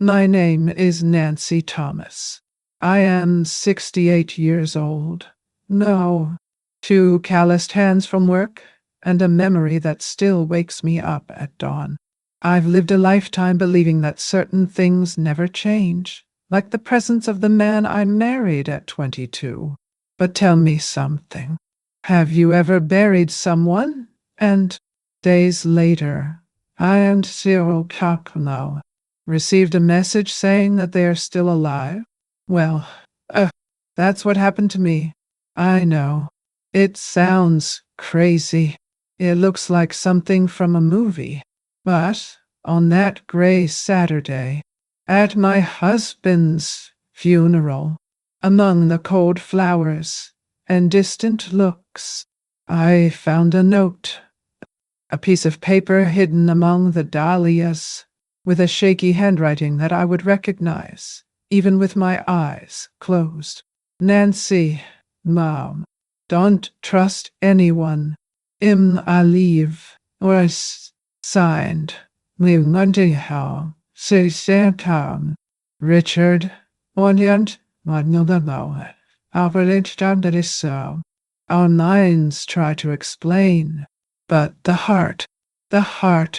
My name is Nancy Thomas. I am 68 years old. No, two calloused hands from work, and a memory that still wakes me up at dawn. I've lived a lifetime believing that certain things never change, like the presence of the man I married at 22. But tell me something. Have you ever buried someone? And days later, I and Cyril Kakno received a message saying that they are still alive? Well, that's what happened to me. I know. It sounds crazy. It looks like something from a movie. But on that gray Saturday, at my husband's funeral, among the cold flowers and distant looks, I found a note, a piece of paper hidden among the dahlias, with a shaky handwriting that I would recognize, even with my eyes closed. Nancy, Mom, don't trust anyone. Alive was signed. How Town. Richard Orient Magnolamo. Average time that is so. Our minds try to explain, but the heart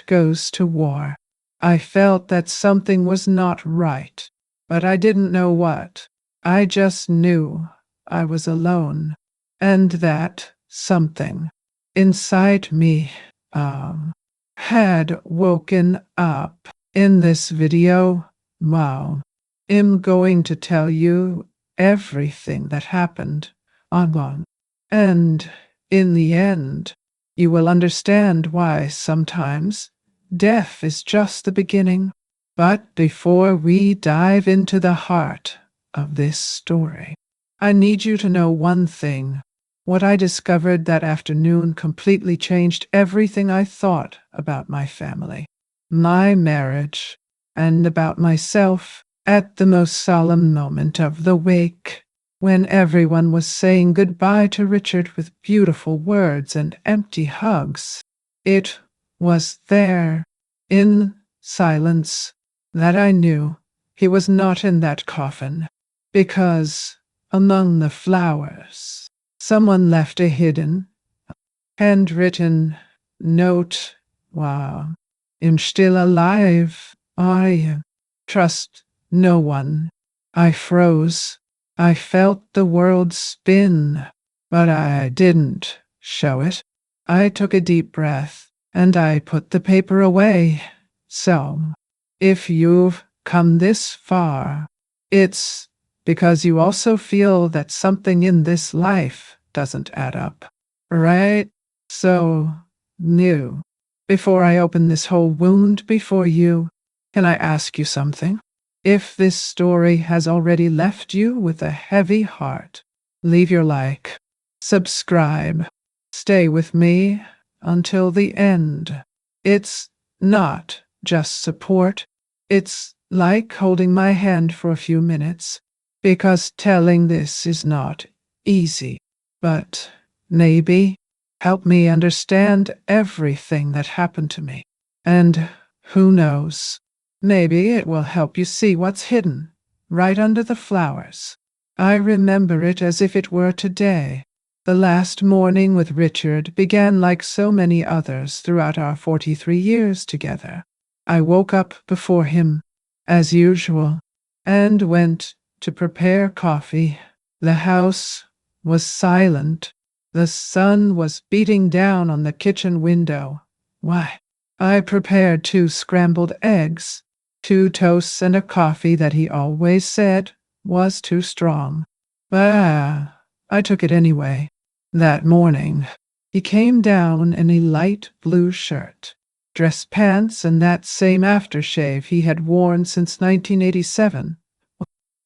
goes to war. I felt that something was not right, but I didn't know what. I just knew I was alone, and that something inside me had woken up. In this video, wow, I'm going to tell you everything that happened on one. And in the end, you will understand why sometimes death is just the beginning. But before we dive into the heart of this story, I need you to know one thing. What I discovered that afternoon completely changed everything I thought about my family, my marriage, and about myself at the most solemn moment of the wake, when everyone was saying goodbye to Richard with beautiful words and empty hugs. It was there, in silence, that I knew he was not in that coffin, because among the flowers, someone left a hidden, handwritten note. Wow. I'm still alive. I trust no one. I froze. I felt the world spin, but I didn't show it. I took a deep breath, and I put the paper away. So, if you've come this far, it's because you also feel that something in this life doesn't add up, right? So, new. Before I open this whole wound before you, can I ask you something? If this story has already left you with a heavy heart, leave your like, subscribe, stay with me until the end. It's not just support, it's like holding my hand for a few minutes, because telling this is not easy, but maybe help me understand everything that happened to me. And who knows, maybe it will help you see what's hidden right under the flowers. I remember it as if it were today. The last morning with Richard began like so many others throughout our 43 years together. I woke up before him, as usual, and went to prepare coffee. The house was silent. The sun was beating down on the kitchen window. Why, I prepared 2 scrambled eggs, 2 toasts, and a coffee that he always said was too strong. But I took it anyway. That morning, he came down in a light blue shirt, dress pants, and that same aftershave he had worn since 1987.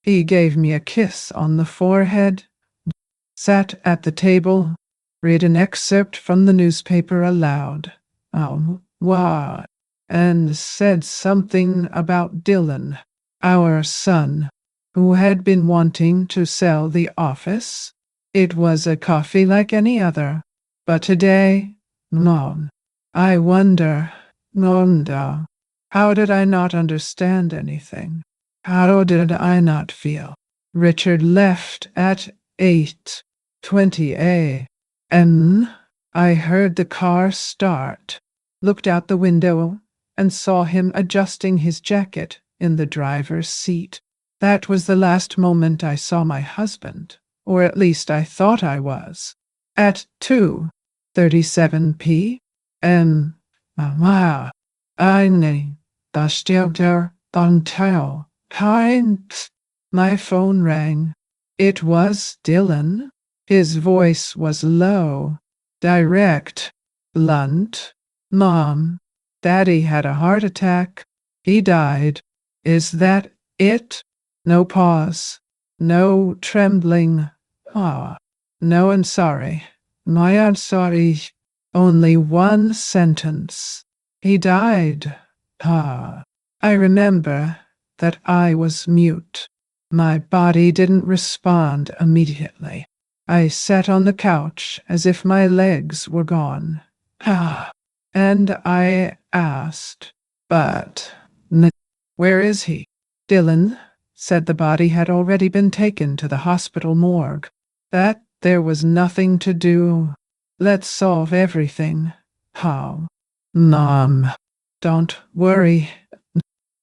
He gave me a kiss on the forehead, sat at the table, read an excerpt from the newspaper aloud. Wow. And said something about Dylan, our son, who had been wanting to sell the office. It was a coffee like any other, but today, I wonder, How did I not understand anything? How did I not feel? Richard left at 8:20 a.m. I heard the car start, looked out the window, and saw him adjusting his jacket in the driver's seat. That was the last moment I saw my husband, or at least I thought I was. At 2:37 p.m. Wow. Eine, da steht der Dantel. Kind. My phone rang. It was Dylan. His voice was low, direct, blunt. Mom, Daddy had a heart attack. He died. Is that it? No pause. No trembling. Ah. No, I'm sorry. I'm sorry. Only one sentence. He died. Ah. I remember that I was mute. My body didn't respond immediately. I sat on the couch as if my legs were gone. Ah. And I asked, but where is he? Dylan said the body had already been taken to the hospital morgue, that there was nothing to do. Let's solve everything. How? Mom, don't worry.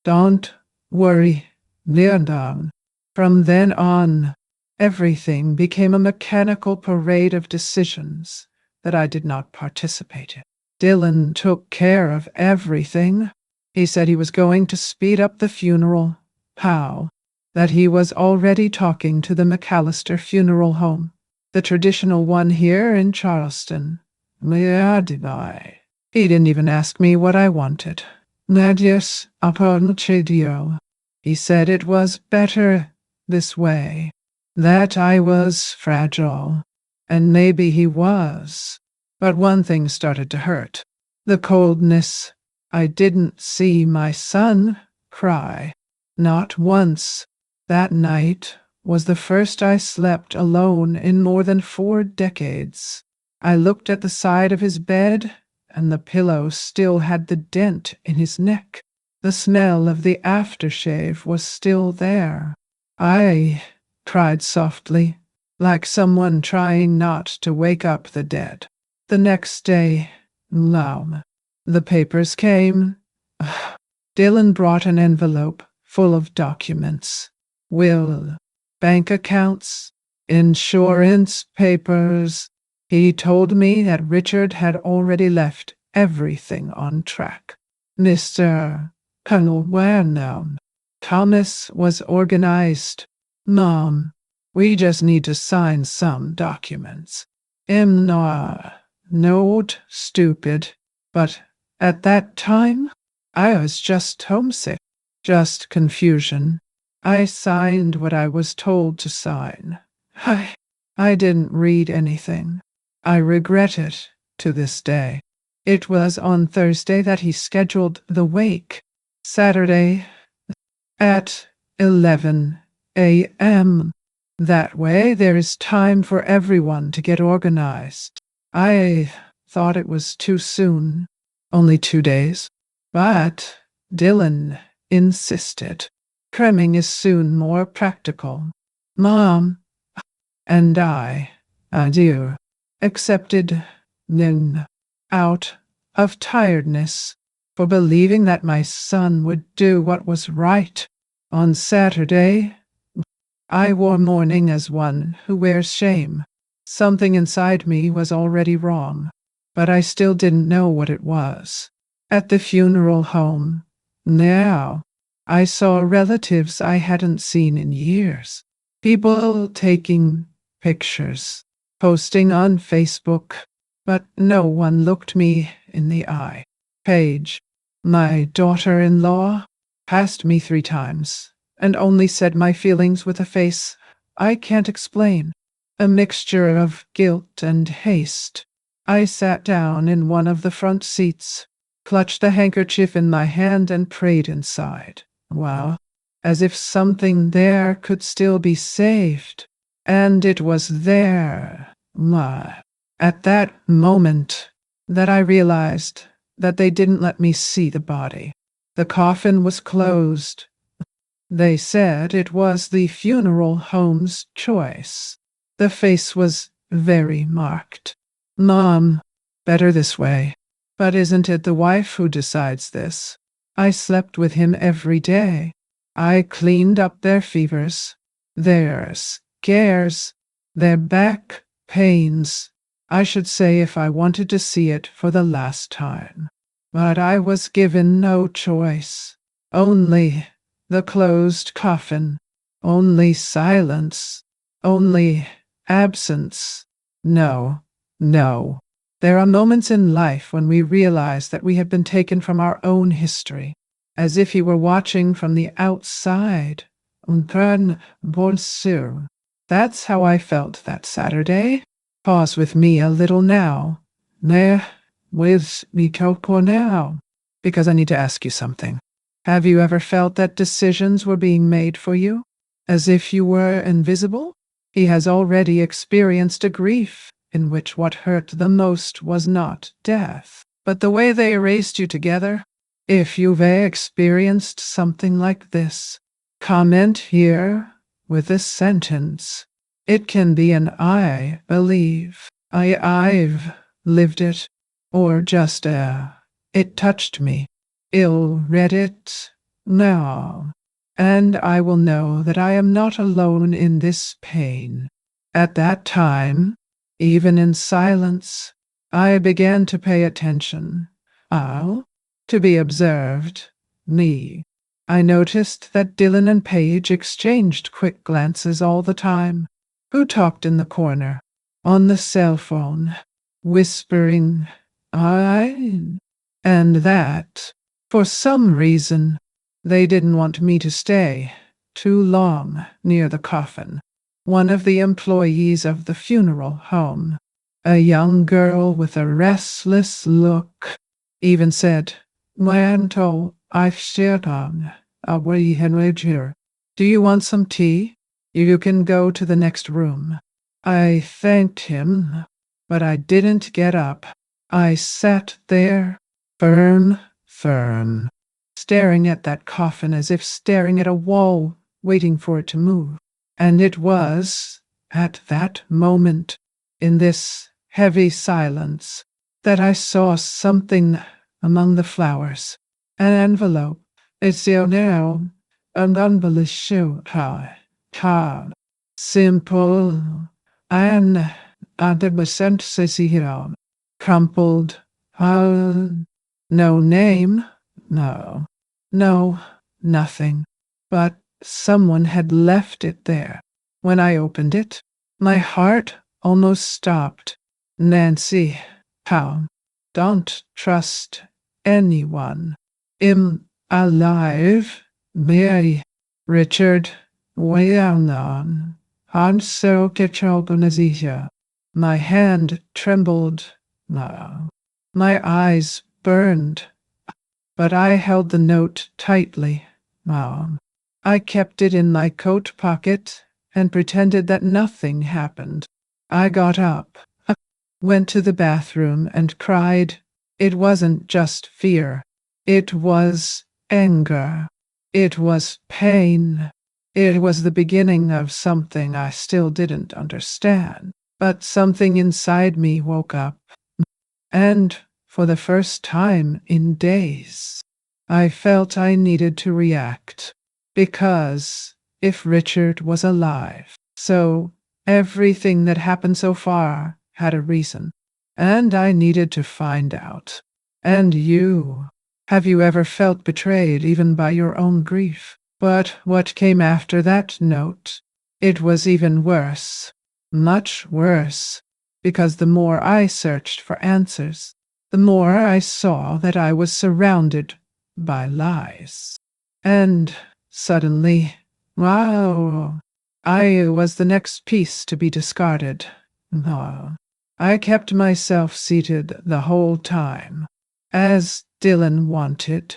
Don't worry. Kneel down. From then on, everything became a mechanical parade of decisions that I did not participate in. Dylan took care of everything. He said he was going to speed up the funeral. How? That he was already talking to the McAllister Funeral Home, the traditional one here in Charleston. He didn't even ask me what I wanted. Nadius Aponchedio. He said it was better this way, that I was fragile, and maybe he was. But one thing started to hurt. The coldness. I didn't see my son cry. Not once. That night was the first I slept alone in more than 4 decades. I looked at the side of his bed, and the pillow still had the dent in his neck. The smell of the aftershave was still there. I cried softly, like someone trying not to wake up the dead. The next day, the papers came. Dylan brought an envelope full of documents. Will, bank accounts, insurance papers. He told me that Richard had already left everything on track. Mr. Colonel Warnow. Thomas was organized. Mom, we just need to sign some documents. I'm not stupid, but at that time, I was just homesick, just confusion. I signed what I was told to sign. I didn't read anything. I regret it to this day. It was on Thursday that he scheduled the wake. Saturday at 11 a.m. That way there is time for everyone to get organized. I thought it was too soon, only 2 days. But Dylan insisted. Creming is soon more practical. Mom and I, adieu, accepted then out of tiredness for believing that my son would do what was right. On Saturday, I wore mourning as one who wears shame. Something inside me was already wrong, but I still didn't know what it was. At the funeral home, now, I saw relatives I hadn't seen in years. People taking pictures, posting on Facebook, but no one looked me in the eye. Paige, my daughter-in-law, passed me 3 times and only said my feelings with a face I can't explain, a mixture of guilt and haste. I sat down in one of the front seats, clutched the handkerchief in my hand and prayed inside. Wow, as if something there could still be saved. And it was there, at that moment, that I realized that they didn't let me see the body. The coffin was closed. They said it was the funeral home's choice. The face was very marked. Mom, better this way. But isn't it the wife who decides this? I slept with him every day. I cleaned up their fevers, their scares, their back pains. I should say if I wanted to see it for the last time. But I was given no choice. Only the closed coffin. Only silence. Only absence. No, no. There are moments in life when we realize that we have been taken from our own history, as if he were watching from the outside. Un train bon sur. That's how I felt that Saturday. Pause with me a little now. There, with me now. Because I need to ask you something. Have you ever felt that decisions were being made for you? As if you were invisible? He has already experienced a grief in which what hurt the most was not death, but the way they erased you together. If you've experienced something like this, comment here with a sentence. It can be an I believe, I've lived it, or just it touched me. I'll read it now, and I will know that I am not alone in this pain. At that time, even in silence, I began to pay attention. To be observed. Me. I noticed that Dylan and Paige exchanged quick glances all the time. Who talked in the corner? On the cell phone. Whispering, and that, for some reason, they didn't want me to stay too long near the coffin. One of the employees of the funeral home, a young girl with a restless look, even said, "Manto, I've shared on. We here. Do you want some tea? You can go to the next room." I thanked him, but I didn't get up. I sat there, firm, staring at that coffin as if staring at a wall, waiting for it to move. And it was, at that moment, in this heavy silence, that I saw something among the flowers. An envelope. It's now an unbelievable card. Simple and 100% here. Crumpled. No name. No, nothing. But someone had left it there. When I opened it, my heart almost stopped. Nancy, don't trust anyone. I'm alive. Mary, Richard, well on. I'm so sicher. My hand trembled. My eyes burned. But I held the note tightly. I kept it in my coat pocket and pretended that nothing happened. I got up, went to the bathroom and cried. It wasn't just fear. It was anger. It was pain. It was the beginning of something I still didn't understand. But something inside me woke up. And for the first time in days, I felt I needed to react. Because if Richard was alive, so everything that happened so far had a reason. And I needed to find out. And you, have you ever felt betrayed even by your own grief? But what came after that note? It was even worse. Much worse. Because the more I searched for answers, the more I saw that I was surrounded by lies. And suddenly, I was the next piece to be discarded. I kept myself seated the whole time, as Dylan wanted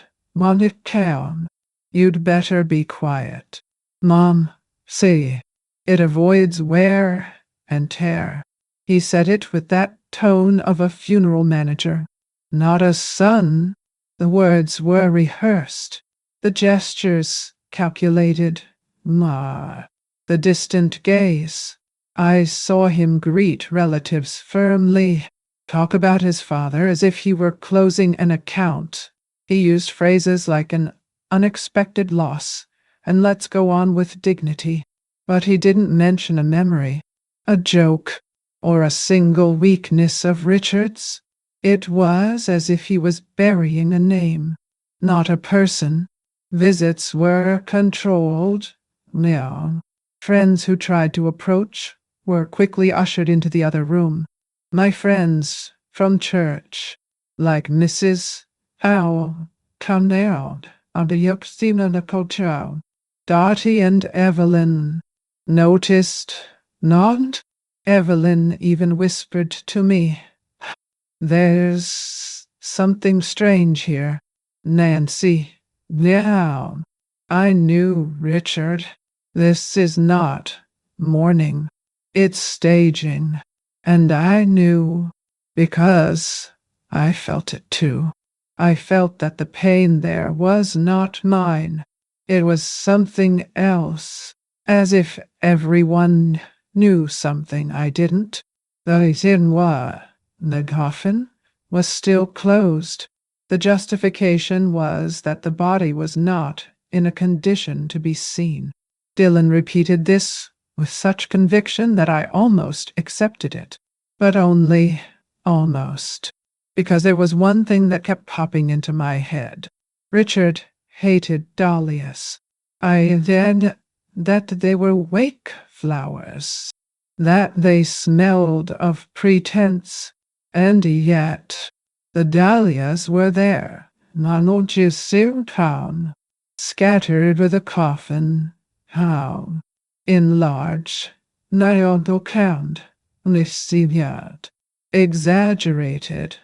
calm. You'd better be quiet. Mom, see, it avoids wear and tear. He said it with that tone of a funeral manager. Not a son, The words were rehearsed, the gestures calculated. The distant gaze. I saw him greet relatives firmly, talk about his father as if he were closing an account. He used phrases like an unexpected loss and let's go on with dignity. But he didn't mention a memory, a joke, or a single weakness of Richard's. It was as if he was burying a name, not a person. Visits were controlled. No. Friends who tried to approach were quickly ushered into the other room. My friends from church, like Mrs. Howell, Conrad, Abiyuxina Nakochow, Dottie and Evelyn, noticed not. Evelyn even whispered to me, "There's something strange here, Nancy." Yeah, I knew, Richard. This is not mourning. It's staging. And I knew because I felt it too. I felt that the pain there was not mine. It was something else, as if everyone knew something I didn't. The coffin was still closed. The justification was that the body was not in a condition to be seen. Dylan repeated this with such conviction that I almost accepted it. But only almost, because there was one thing that kept popping into my head. Richard hated dahlias. I said that they were wake flowers, that they smelled of pretense, and yet the dahlias were there, town, scattered with a coffin. How? In large, Nyodokand, Nisivyat, exaggerated,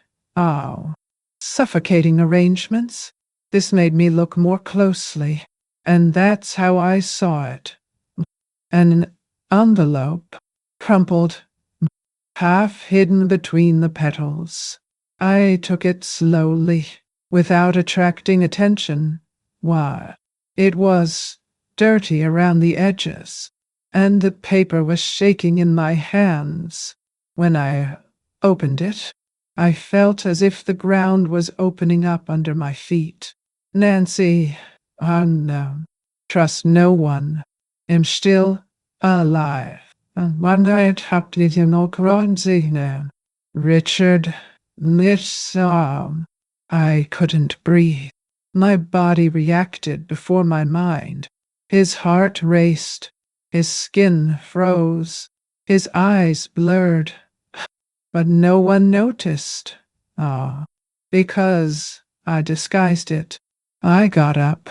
suffocating arrangements. This made me look more closely, and that's how I saw it. An envelope, crumpled, half hidden between the petals. I took it slowly, without attracting attention. Why, it was dirty around the edges, and the paper was shaking in my hands. When I opened it, I felt as if the ground was opening up under my feet. Nancy, unknown. Trust no one. Am still alive. And one night happened in Okronzine. Richard, Mitchell. I couldn't breathe. My body reacted before my mind. His heart raced. His skin froze. His eyes blurred. But no one noticed. Because I disguised it. I got up,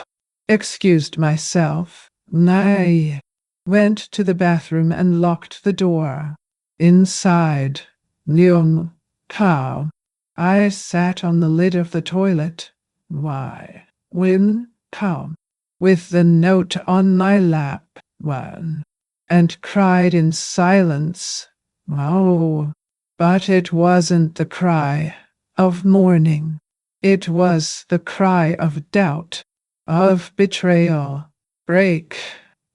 excused myself. I went to the bathroom and locked the door. Inside, Leon Cow. I sat on the lid of the toilet. Why? When Cow, with the note on my lap, and cried in silence. But it wasn't the cry of mourning. It was the cry of doubt, of betrayal. Break.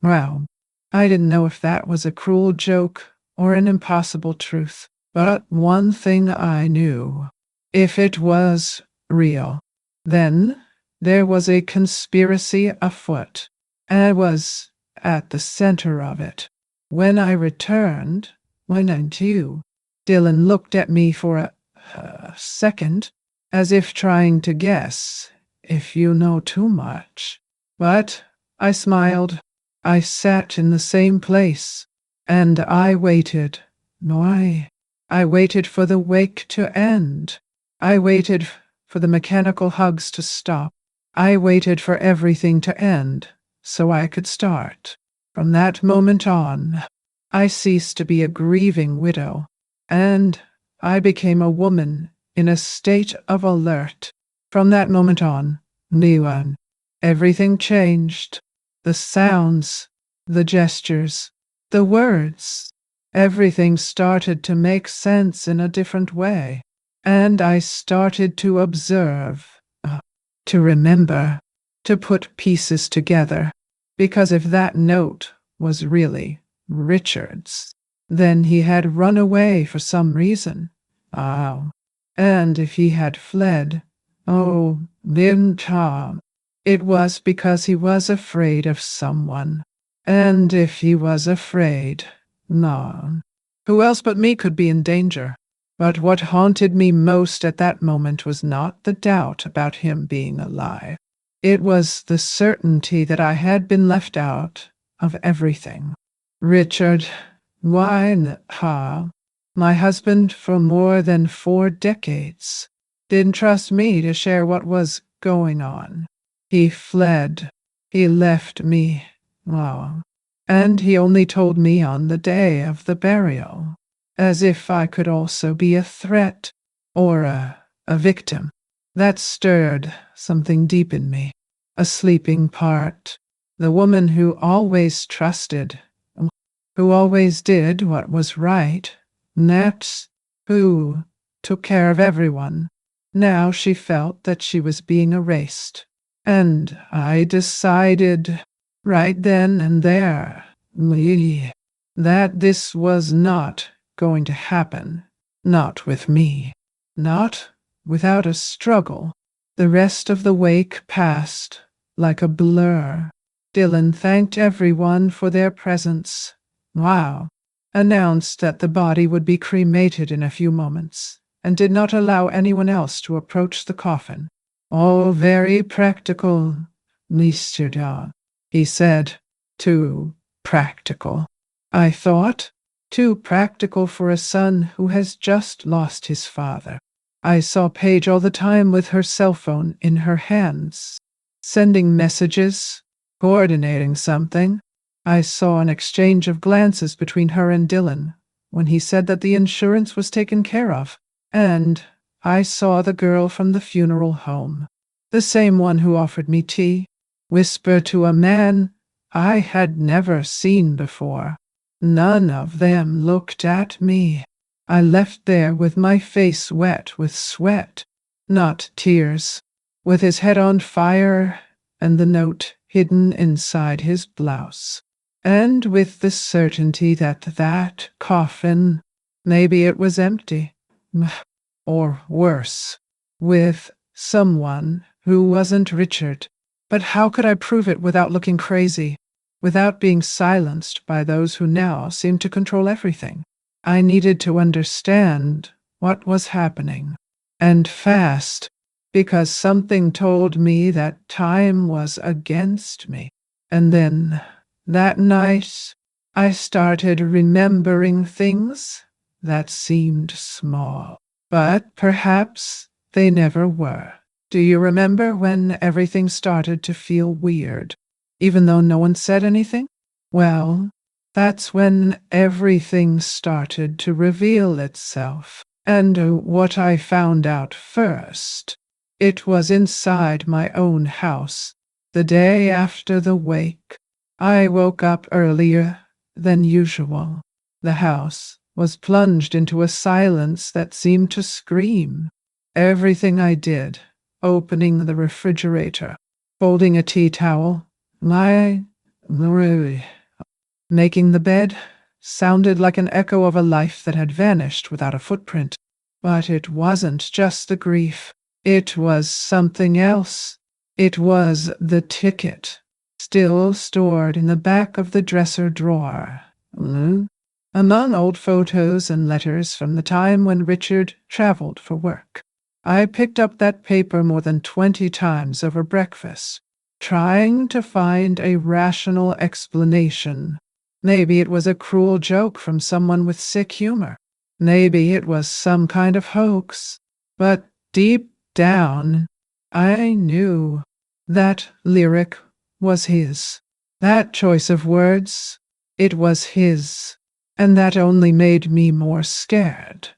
I didn't know if that was a cruel joke or an impossible truth. But one thing I knew. If it was real, then there was a conspiracy afoot. I was at the center of it. When I returned, Dylan looked at me for a second, as if trying to guess if you know too much. But I smiled. I sat in the same place, and I waited. I waited for the wake to end. I waited for the mechanical hugs to stop. I waited for everything to end so I could start. From that moment on, I ceased to be a grieving widow, and I became a woman in a state of alert. From that moment on, everything changed. The sounds, the gestures, the words, everything started to make sense in a different way. And I started to observe. to remember, to put pieces together. Because if that note was really Richard's, then he had run away for some reason. Oh, and if he had fled, oh, then Tom, it was because he was afraid of someone. And if he was afraid, no, who else but me could be in danger? But what haunted me most at that moment was not the doubt about him being alive. It was the certainty that I had been left out of everything. Richard Wineha, my husband for more than 4 decades, didn't trust me to share what was going on. He fled. He left me. Oh, and he only told me on the day of the burial, as if I could also be a threat or a victim. That stirred something deep in me, a sleeping part, the woman who always trusted, who always did what was right, Nat, who took care of everyone. Now she felt that she was being erased, and I decided right then and there, that this was not going to happen. Not with me. Not without a struggle. The rest of the wake passed like a blur. Dylan thanked everyone for their presence. Wow. Announced that the body would be cremated in a few moments, and did not allow anyone else to approach the coffin. All very practical, Mr. Dog, he said. Too practical, I thought. Too practical for a son who has just lost his father. I saw Paige all the time with her cell phone in her hands, sending messages, coordinating something. I saw an exchange of glances between her and Dylan when he said that the insurance was taken care of, and I saw the girl from the funeral home, the same one who offered me tea, whisper to a man I had never seen before. None of them looked at me. I left there with my face wet with sweat, not tears, with his head on fire and the note hidden inside his blouse, and with the certainty that that coffin, maybe it was empty, or worse, with someone who wasn't Richard. But how could I prove it without looking crazy, without being silenced by those who now seemed to control everything? I needed to understand what was happening, and fast, because something told me that time was against me. And then, that night, I started remembering things that seemed small, but perhaps they never were. Do you remember when everything started to feel weird, even though no one said anything? Well, that's when everything started to reveal itself. And what I found out first, it was inside my own house, the day after the wake. I woke up earlier than usual. The house was plunged into a silence that seemed to scream. Everything I did, opening the refrigerator, folding a tea towel, making the bed, sounded like an echo of a life that had vanished without a footprint. But it wasn't just the grief. It was something else. It was the ticket, still stored in the back of the dresser drawer. Among old photos and letters from the time when Richard traveled for work. I picked up that paper more than 20 times over breakfast, trying to find a rational explanation. Maybe it was a cruel joke from someone with sick humor. Maybe it was some kind of hoax. But deep down, I knew that lyric was his. That choice of words, it was his. And that only made me more scared.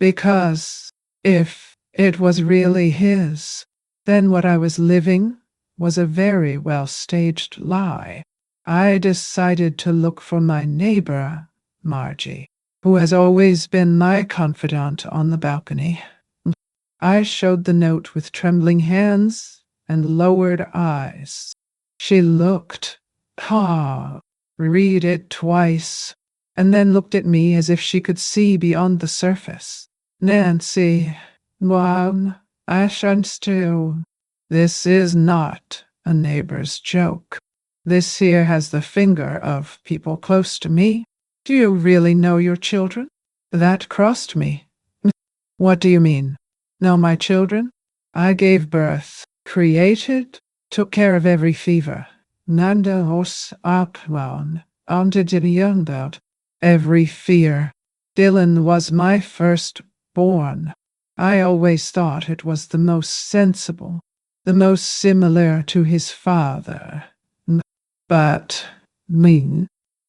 Because if it was really his, then what I was living was a very well-staged lie. I decided to look for my neighbor, Margie, who has always been my confidant on the balcony. I showed the note with trembling hands and lowered eyes. She looked, read it twice, and then looked at me as if she could see beyond the surface. Nancy, one, I shan't do. This is not a neighbor's joke. This here has the finger of people close to me. Do you really know your children? That crossed me. What do you mean? Know my children? I gave birth, created, took care of every fever. Nanda os upwan, out. Every fear. Dylan was my firstborn. I always thought it was the most sensible, the most similar to his father. But,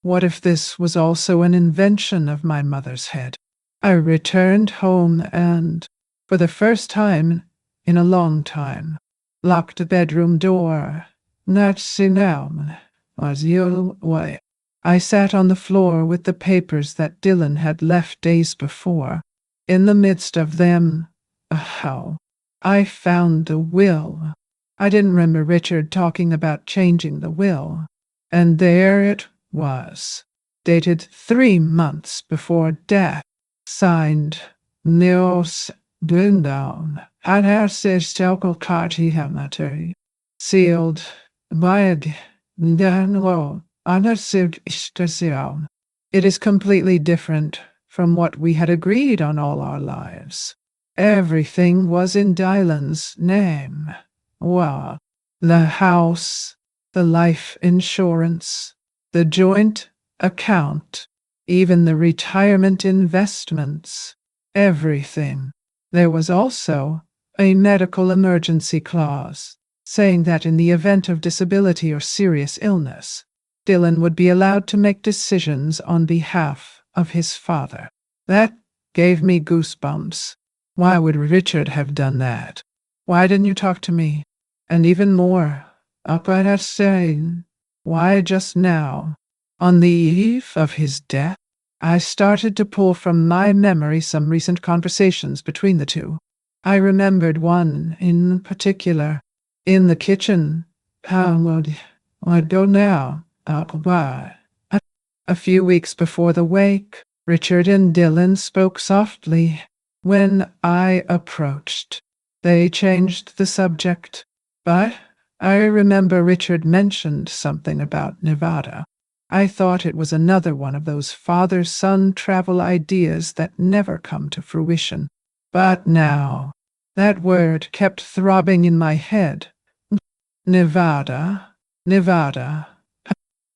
what if this was also an invention of my mother's head? I returned home and, for the first time in a long time, locked the bedroom door. Was your way. I sat on the floor with the papers that Dylan had left days before. In the midst of them, I found the will. I didn't remember Richard talking about changing the will. And there it was, dated 3 months before death, signed Niels Dundown, sealed by Danlo. It is completely different from what we had agreed on all our lives. Everything was in Dylan's name. Well, the house, the life insurance, the joint account, even the retirement investments, everything. There was also a medical emergency clause, saying that in the event of disability or serious illness, Dylan would be allowed to make decisions on behalf of his father. That gave me goosebumps. Why would Richard have done that? Why didn't you talk to me? And even more, why just now, on the eve of his death? I started to pull from my memory some recent conversations between the two. I remembered one in particular, in the kitchen. How would I go now? A few weeks before the wake, Richard and Dylan spoke softly. When I approached, they changed the subject, but I remember Richard mentioned something about Nevada. I thought it was another one of those father-son travel ideas that never come to fruition. But now, that word kept throbbing in my head. Nevada.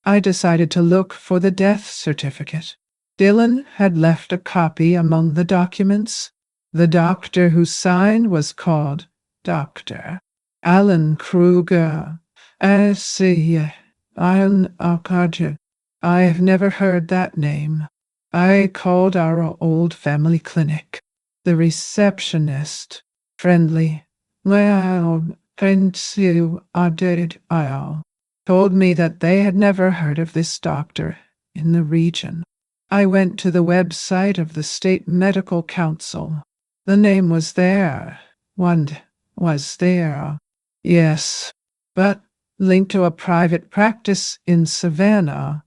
I decided to look for the death certificate. Dylan had left a copy among the documents. The doctor whose sign was called Dr. Alan Kruger. I have never heard that name. I called our old family clinic. The receptionist, friendly, told me that they had never heard of this doctor in the region. I went to the website of the State Medical Council. The name was there. One was there. Yes, but linked to a private practice in Savannah.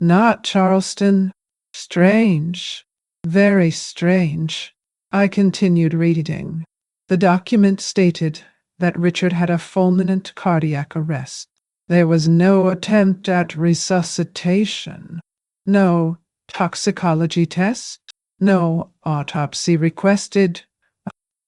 Not Charleston. Strange. Very strange. I continued reading. The document stated that Richard had a fulminant cardiac arrest. There was no attempt at resuscitation, no toxicology test, no autopsy requested,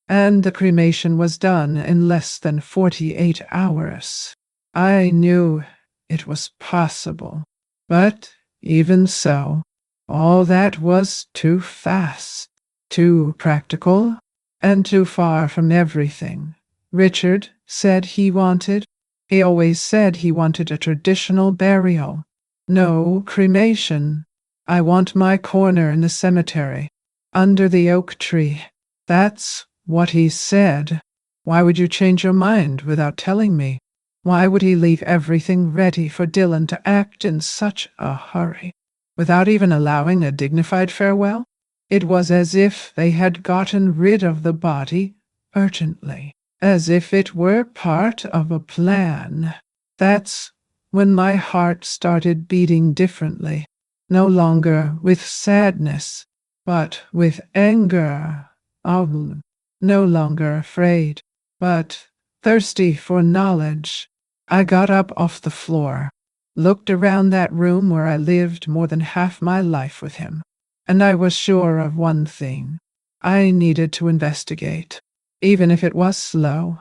and the cremation was done in less than 48 hours. I knew it was possible, but even so, all that was too fast, too practical, and too far from everything Richard said he wanted. He always said he wanted a traditional burial. No cremation. I want my corner in the cemetery, under the oak tree. That's what he said. Why would you change your mind without telling me? Why would he leave everything ready for Dylan to act in such a hurry, without even allowing a dignified farewell? It was as if they had gotten rid of the body urgently, as if it were part of a plan. That's when my heart started beating differently, no longer with sadness, but with anger. No longer afraid, but thirsty for knowledge. I got up off the floor, looked around that room where I lived more than half my life with him, and I was sure of one thing. I needed to investigate, even if it was slow.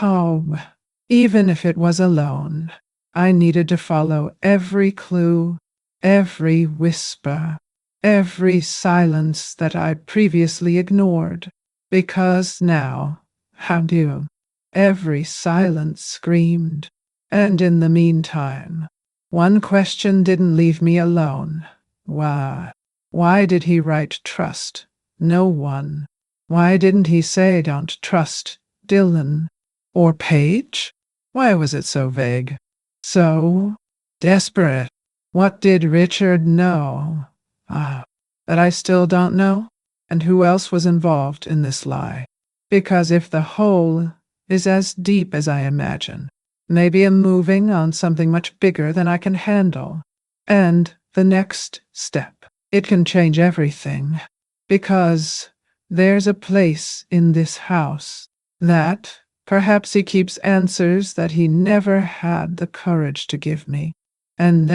Oh, even if it was alone. I needed to follow every clue, every whisper, every silence that I previously ignored, because now, how do? Every silence screamed. And in the meantime, one question didn't leave me alone. Why? Why did he write trust? No one. Why didn't he say don't trust Dylan or Paige? Why was it so vague? So desperate. What did Richard know? That I still don't know? And who else was involved in this lie? Because if the hole is as deep as I imagine, maybe I'm moving on something much bigger than I can handle. And the next step, it can change everything. Because there's a place in this house that perhaps he keeps answers that he never had the courage to give me. And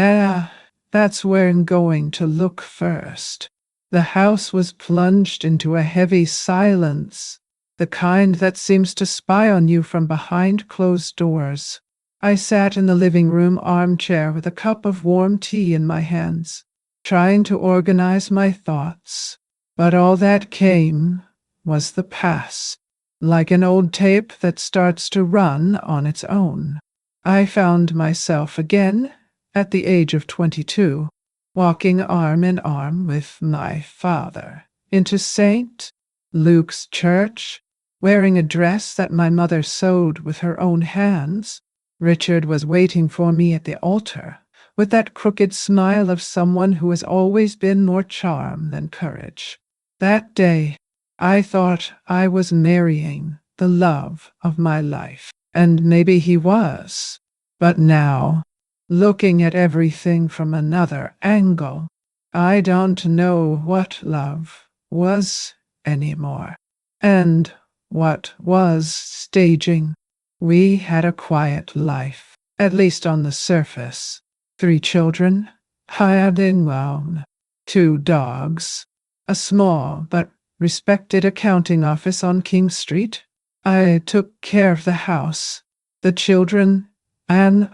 that's where I'm going to look first. The house was plunged into a heavy silence, the kind that seems to spy on you from behind closed doors. I sat in the living room armchair with a cup of warm tea in my hands, trying to organize my thoughts. But all that came was the past, like an old tape that starts to run on its own. I found myself again at the age of 22, walking arm in arm with my father into St. Luke's Church, wearing a dress that my mother sewed with her own hands. Richard was waiting for me at the altar, with that crooked smile of someone who has always been more charm than courage. That day, I thought I was marrying the love of my life, and maybe he was. But now, looking at everything from another angle, I don't know what love was anymore, and what was staging. We had a quiet life, at least on the surface. 3 children, hired in well, 2 dogs, a small but respected accounting office on King Street. I took care of the house, the children, and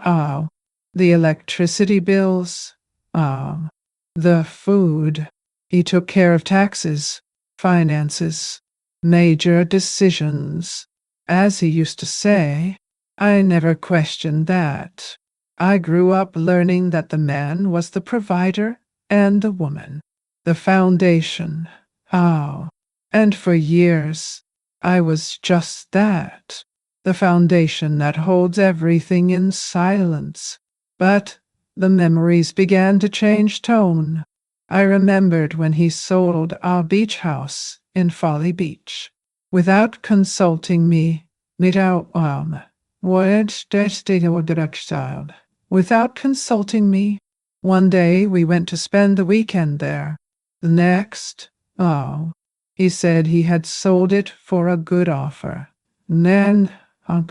the electricity bills, the food. He took care of taxes, finances, major decisions. As he used to say, I never questioned that. I grew up learning that the man was the provider and the woman, the foundation. And for years, I was just that, the foundation that holds everything in silence. But the memories began to change tone. I remembered when he sold our beach house in Folly Beach, without consulting me, without consulting me. One day we went to spend the weekend there. The next, he said he had sold it for a good offer. Then, I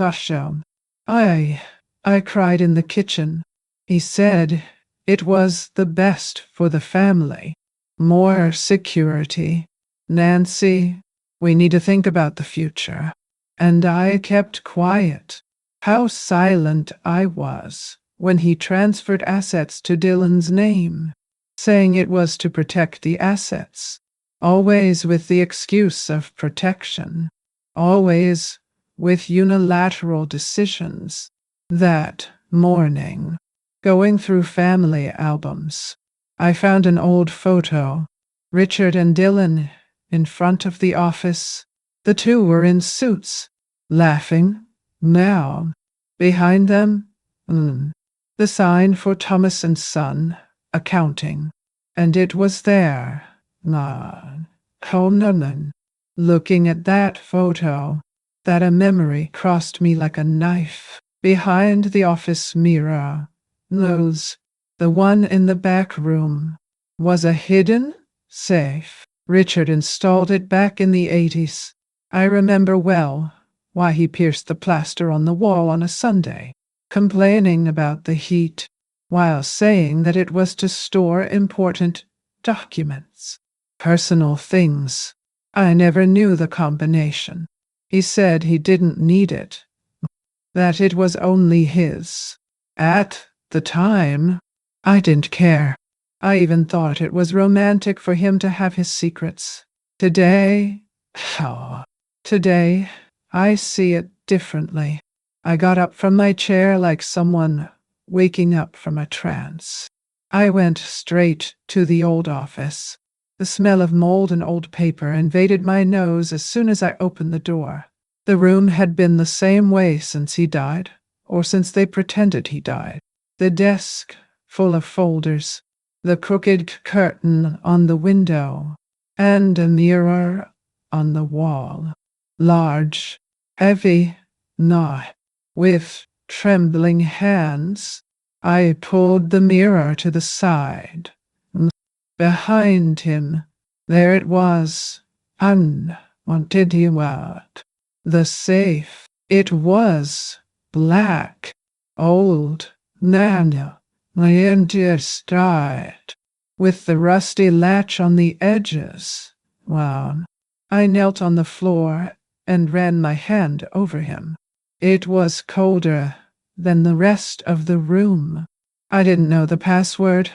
cried in the kitchen. He said it was the best for the family. More security. Nancy, we need to think about the future. And I kept quiet. How silent I was when he transferred assets to Dylan's name, saying it was to protect the assets, always with the excuse of protection, always with unilateral decisions. That morning, going through family albums, I found an old photo, Richard and Dylan in front of the office. The 2 were in suits, laughing. Now, behind them, the sign for Thomas and Son, accounting. And it was there. Looking at that photo, that a memory crossed me like a knife. Behind the office mirror, those, the one in the back room, was a hidden safe. Richard installed it back in the 80s. I remember well why he pierced the plaster on the wall on a Sunday, complaining about the heat, while saying that it was to store important documents, personal things. I never knew the combination. He said he didn't need it, that it was only his. At the time, I didn't care. I even thought it was romantic for him to have his secrets. Today, today, I see it differently. I got up from my chair like someone waking up from a trance. I went straight to the old office. The smell of mold and old paper invaded my nose as soon as I opened the door. The room had been the same way since he died, or since they pretended he died. The desk full of folders, the crooked curtain on the window, and a mirror on the wall. Large, heavy, not. With trembling hands, I pulled the mirror to the side. Behind him, there it was, unwanted he what? The safe. It was black, old, nano, starred, with the rusty latch on the edges. Well, I knelt on the floor and ran my hand over him. It was colder than the rest of the room. I didn't know the password,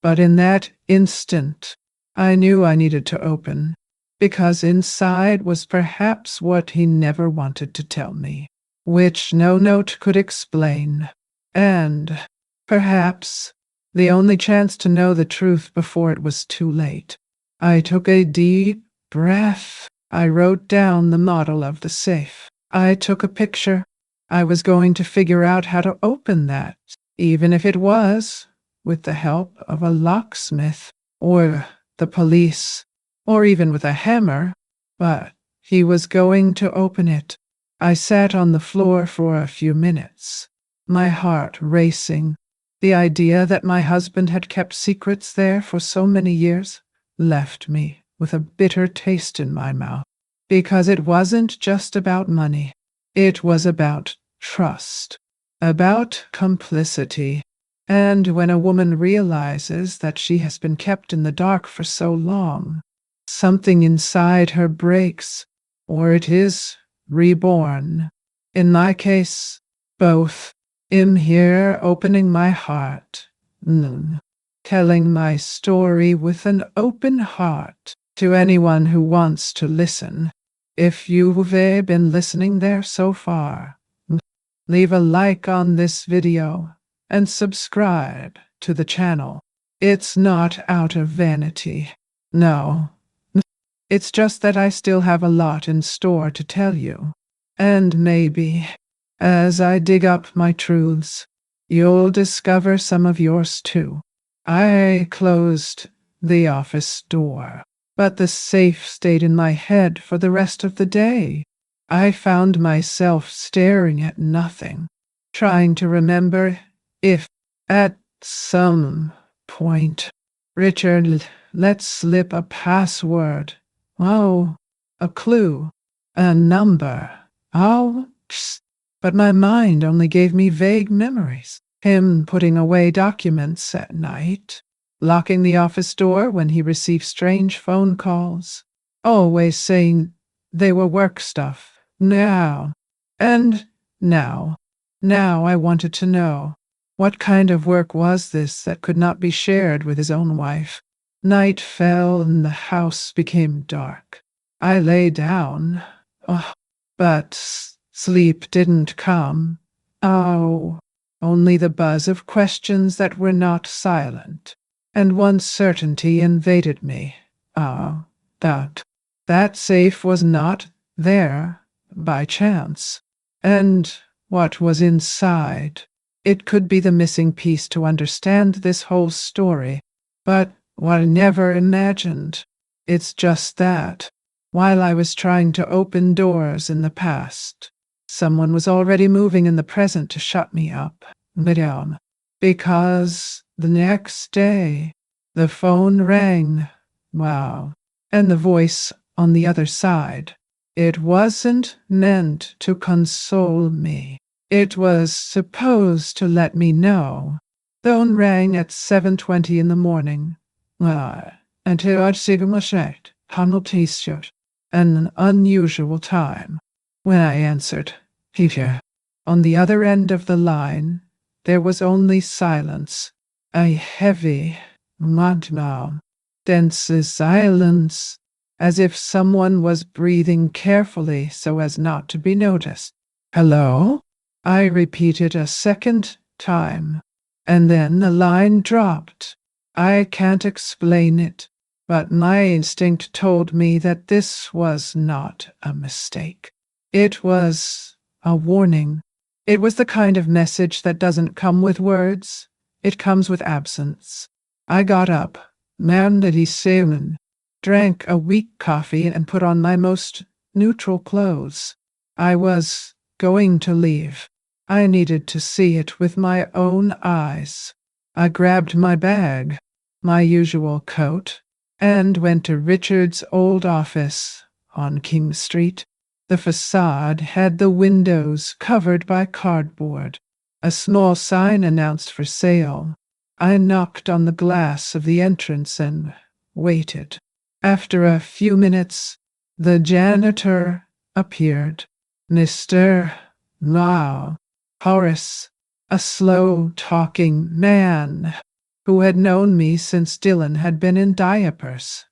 but in that instant, I knew I needed to open, because inside was perhaps what he never wanted to tell me, which no note could explain, and perhaps the only chance to know the truth before it was too late. I took a deep breath. I wrote down the model of the safe. I took a picture. I was going to figure out how to open that, even if it was with the help of a locksmith, or the police, or even with a hammer, but he was going to open it. I sat on the floor for a few minutes, my heart racing. The idea that my husband had kept secrets there for so many years left me with a bitter taste in my mouth, because it wasn't just about money. It was about trust, about complicity. And when a woman realizes that she has been kept in the dark for so long, something inside her breaks, or it is reborn. In my case, both. I'm here opening my heart, telling my story with an open heart to anyone who wants to listen. If you've been listening there so far, leave a like on this video and subscribe to the channel. It's not out of vanity. No. It's just that I still have a lot in store to tell you. And maybe, as I dig up my truths, you'll discover some of yours too. I closed the office door, but the safe stayed in my head for the rest of the day. I found myself staring at nothing, trying to remember if, at some point, Richard let slip a password. Oh, a clue, a number. Oh, but my mind only gave me vague memories. Him putting away documents at night, locking the office door when he received strange phone calls, always saying they were work stuff. Now I wanted to know, what kind of work was this that could not be shared with his own wife? Night fell and the house became dark. I lay down, but sleep didn't come. Oh, only the buzz of questions that were not silent. And one certainty invaded me. That safe was not there by chance. And what was inside? It could be the missing piece to understand this whole story. But what I never imagined, it's just that While I was trying to open doors in the past, someone was already moving in the present to shut me up. Madame. Because the next day, the phone rang. Wow. And the voice on the other side. It wasn't meant to console me. It was supposed to let me know. The phone rang at 7:20 in the morning. And here I'd see my shirt, Hummel t-shirt, an unusual time. When I answered, here. On the other end of the line, there was only silence. A heavy, madman, dense silence, as if someone was breathing carefully so as not to be noticed. Hello? I repeated a second time, and then the line dropped. I can't explain it, but my instinct told me that this was not a mistake. It was a warning. It was the kind of message that doesn't come with words. It comes with absence. I got up, manly sailing, drank a weak coffee, and put on my most neutral clothes. I was going to leave. I needed to see it with my own eyes. I grabbed my bag, my usual coat, and went to Richard's old office on King Street. The facade had the windows covered by cardboard. A small sign announced for sale. I knocked on the glass of the entrance and waited. After a few minutes, the janitor appeared. Mr. Horace, a slow-talking man who had known me since Dylan had been in diapers.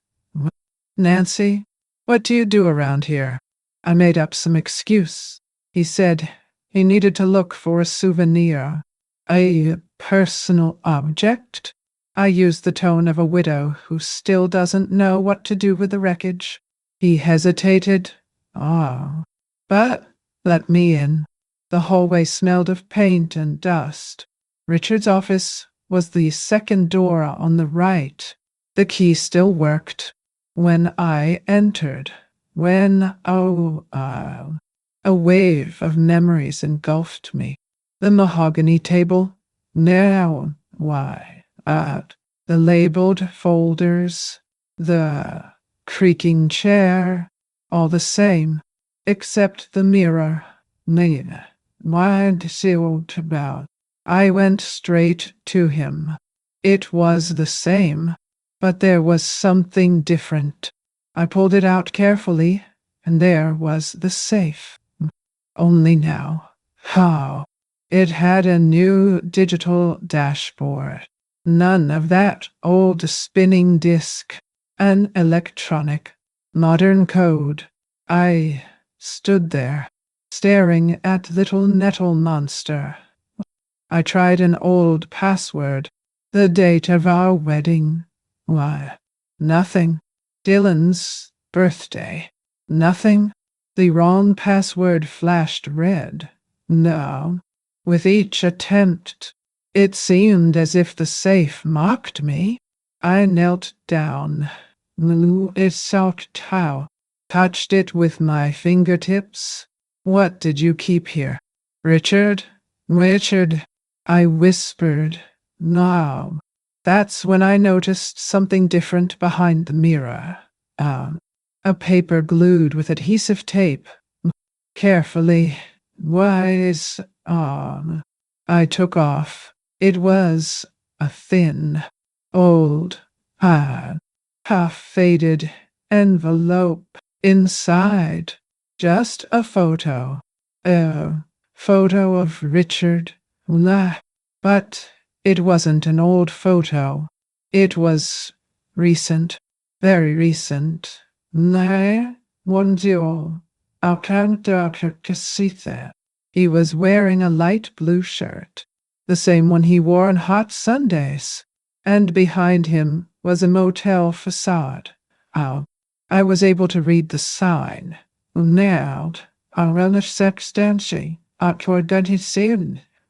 Nancy, what do you do around here? I made up some excuse. He said he needed to look for a souvenir, a personal object. I used the tone of a widow who still doesn't know what to do with the wreckage. He hesitated. But let me in. The hallway smelled of paint and dust. Richard's office was the second door on the right. The key still worked. When I entered, a wave of memories engulfed me. The mahogany table, the labeled folders, the creaking chair, all the same, except the mirror. Mind sealed about. I went straight to him. It was the same, but there was something different. I pulled it out carefully, and there was the safe. Only now, how? It had a new digital dashboard. None of that old spinning disk. An electronic, modern code. I stood there, staring at little nettle monster. I tried an old password. The date of our wedding. Nothing. Dylan's birthday. Nothing. The wrong password flashed red. No. With each attempt, it seemed as if the safe mocked me. I knelt down. It sucked how. Touched it with my fingertips. What did you keep here? Richard? Richard. I whispered. No. That's when I noticed something different behind the mirror. A paper glued with adhesive tape. Carefully. I took off. It was a thin, old, half-faded envelope. Inside, just a photo. A photo of Richard. But it wasn't an old photo. It was recent, very recent. I can't see that. He was wearing a light blue shirt, the same one he wore on hot Sundays, and behind him was a motel facade. I was able to read the sign.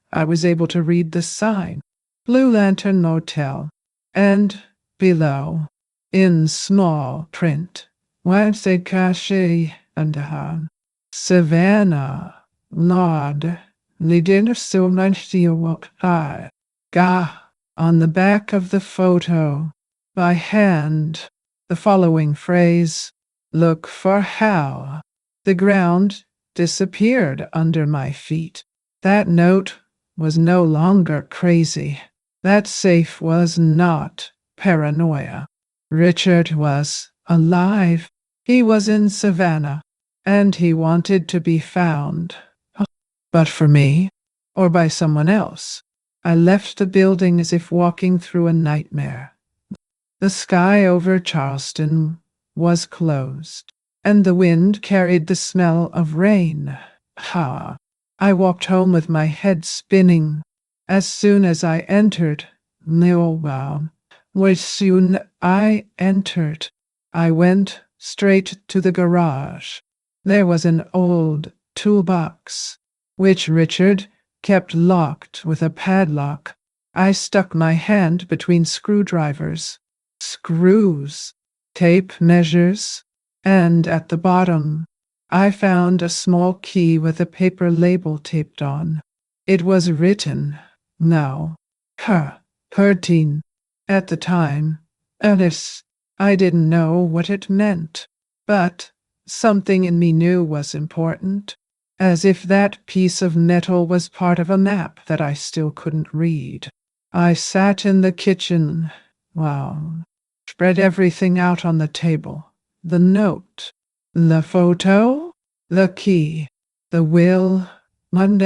I was able to read the sign. Blue Lantern Motel. And below, in small print, Wednesday Kashi and Savannah, Lord, the dinner so much to your walk high. Ga, on the back of the photo, by hand, the following phrase, look for how. The ground disappeared under my feet. That note was no longer crazy. That safe was not paranoia. Richard was alive. He was in Savannah, and he wanted to be found. But for me, or by someone else, I left the building as if walking through a nightmare. The sky over Charleston was closed, and the wind carried the smell of rain. Ha! I walked home with my head spinning. As soon as I entered, I went straight to the garage. There was an old toolbox, which Richard kept locked with a padlock. I stuck my hand between screwdrivers, screws, tape measures, and at the bottom, I found a small key with a paper label taped on. It was written, now, 13. At the time, Alice, I didn't know what it meant, but something in me knew was important, as if that piece of metal was part of a map that I still couldn't read. I sat in the kitchen, spread everything out on the table. The note, the photo, the key, the will, and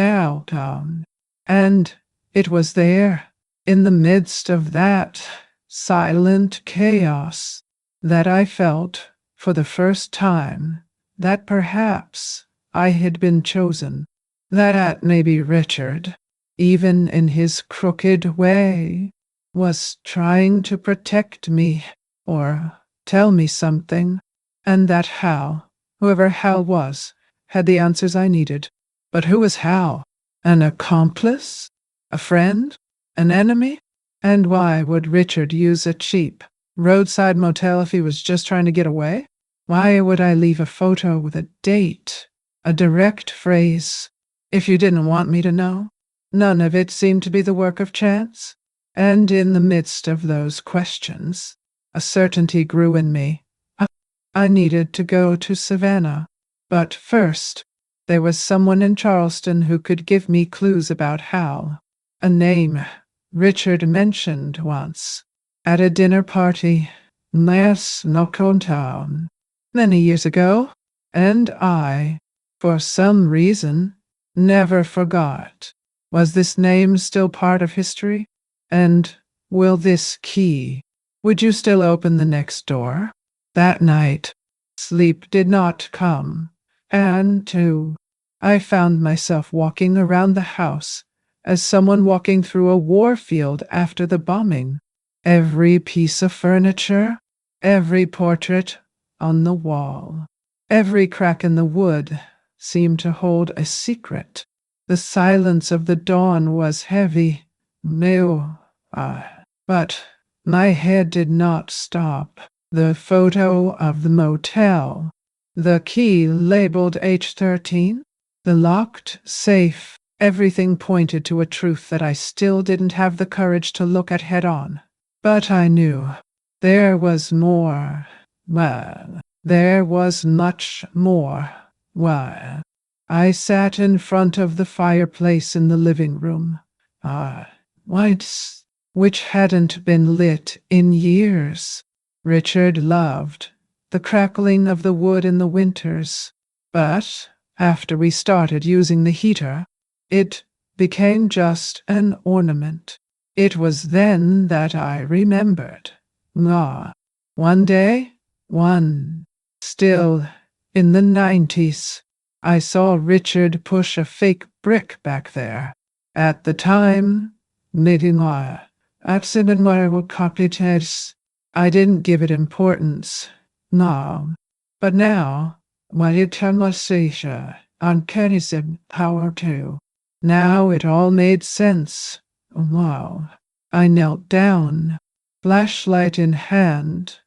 it was there, in the midst of that silent chaos, that I felt, for the first time, that perhaps I had been chosen, that maybe Richard, even in his crooked way, was trying to protect me or tell me something, and that Hal, whoever Hal was, had the answers I needed. But who was Hal? An accomplice? A friend? An enemy? And why would Richard use a cheap roadside motel if he was just trying to get away? Why would I leave a photo with a date, a direct phrase, if you didn't want me to know? None of it seemed to be the work of chance. And in the midst of those questions, a certainty grew in me. I needed to go to Savannah. But first, there was someone in Charleston who could give me clues about Hal. A name Richard mentioned once at a dinner party last Town many years ago, and I, for some reason, never forgot. Was this name still part of history? And will this key? Would you still open the next door? That night, sleep did not come, and too, I found myself walking around the house as someone walking through a war field after the bombing. Every piece of furniture, every portrait on the wall, every crack in the wood seemed to hold a secret. The silence of the dawn was heavy. But my head did not stop. The photo of the motel, the key labeled H13, the locked safe, everything pointed to a truth that I still didn't have the courage to look at head on. But I knew there was more. There was much more. I sat in front of the fireplace in the living room, which hadn't been lit in years. Richard loved the crackling of the wood in the winters, but after we started using the heater, it became just an ornament. It was then that I remembered. One day, still in the 90s, I saw Richard push a fake brick back there. At the time, I didn't give it importance. No. But now, power too. Now it all made sense. I knelt down, flashlight in hand,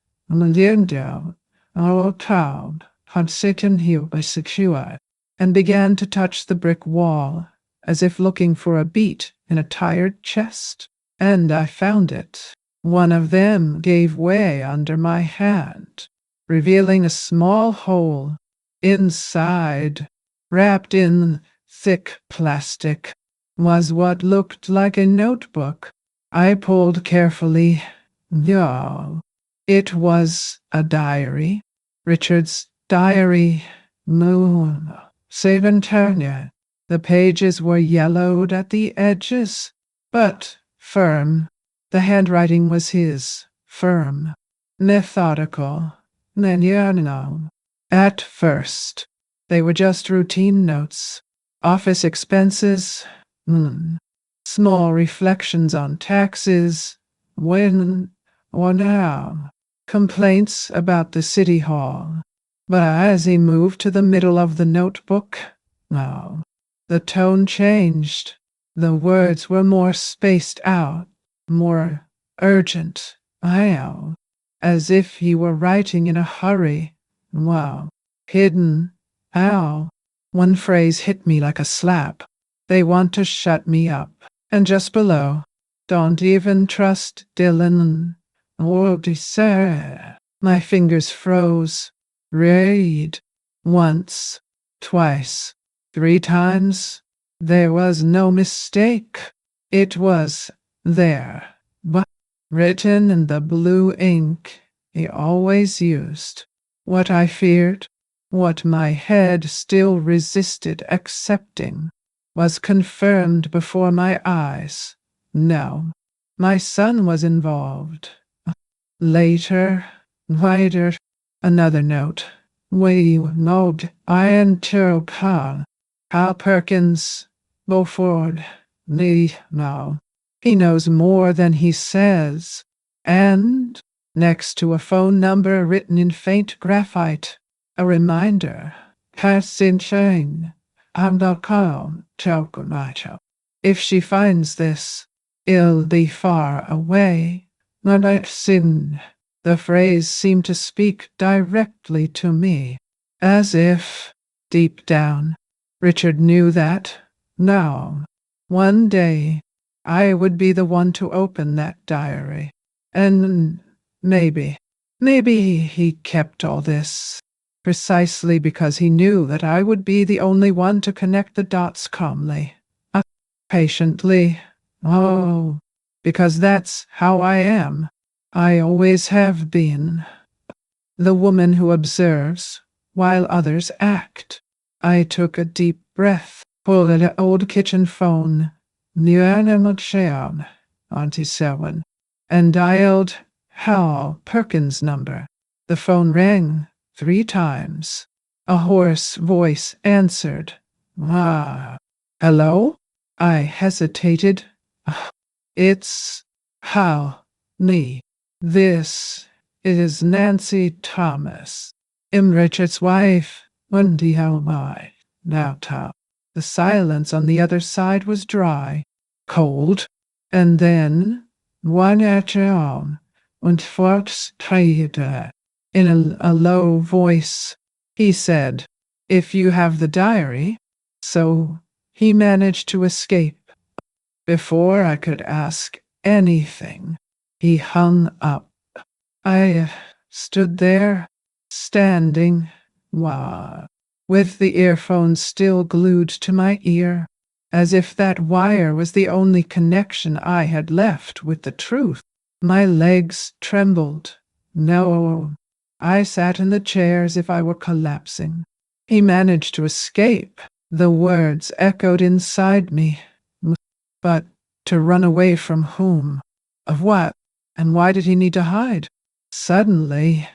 Old town had sitting here by secure, and began to touch the brick wall, as if looking for a beat in a tired chest. And I found it. One of them gave way under my hand, revealing a small hole. Inside, wrapped in thick plastic, was what looked like a notebook. I pulled carefully. No, it was a diary. Richard's diary. Moon. Savanternia. The pages were yellowed at the edges, but firm. The handwriting was his, firm, methodical, no. At first, they were just routine notes, office expenses, small reflections on taxes, when or now, complaints about the city hall. But as he moved to the middle of the notebook, the tone changed. The words were more spaced out, more urgent, as if he were writing in a hurry. Hidden. One phrase hit me like a slap. They want to shut me up. And just below, don't even trust Dylan. My fingers froze. Read. Once, twice, 3 times. There was no mistake. It was there, but written in the blue ink he always used. What I feared, what my head still resisted accepting, was confirmed before my eyes. No, my son was involved. Later, another note. We knowed Ian Turpin, Hal Perkins, Beaufort, now. He knows more than he says. And, next to a phone number written in faint graphite, a reminder. Passinchain. I'm not calm, Choconacho. If she finds this, it'll be far away. Not I've sin. The phrase seemed to speak directly to me, as if, deep down, Richard knew that, now, one day, I would be the one to open that diary. And maybe he kept all this, precisely because he knew that I would be the only one to connect the dots calmly, patiently. Because that's how I am. I always have been. The woman who observes, while others act. I took a deep breath, pulled at an old kitchen phone, Auntie and dialed Hal Perkins' number. The phone rang 3 times. A hoarse voice answered. Hello? I hesitated. It's Hal. Me. This is Nancy Thomas. I'm Richard's wife. Wendy, how am I? Now, Tom. The silence on the other side was dry, cold, and then, one at your own, und fortschritte. In a low voice, he said, if you have the diary. So, he managed to escape. Before I could ask anything, he hung up. I stood there, standing, with the earphones still glued to my ear, as if that wire was the only connection I had left with the truth. My legs trembled. No, I sat in the chair as if I were collapsing. He managed to escape. The words echoed inside me. But to run away from whom? Of what? And why did he need to hide? Suddenly,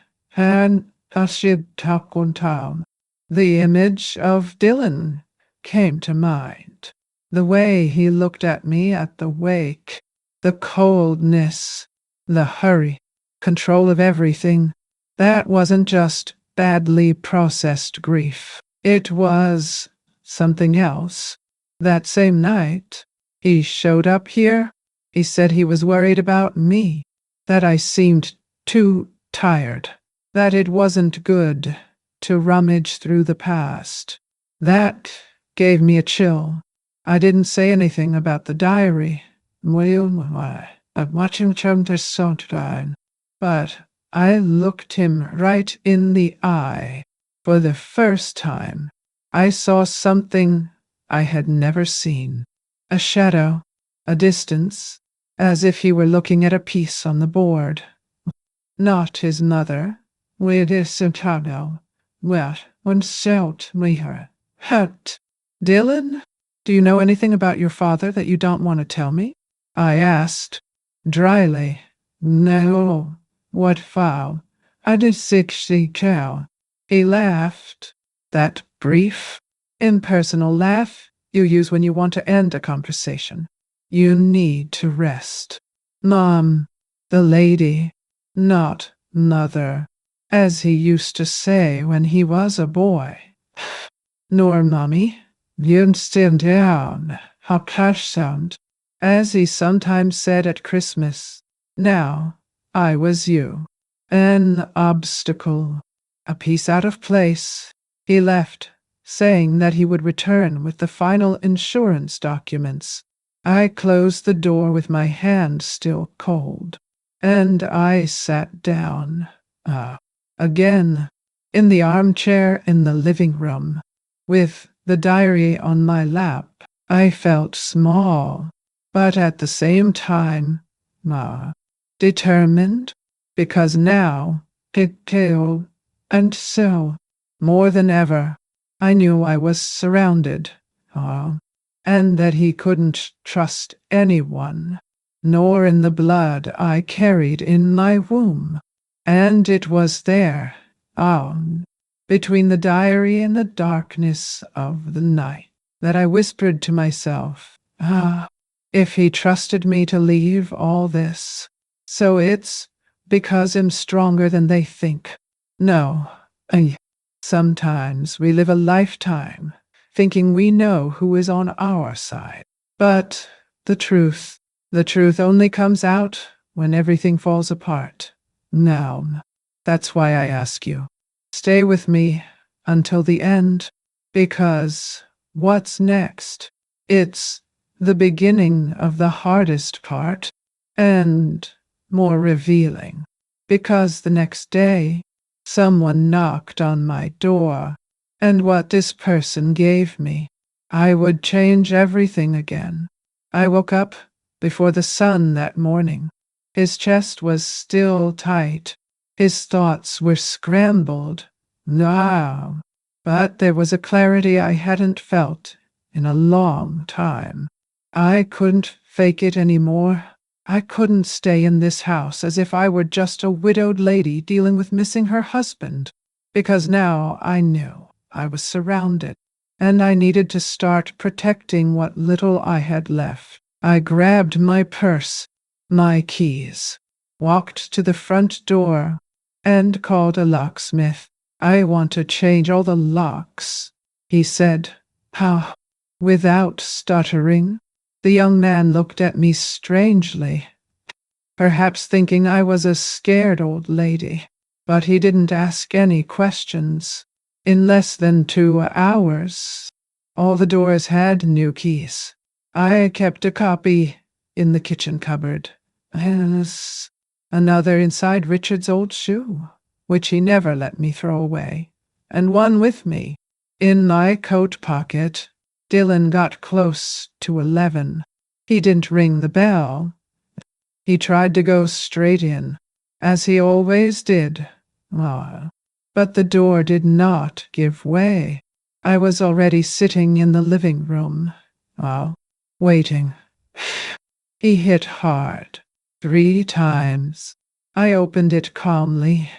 the image of Dylan came to mind. The way he looked at me at the wake, the coldness, the hurry, control of everything. That wasn't just badly processed grief. It was something else. That same night, he showed up here. He said he was worried about me, that I seemed too tired, that it wasn't good to rummage through the past. That gave me a chill. I didn't say anything about the diary. I'm watching Chumter Sondheim, but I looked him right in the eye. For the first time, I saw something I had never seen. A shadow, a distance, as if he were looking at a piece on the board. Not his mother. With his shadow. Well, one shout me her. Hurt. Dylan? Do you know anything about your father that you don't want to tell me? I asked, dryly. No. What foul? I did 60 cow. He laughed. That brief, impersonal laugh you use when you want to end a conversation. You need to rest. Mom, the lady, not mother, as he used to say when he was a boy. Nor mommy, you stand down, how cash sound, as he sometimes said at Christmas. Now, I was you. An obstacle, a piece out of place. He left, saying that he would return with the final insurance documents. I closed the door with my hand still cold, and I sat down, again, in the armchair in the living room, with the diary on my lap. I felt small, but at the same time, determined, because now, and so, more than ever, I knew I was surrounded, and that he couldn't trust anyone, nor in the blood I carried in my womb. And it was there, between the diary and the darkness of the night, that I whispered to myself, if he trusted me to leave all this, so it's because I'm stronger than they think. No, sometimes we live a lifetime thinking we know who is on our side. But the truth only comes out when everything falls apart. Now, that's why I ask you, stay with me until the end, because what's next? It's the beginning of the hardest part, and more revealing, because the next day, someone knocked on my door, and what this person gave me, I would change everything again. I woke up before the sun that morning. His chest was still tight. His thoughts were scrambled. No, but there was a clarity I hadn't felt in a long time. I couldn't fake it anymore. I couldn't stay in this house as if I were just a widowed lady dealing with missing her husband, because now I knew I was surrounded, and I needed to start protecting what little I had left. I grabbed my purse, my keys, walked to the front door, and called a locksmith. I want to change all the locks, he said. How? Without stuttering. The young man looked at me strangely, perhaps thinking I was a scared old lady, but he didn't ask any questions. In less than 2 hours, all the doors had new keys. I kept a copy in the kitchen cupboard. Yes, another inside Richard's old shoe, which he never let me throw away, and one with me in my coat pocket. Dylan got close to 11. He didn't ring the bell. He tried to go straight in, as he always did. But the door did not give way. I was already sitting in the living room, waiting. He hit hard, 3 times. I opened it calmly.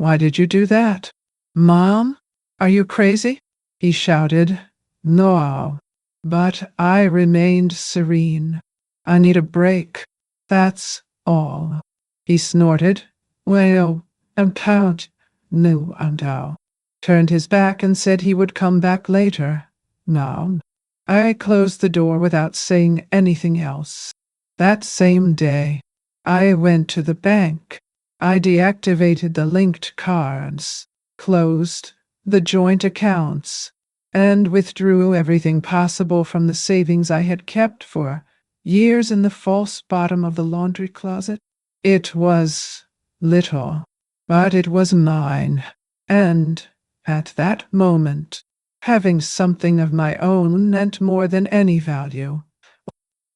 Why did you do that? Mom? Are you crazy? He shouted. No. But I remained serene. I need a break. That's all. He snorted. Well, and count. No, and out. Turned his back and said he would come back later. No. I closed the door without saying anything else. That same day, I went to the bank. I deactivated the linked cards, closed the joint accounts, and withdrew everything possible from the savings I had kept for years in the false bottom of the laundry closet. It was little, but it was mine, and at that moment, having something of my own meant more than any value.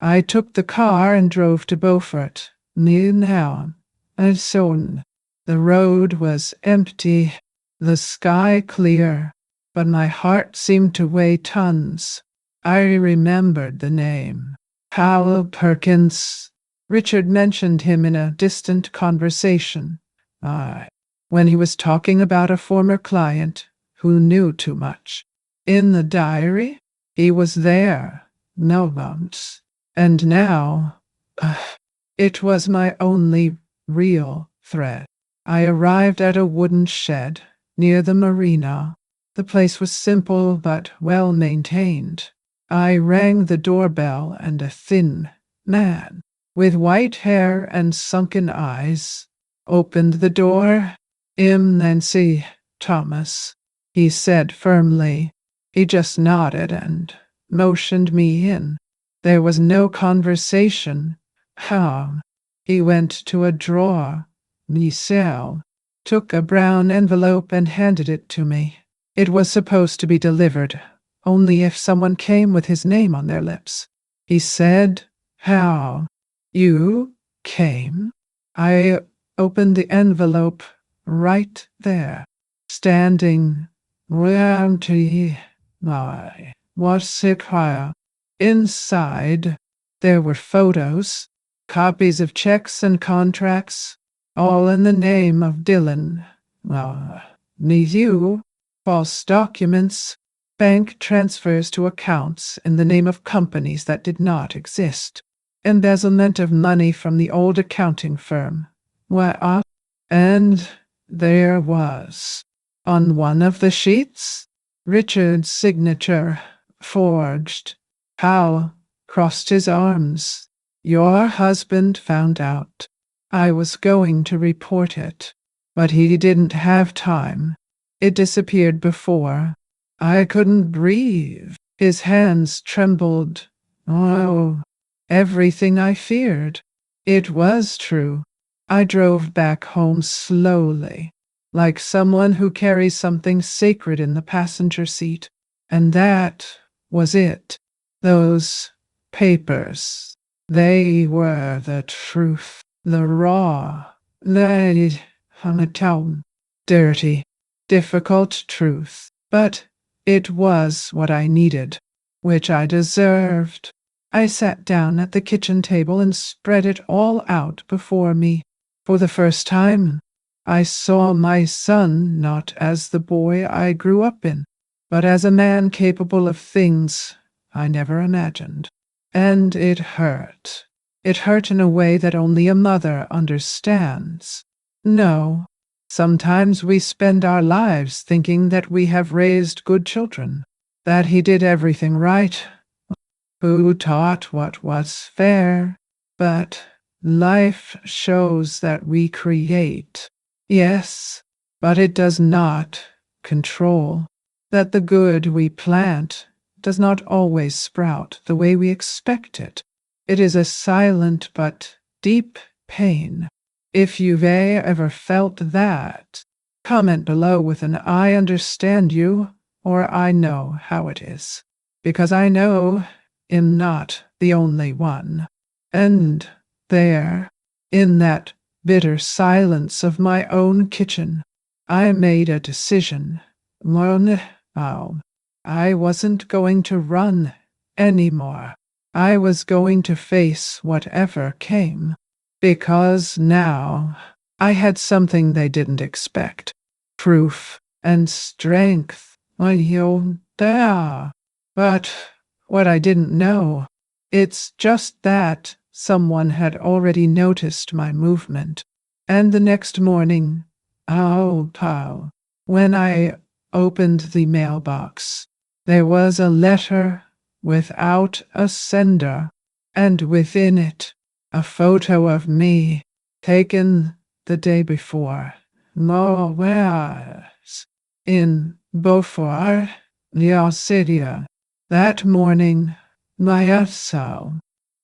I took the car and drove to Beaufort, Newnham, and soon the road was empty, the sky clear, but my heart seemed to weigh tons. I remembered the name. Hal Perkins. Richard mentioned him in a distant conversation. When he was talking about a former client who knew too much. In the diary, he was there, no bumps. And now, it was my only real threat. I arrived at a wooden shed near the marina. The place was simple but well maintained. I rang the doorbell, and a thin man with white hair and sunken eyes opened the door. Nancy Thomas, he said firmly. He just nodded and motioned me in. There was no conversation. He went to a drawer. Michelle took a brown envelope and handed it to me. It was supposed to be delivered only if someone came with his name on their lips. He said, "How? You came?" I opened the envelope right there, standing empty. What's it higher? Inside, there were photos, copies of checks and contracts, all in the name of Dylan. You, false documents, bank transfers to accounts in the name of companies that did not exist, embezzlement of money from the old accounting firm. And there was, on one of the sheets, Richard's signature, forged. Hal crossed his arms. Your husband found out. I was going to report it, but he didn't have time. It disappeared before. I couldn't breathe. His hands trembled. Everything I feared. It was true. I drove back home slowly, like someone who carries something sacred in the passenger seat. And that was it. Those papers. They were the truth. The raw, dirty, difficult truth. But it was what I needed, which I deserved. I sat down at the kitchen table and spread it all out before me. For the first time, I saw my son not as the boy I grew up in, but as a man capable of things I never imagined. And it hurt. It hurt in a way that only a mother understands. No, sometimes we spend our lives thinking that we have raised good children, that he did everything right, who taught what was fair, but life shows that we create. Yes, but it does not control. That the good we plant does not always sprout the way we expect it. It is a silent but deep pain. If you've ever felt that, comment below with an "I understand you" or "I know how it is." Because I know I'm not the only one. And there, in that bitter silence of my own kitchen, I made a decision. I wasn't going to run anymore. I was going to face whatever came, because now I had something they didn't expect. Proof and strength. But what I didn't know, it's just that someone had already noticed my movement. And the next morning, when I opened the mailbox, there was a letter without a sender, and within it, A photo of me taken the day before. No, where's in Beaufort, New City. That morning, my soul.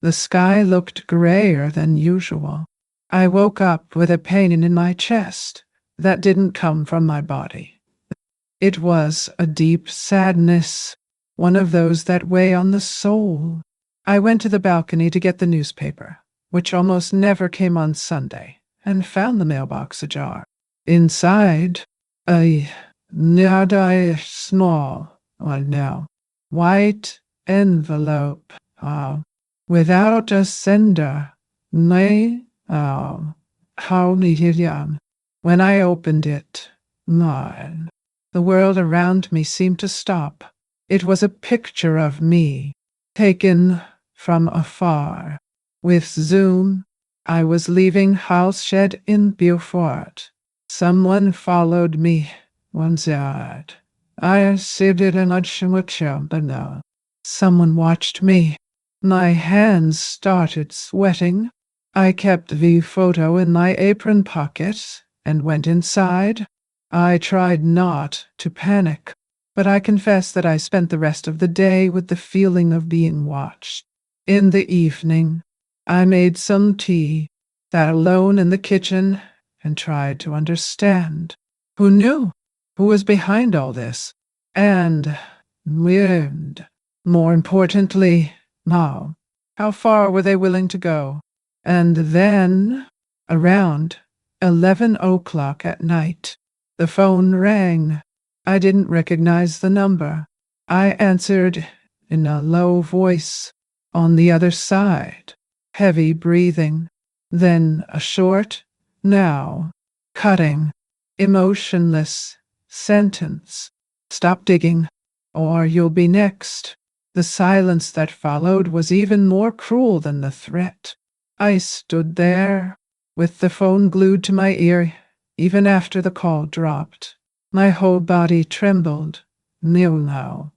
The sky looked grayer than usual. I woke up with a pain in my chest that didn't come from my body. It was a deep sadness, one of those that weigh on the soul. I went to the balcony to get the newspaper, which almost never came on Sunday, and found the mailbox ajar. Inside, a nearly small, white envelope, without a sender. Nay, how young. When I opened it, mine. The world around me seemed to stop. It was a picture of me, taken from afar. With zoom, I was leaving Halsted in Beaufort. Someone followed me. One yard. I said it in a now. Someone watched me. My hands started sweating. I kept the photo in my apron pocket and went inside. I tried not to panic, but I confess that I spent the rest of the day with the feeling of being watched. In the evening, I made some tea, sat alone in the kitchen, and tried to understand. Who knew? Who was behind all this? And, more importantly, how far were they willing to go? And then, around 11 o'clock at night, the phone rang. I didn't recognize the number. I answered in a low voice. On the other side, heavy breathing, then a short, now, cutting, emotionless sentence. Stop digging, or you'll be next. The silence that followed was even more cruel than the threat. I stood there, with the phone glued to my ear, even after the call dropped. My whole body trembled. Nil now.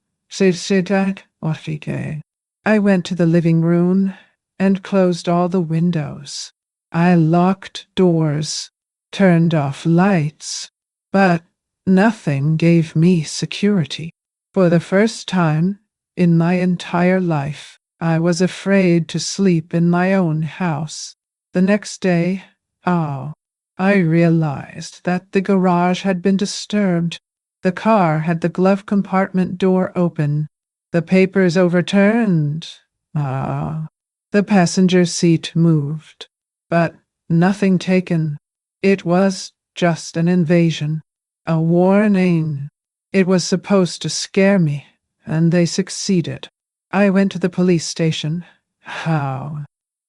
I went to the living room and closed all the windows. I locked doors, turned off lights, but nothing gave me security. For the first time in my entire life, I was afraid to sleep in my own house. The next day, I realized that the garage had been disturbed. The car had the glove compartment door open, the papers overturned. The passenger seat moved, but nothing taken. It was just an invasion, a warning. It was supposed to scare me, and they succeeded. I went to the police station.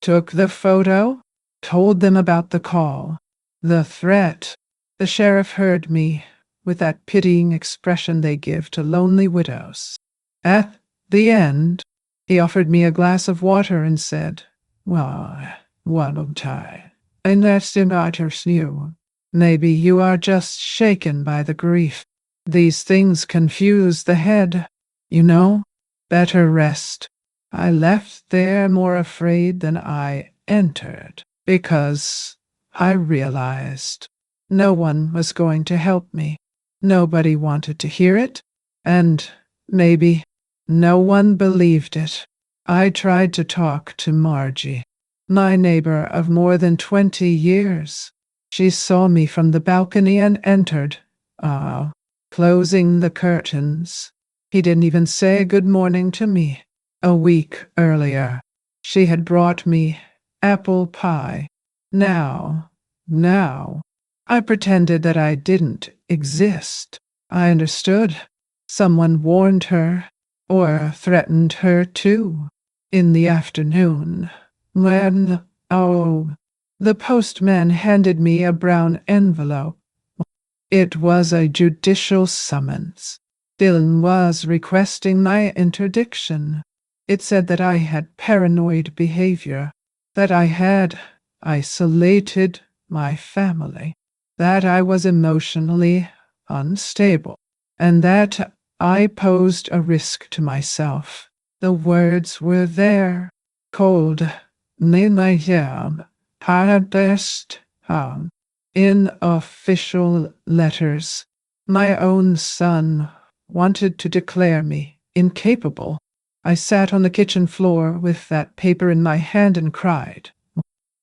Took the photo, told them about the call, the threat. The sheriff heard me with that pitying expression they give to lonely widows. At the end, he offered me a glass of water and said, "Well, one time, and that's the matters you. Maybe you are just shaken by the grief. These things confuse the head, you know. Better rest." I left there more afraid than I entered, because I realized no one was going to help me. Nobody wanted to hear it, and maybe no one believed it. I tried to talk to Margie, my neighbor of more than 20 years. She saw me from the balcony and entered, closing the curtains. He didn't even say good morning to me. A week earlier, she had brought me apple pie. Now, I pretended that I didn't exist. I understood. Someone warned her, or threatened her too. In the afternoon, when, the postman handed me a brown envelope. It was a judicial summons. Dylan was requesting my interdiction. It said that I had paranoid behavior, that I had isolated my family, that I was emotionally unstable, and that I posed a risk to myself. The words were there, cold, name my him, hardest, in official letters. My own son wanted to declare me incapable. I sat on the kitchen floor with that paper in my hand and cried.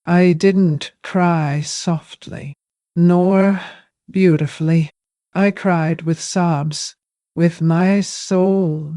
I didn't cry softly, nor beautifully. I cried with sobs, with my soul,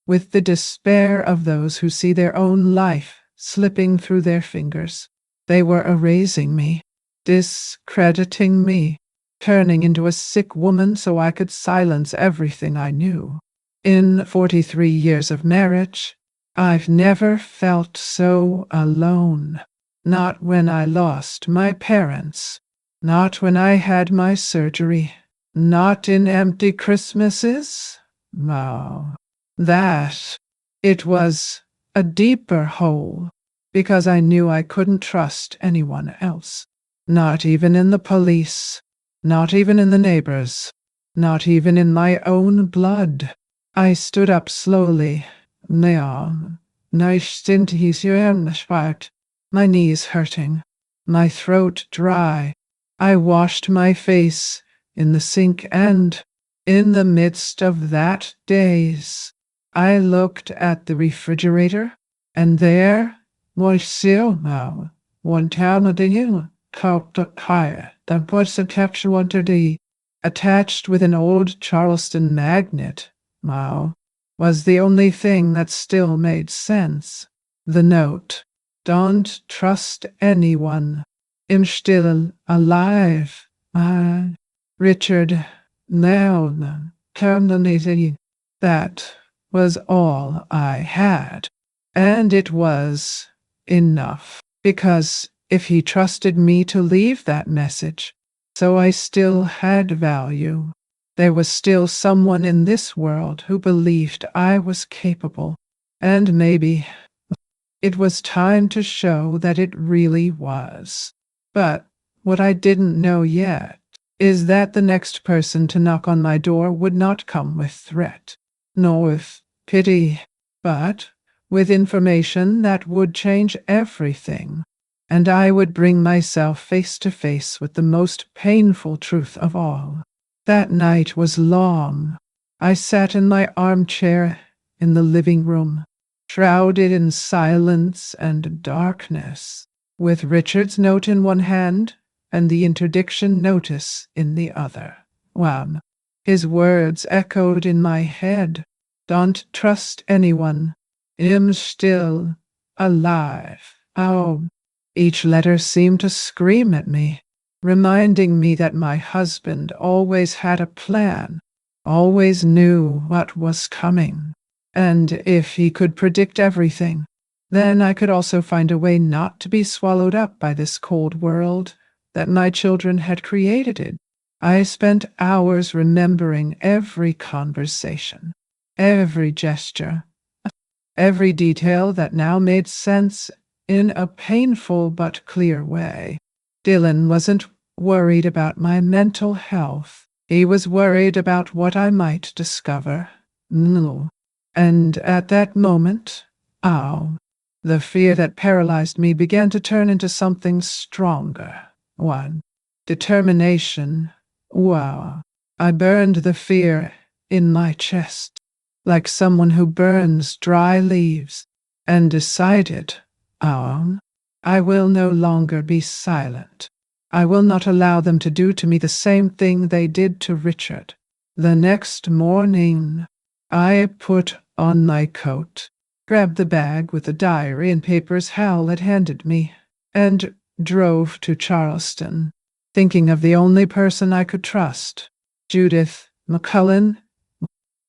with the despair of those who see their own life slipping through their fingers. They were erasing me, discrediting me, turning into a sick woman so I could silence everything I knew. In 43 years of marriage, I've never felt so alone. Not when I lost my parents, not when I had my surgery, not in empty Christmases. No, that it was a deeper hole because I knew I couldn't trust anyone else, not even in the police, not even in the neighbors, not even in my own blood. I stood up slowly. Now, my knees hurting, my throat dry. I washed my face in the sink, and in the midst of that daze, I looked at the refrigerator, and there was still now one town of the hill called higher than was attached with an old Charleston magnet. Now was the only thing that still made sense. The note. Don't trust anyone. Im still alive. Richard Nelson terminated. That was all I had. And it was enough. Because if he trusted me to leave that message, so I still had value. There was still someone in this world who believed I was capable. And maybe it was time to show that it really was. But what I didn't know yet is that the next person to knock on my door would not come with threat, nor with pity, but with information that would change everything. And I would bring myself face to face with the most painful truth of all. That night was long. I sat in my armchair in the living room, shrouded in silence and darkness, with Richard's note in one hand and the interdiction notice in the other. Wham! His words echoed in my head. Don't trust anyone. Im still alive. Oh, each letter seemed to scream at me, reminding me that my husband always had a plan, always knew what was coming. And if he could predict everything, then I could also find a way not to be swallowed up by this cold world that my children had created. I spent hours remembering every conversation, every gesture, every detail that now made sense in a painful but clear way. Dylan wasn't worried about my mental health. He was worried about what I might discover. No. And at that moment, the fear that paralyzed me began to turn into something stronger. One. Determination. Wow. I burned the fear in my chest, like someone who burns dry leaves, and decided, I will no longer be silent. I will not allow them to do to me the same thing they did to Richard. The next morning, I put on my coat, grabbed the bag with the diary and papers Hal had handed me, and drove to Charleston, thinking of the only person I could trust, Judith McCullen.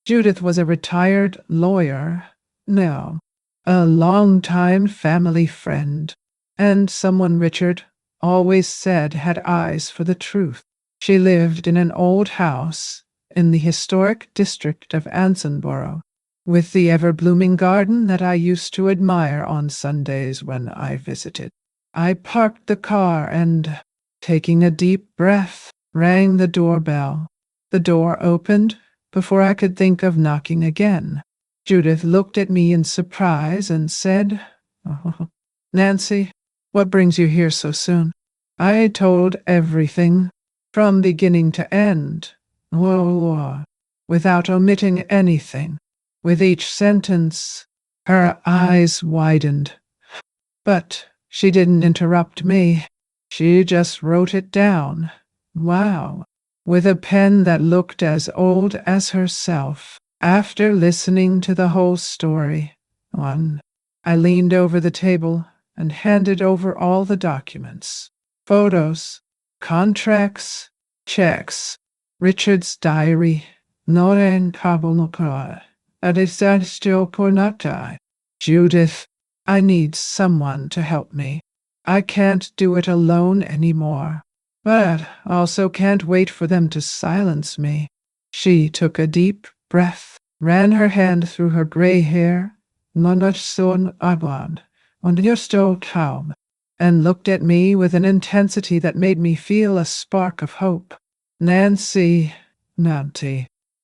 Judith was a retired lawyer, now a long-time family friend, and someone Richard always said had eyes for the truth. She lived in an old house in the historic district of Ansonboro, with the ever-blooming garden that I used to admire on Sundays when I visited. I parked the car and, taking a deep breath, rang the doorbell. The door opened before I could think of knocking again. Judith looked at me in surprise and said, "Oh, Nancy, What brings you here so soon? I told everything, from beginning to end, whoa, without omitting anything. With each sentence, her eyes widened. But she didn't interrupt me. She just wrote it down. Wow. With a pen that looked as old as herself. After listening to the whole story, I leaned over the table and handed over all the documents. Photos, contracts, checks, Richard's diary, Noren Kabulokar, Adisastio Pornata. Judith, I need someone to help me. I can't do it alone anymore, but also can't wait for them to silence me. She took a deep breath, ran her hand through her gray hair, Nonachson Abad, and you're still calm, and looked at me with an intensity that made me feel a spark of hope. Nancy,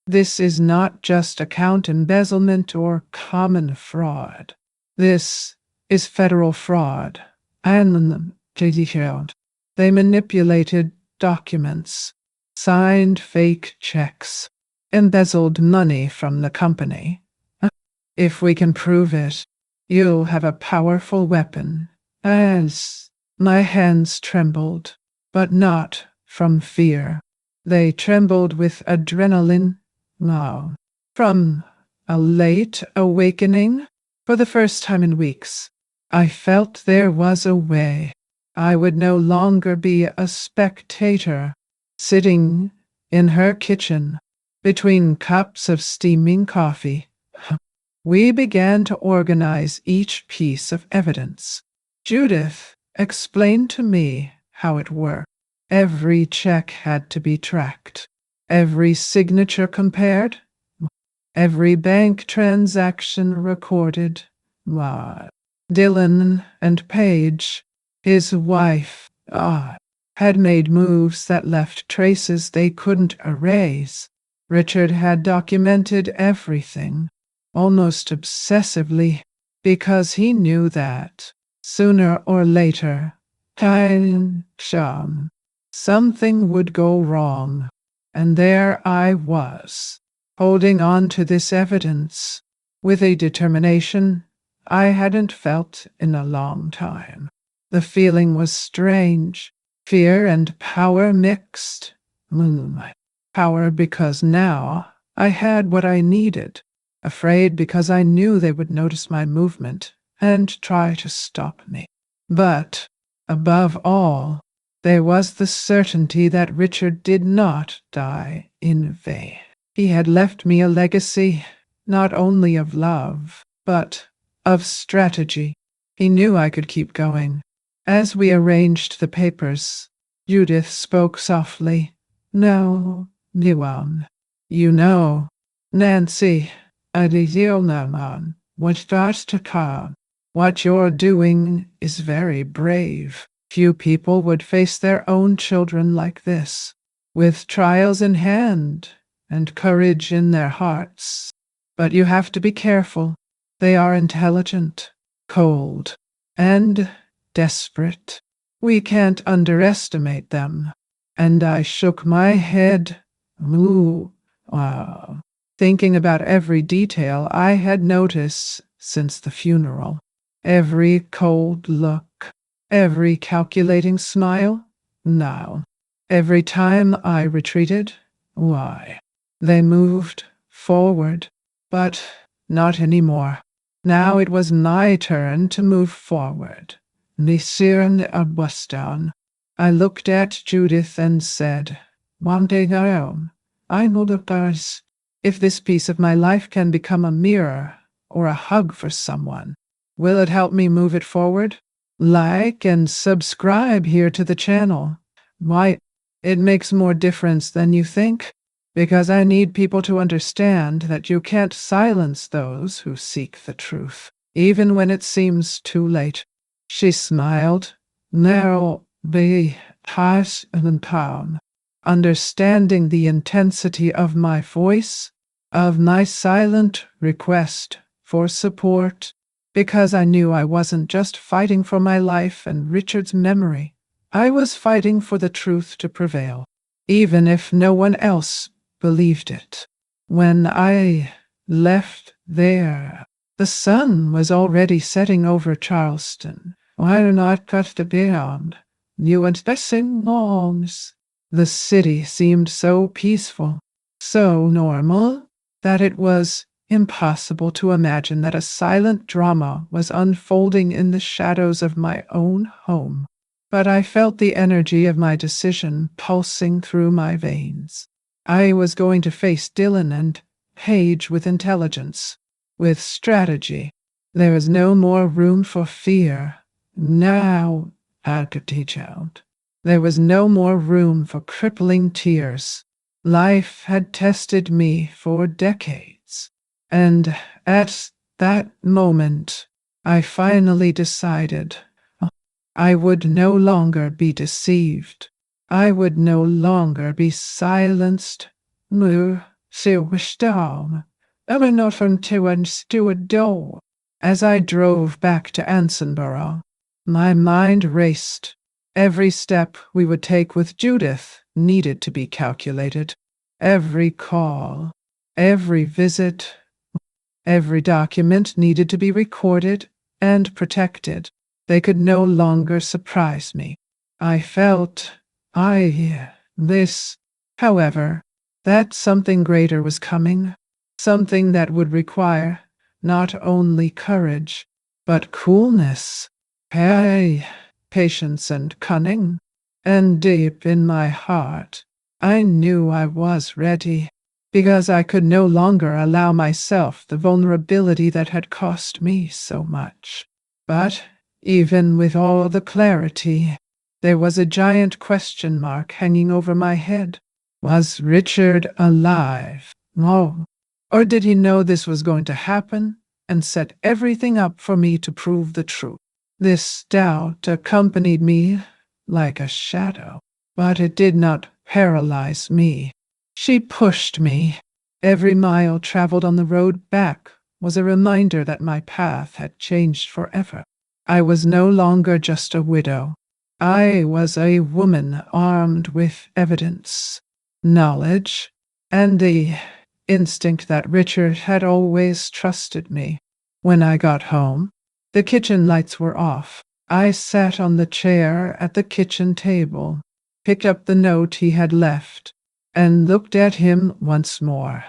this is not just account embezzlement or common fraud. This is federal fraud. And they manipulated documents, signed fake checks, embezzled money from the company. If we can prove it, you'll have a powerful weapon. As my hands trembled, but not from fear. They trembled with adrenaline. No, from a late awakening. For the first time in weeks, I felt there was a way. I would no longer be a spectator, sitting in her kitchen, between cups of steaming coffee. We began to organize each piece of evidence. Judith explained to me how it worked. Every check had to be tracked, every signature compared, every bank transaction recorded. Dylan and Paige, his wife, had made moves that left traces they couldn't erase. Richard had documented everything, almost obsessively, because he knew that, sooner or later, something would go wrong. And there I was, holding on to this evidence, with a determination I hadn't felt in a long time. The feeling was strange, fear and power mixed. Power because now I had what I needed. Afraid because I knew they would notice my movement and try to stop me. But, above all, there was the certainty that Richard did not die in vain. He had left me a legacy, not only of love, but of strategy. He knew I could keep going. As we arranged the papers, Judith spoke softly. No, Niwan. You know, Nancy, what starts to come. What you're doing is very brave. Few people would face their own children like this, with trials in hand and courage in their hearts. But you have to be careful. They are intelligent, cold, and desperate. We can't underestimate them. And I shook my head, thinking about every detail I had noticed since the funeral. Every cold look, every calculating smile. Now, every time I retreated, they moved forward, but not anymore. Now it was my turn to move forward. I looked at Judith and said, I know that guys, if this piece of my life can become a mirror or a hug for someone, will it help me move it forward? Like and subscribe here to the channel. Why, it makes more difference than you think, because I need people to understand that you can't silence those who seek the truth, even when it seems too late. She smiled. There'll be times and time, understanding the intensity of my voice, of my silent request for support. because I knew I wasn't just fighting for my life and Richard's memory. I was fighting for the truth to prevail, even if no one else believed it. When I left there, the sun was already setting over Charleston. Why not cut the beyond? You and blessing longs. The city seemed so peaceful, so normal, that it was impossible to imagine that a silent drama was unfolding in the shadows of my own home. But I felt the energy of my decision pulsing through my veins. I was going to face Dylan and Paige with intelligence, with strategy. There was no more room for fear. Now I could teach out. There was no more room for crippling tears. Life had tested me for decades, and at that moment, I finally decided I would no longer be deceived. I would no longer be silenced. Mu silverstorm. Ever not from to and steward door. As I drove back to Ansonborough, my mind raced. Every step we would take with Judith needed to be calculated. Every call, every visit, every document needed to be recorded and protected. They could no longer surprise me. I felt this, however, that something greater was coming, something that would require not only courage, but coolness, patience and cunning. And deep in my heart, I knew I was ready, because I could no longer allow myself the vulnerability that had cost me so much. But even with all the clarity, there was a giant question mark hanging over my head. Was Richard alive? No. Or did he know this was going to happen and set everything up for me to prove the truth? This doubt accompanied me like a shadow, but it did not paralyze me. She pushed me. Every mile traveled on the road back was a reminder that my path had changed forever. I was no longer just a widow. I was a woman armed with evidence, knowledge, and the instinct that Richard had always trusted me. When I got home, the kitchen lights were off. I sat on the chair at the kitchen table, picked up the note he had left, and looked at him once more.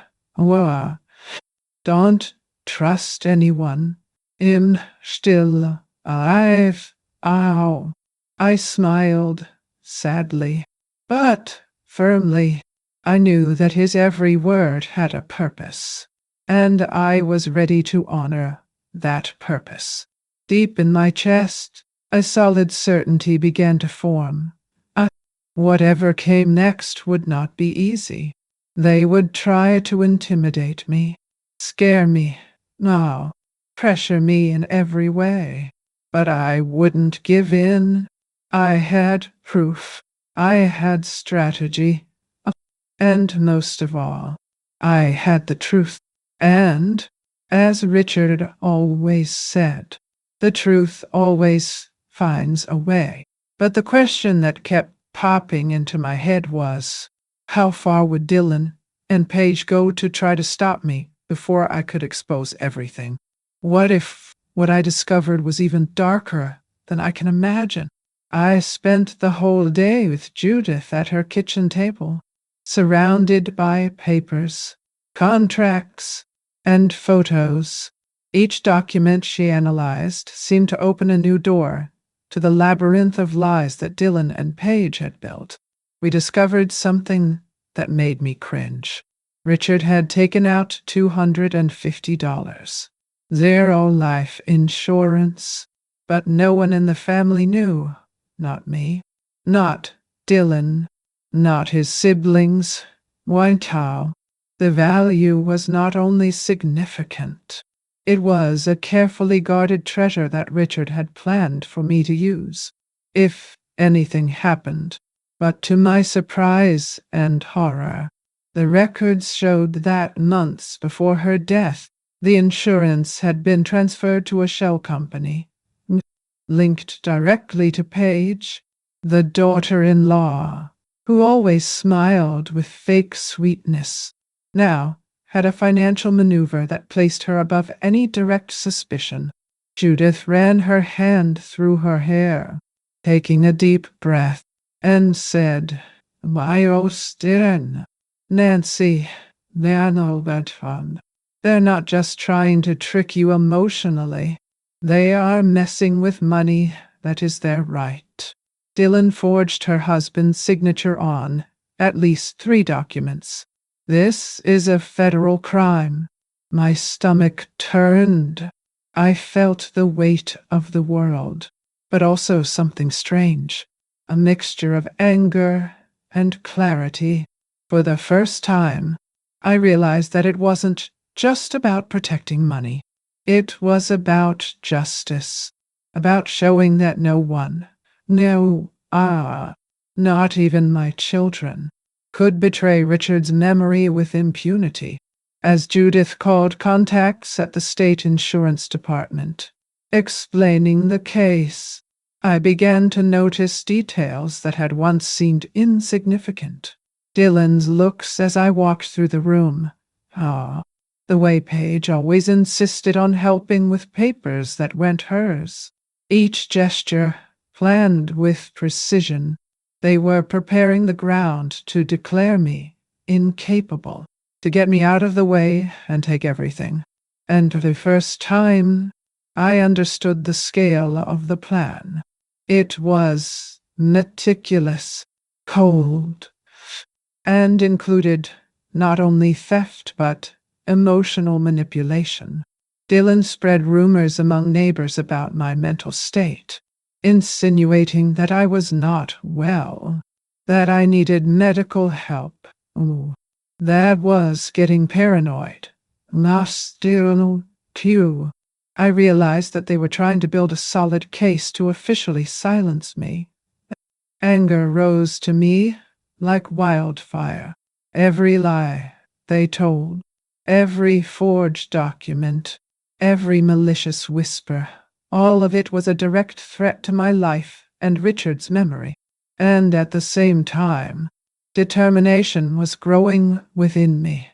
Don't trust anyone. I'm still alive. Ow. I smiled, sadly, but firmly. I knew that his every word had a purpose, and I was ready to honor that purpose. Deep in my chest, a solid certainty began to form. Whatever came next would not be easy. They would try to intimidate me, scare me, pressure me in every way. But I wouldn't give in. I had proof. I had strategy. And most of all, I had the truth. And, as Richard always said, the truth always finds a way. But the question that kept popping into my head was, how far would Dylan and Paige go to try to stop me before I could expose everything? What if what I discovered was even darker than I can imagine? I spent the whole day with Judith at her kitchen table, surrounded by papers, contracts, and photos. Each document she analyzed seemed to open a new door to the labyrinth of lies that Dylan and Paige had built. We discovered something that made me cringe. Richard had taken out $250. Zero life insurance, but no one in the family knew. Not me. Not Dylan. Not his siblings. How? The value was not only significant, it was a carefully guarded treasure that Richard had planned for me to use, if anything happened. But to my surprise and horror, the records showed that months before her death, The insurance had been transferred to a shell company, linked directly to Paige, the daughter-in-law, who always smiled with fake sweetness, now had a financial maneuver that placed her above any direct suspicion. Judith ran her hand through her hair, taking a deep breath, and said, "My Stern, Nancy, they're no bad fun. They're not just trying to trick you emotionally. They are messing with money that is their right." Dylan forged her husband's signature on at least 3 documents. "This is a federal crime." My stomach turned. I felt the weight of the world, but also something strange, a mixture of anger and clarity. For the first time, I realized that it wasn't just about protecting money. It was about justice, about showing that no one, not even my children, could betray Richard's memory with impunity. As Judith called contacts at the state insurance department, explaining the case, I began to notice details that had once seemed insignificant. Dylan's looks as I walked through the room. The way Paige always insisted on helping with papers that weren't hers. Each gesture planned with precision. They were preparing the ground to declare me incapable, to get me out of the way and take everything. And for the first time, I understood the scale of the plan. It was meticulous, cold, and included not only theft but emotional manipulation. Dylan spread rumors among neighbors about my mental state, insinuating that I was not well, that I needed medical help. That was getting paranoid. I realized that they were trying to build a solid case to officially silence me. Anger rose to me like wildfire. Every lie they told, every forged document, every malicious whisper, all of it was a direct threat to my life and Richard's memory. And at the same time, determination was growing within me.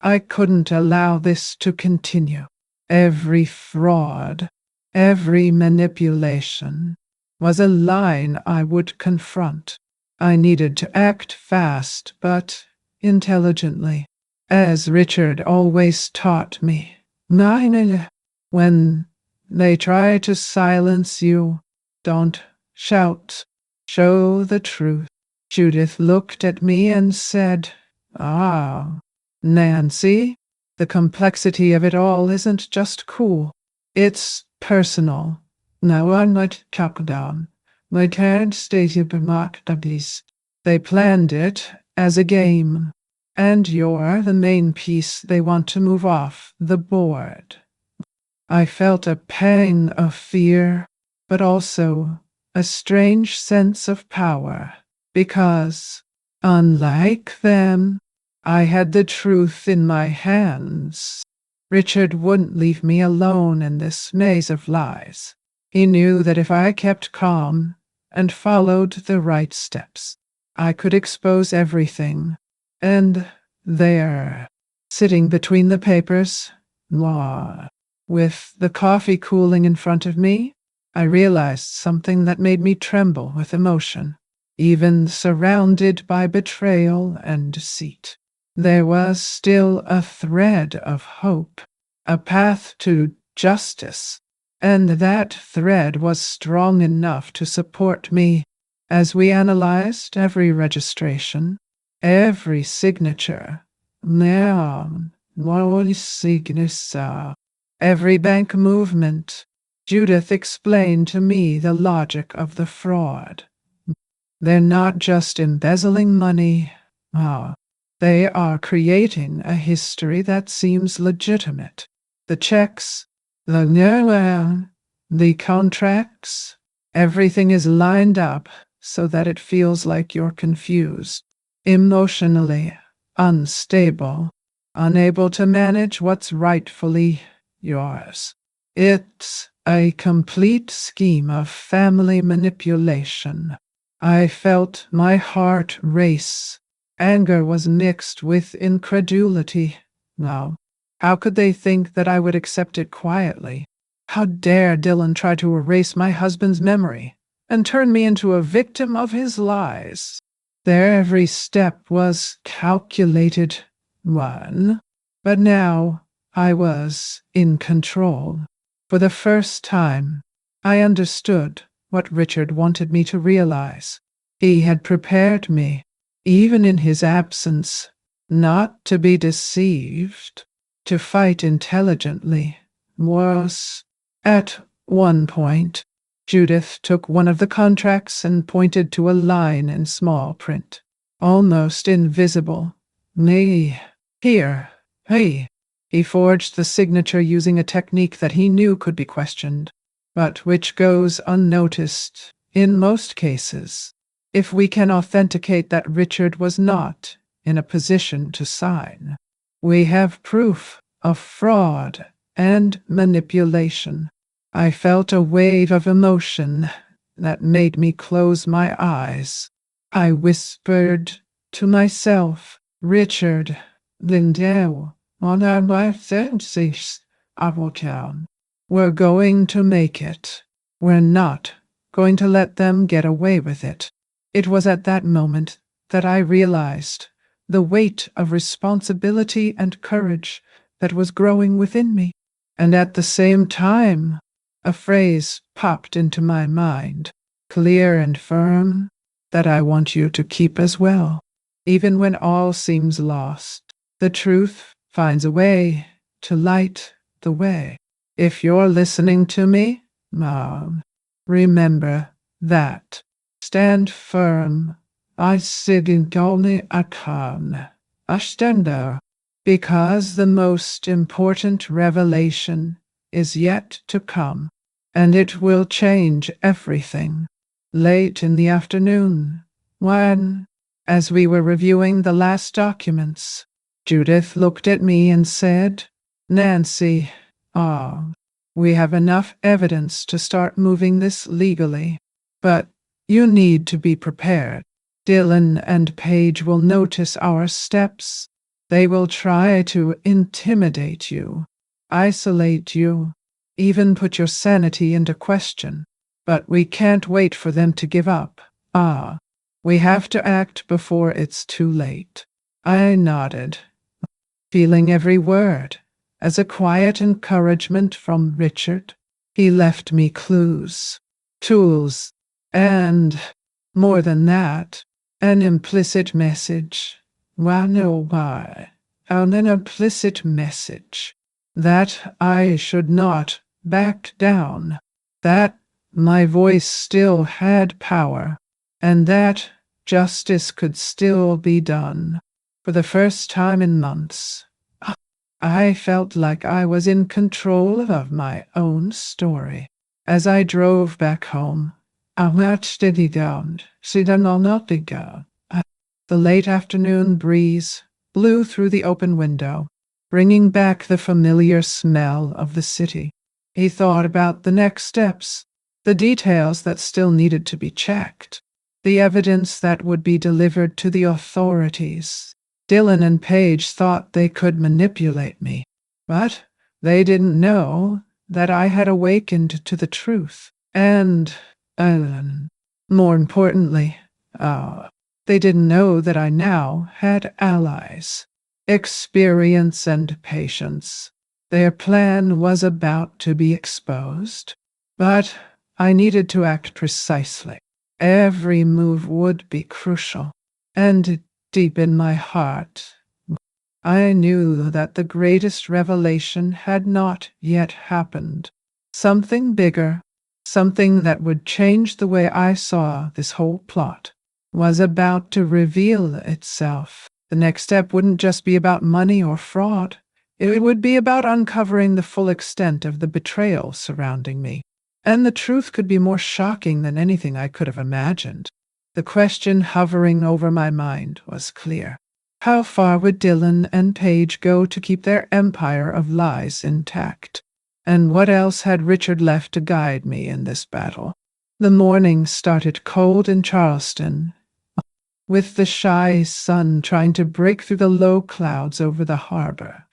I couldn't allow this to continue. Every fraud, every manipulation was a line I would confront. I needed to act fast, but intelligently, as Richard always taught me. When they try to silence you, don't shout. Show the truth. Judith looked at me and said, Nancy, the complexity of it all isn't just cool. It's personal. Now I'm not chucked down. My current state of remarkabilities. They planned it as a game, and you're the main piece they want to move off the board. I felt a pang of fear, but also a strange sense of power, because, unlike them, I had the truth in my hands. Richard wouldn't leave me alone in this maze of lies. He knew that if I kept calm and followed the right steps, I could expose everything. And there, sitting between the papers, with the coffee cooling in front of me, I realized something that made me tremble with emotion. Even surrounded by betrayal and deceit, there was still a thread of hope, a path to justice, and that thread was strong enough to support me as we analyzed every registration, every signature, every bank movement. Judith explained to me the logic of the fraud. They're not just embezzling money. They are creating a history that seems legitimate. The checks, the contracts, everything is lined up so that it feels like you're confused, emotionally unstable, unable to manage what's rightfully yours. It's a complete scheme of family manipulation. I felt my heart race. Anger was mixed with incredulity. No, how could they think that I would accept it quietly? How dare Dylan try to erase my husband's memory and turn me into a victim of his lies? Their every step was calculated. But now I was in control. For the first time, I understood what Richard wanted me to realize. He had prepared me, even in his absence, not to be deceived, to fight intelligently. Was at one point, Judith took one of the contracts and pointed to a line in small print, almost invisible. "Me. Here. Hey." He forged the signature using a technique that he knew could be questioned, but which goes unnoticed in most cases. If we can authenticate that Richard was not in a position to sign, we have proof of fraud and manipulation. I felt a wave of emotion that made me close my eyes. I whispered to myself, "Richard, Lindell, on our life sentences, Avotown. We're going to make it. We're not going to let them get away with it." It was at that moment that I realized the weight of responsibility and courage that was growing within me. And at the same time, a phrase popped into my mind, clear and firm, that I want you to keep as well. Even when all seems lost, the truth finds a way to light the way. If you're listening to me, Mom, remember that. Stand firm. I sit in only I can. I stand there, because the most important revelation is yet to come, and it will change everything. Late in the afternoon, when, as we were reviewing the last documents, Judith looked at me and said, "Nancy, we have enough evidence to start moving this legally, but you need to be prepared. Dylan and Paige will notice our steps. They will try to intimidate you, isolate you, even put your sanity into question. But we can't wait for them to give up. We have to act before it's too late." I nodded, feeling every word as a quiet encouragement from Richard. He left me clues, tools, and, more than that, an implicit message. An implicit message that I should not back down, that my voice still had power, and that justice could still be done. For the first time in months, I felt like I was in control of my own story. As I drove back home, I watched it down, the late afternoon breeze blew through the open window, bringing back the familiar smell of the city. He thought about the next steps, the details that still needed to be checked, the evidence that would be delivered to the authorities. Dylan and Paige thought they could manipulate me, but they didn't know that I had awakened to the truth. And, more importantly, they didn't know that I now had allies, experience and patience. Their plan was about to be exposed, but I needed to act precisely. Every move would be crucial, and deep in my heart, I knew that the greatest revelation had not yet happened. Something bigger, something that would change the way I saw this whole plot, was about to reveal itself. The next step wouldn't just be about money or fraud. It would be about uncovering the full extent of the betrayal surrounding me. And the truth could be more shocking than anything I could have imagined. The question hovering over my mind was clear. How far would Dillon and Page go to keep their empire of lies intact? And what else had Richard left to guide me in this battle? The morning started cold in Charleston, with the shy sun trying to break through the low clouds over the harbor.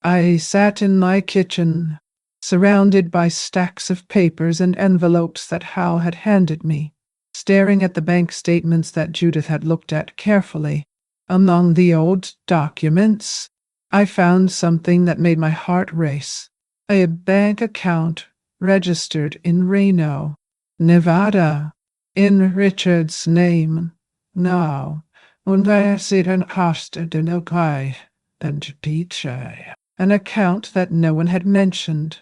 I sat in my kitchen, surrounded by stacks of papers and envelopes that Hal had handed me, staring at the bank statements that Judith had looked at carefully. Among the old documents, I found something that made my heart race. A bank account registered in Reno, Nevada, in Richard's name. Now, und I sit and costed in Okai and teacher. An account that no one had mentioned,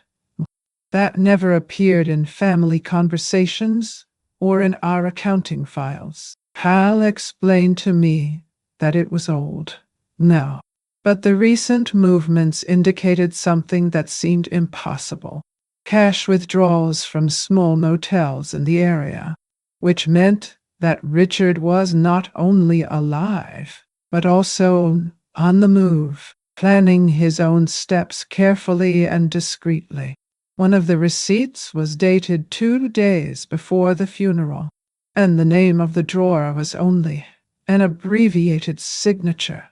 that never appeared in family conversations or in our accounting files. Hal explained to me that it was old. No, but the recent movements indicated something that seemed impossible. Cash withdrawals from small motels in the area, which meant that Richard was not only alive, but also on the move, planning his own steps carefully and discreetly. One of the receipts was dated 2 days before the funeral, and the name of the drawer was only an abbreviated signature.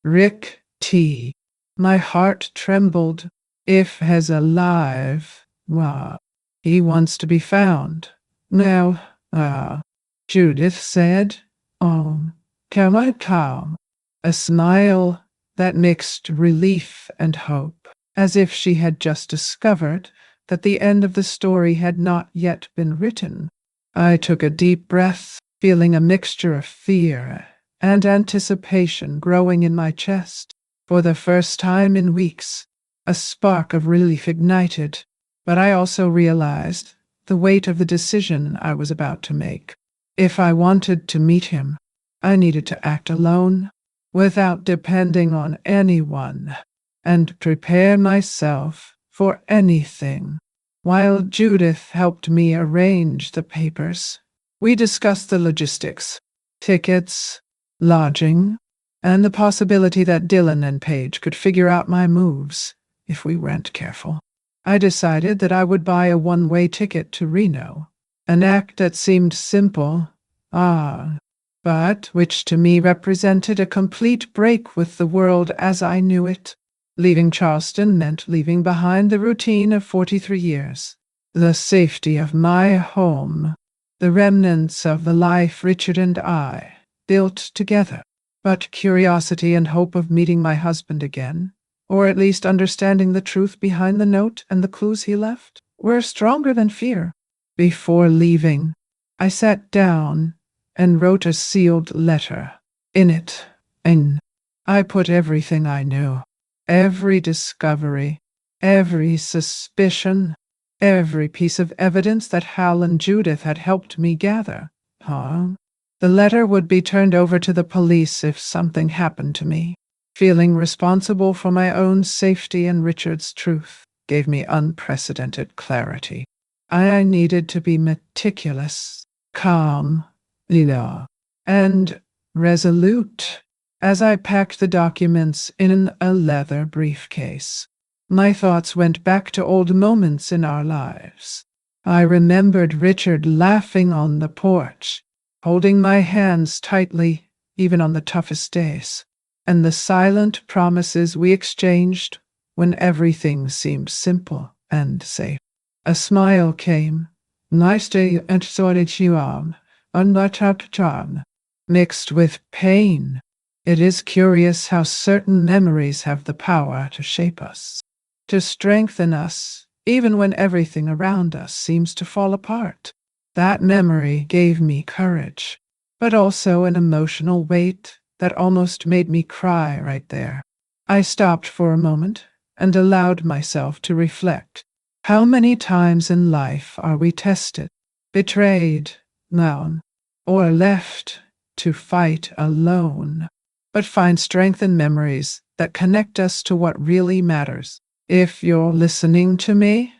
Rick T. My heart trembled. If he's alive, well, he wants to be found. Now, Judith said, can I come? A smile that mixed relief and hope, as if she had just discovered that the end of the story had not yet been written. I took a deep breath, feeling a mixture of fear and anticipation growing in my chest. For the first time in weeks, a spark of relief ignited, but I also realized the weight of the decision I was about to make. If I wanted to meet him, I needed to act alone, without depending on anyone, and prepare myself for anything. While Judith helped me arrange the papers, we discussed the logistics, tickets, lodging, and the possibility that Dillon and Page could figure out my moves if we weren't careful. I decided that I would buy a one-way ticket to Reno, an act that seemed simple, but which to me represented a complete break with the world as I knew it. Leaving Charleston meant leaving behind the routine of 43 years, the safety of my home, the remnants of the life Richard and I built together. But curiosity and hope of meeting my husband again, or at least understanding the truth behind the note and the clues he left, were stronger than fear. Before leaving, I sat down and wrote a sealed letter. In it, I put everything I knew, every discovery, every suspicion, every piece of evidence that Hal and Judith had helped me gather. The letter would be turned over to the police if something happened to me. Feeling responsible for my own safety and Richard's truth gave me unprecedented clarity. I needed to be meticulous, calm, and resolute as I packed the documents in a leather briefcase. My thoughts went back to old moments in our lives. I remembered Richard laughing on the porch, holding my hands tightly even on the toughest days, and the silent promises we exchanged when everything seemed simple and safe. A smile came. Nice day and solitude, mixed with pain. It is curious how certain memories have the power to shape us, to strengthen us, even when everything around us seems to fall apart. That memory gave me courage, but also an emotional weight that almost made me cry right there. I stopped for a moment and allowed myself to reflect. How many times in life are we tested, betrayed, known, or left to fight alone, but find strength in memories that connect us to what really matters? If you're listening to me,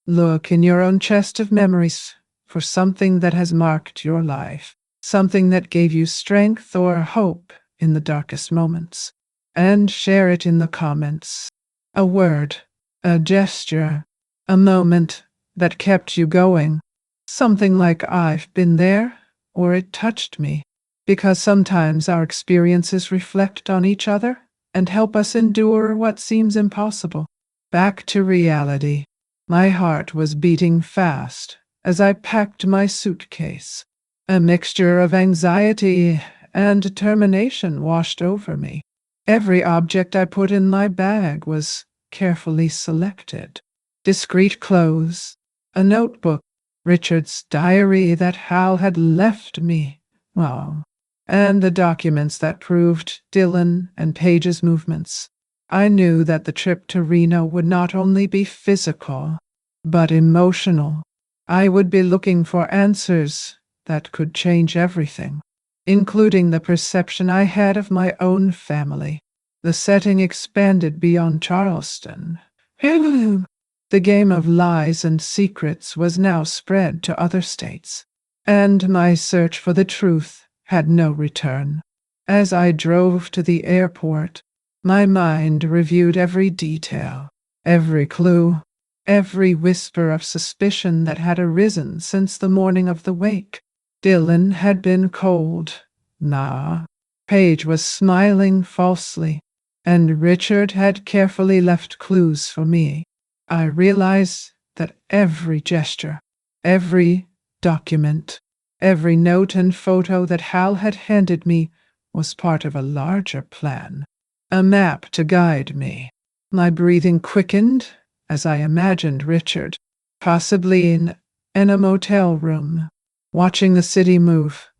look in your own chest of memories for something that has marked your life, something that gave you strength or hope in the darkest moments, and share it in the comments. A word, a gesture, a moment that kept you going. Something like "I've been there," or "it touched me." Because sometimes our experiences reflect on each other and help us endure what seems impossible. Back to reality. My heart was beating fast as I packed my suitcase. A mixture of anxiety and determination washed over me. Every object I put in my bag was carefully selected. Discreet clothes, a notebook, Richard's diary that Hal had left me. Oh, and the documents that proved Dylan and Paige's movements. I knew that the trip to Reno would not only be physical, but emotional. I would be looking for answers that could change everything, including the perception I had of my own family. The setting expanded beyond Charleston. The game of lies and secrets was now spread to other states, and my search for the truth had no return. As I drove to the airport, my mind reviewed every detail, every clue, every whisper of suspicion that had arisen since the morning of the wake. Dylan had been cold. Nah. Paige was smiling falsely, and Richard had carefully left clues for me. I realized that every gesture, every document, every note and photo that Hal had handed me was part of a larger plan, a map to guide me. My breathing quickened as I imagined Richard, possibly in a motel room, watching the city move,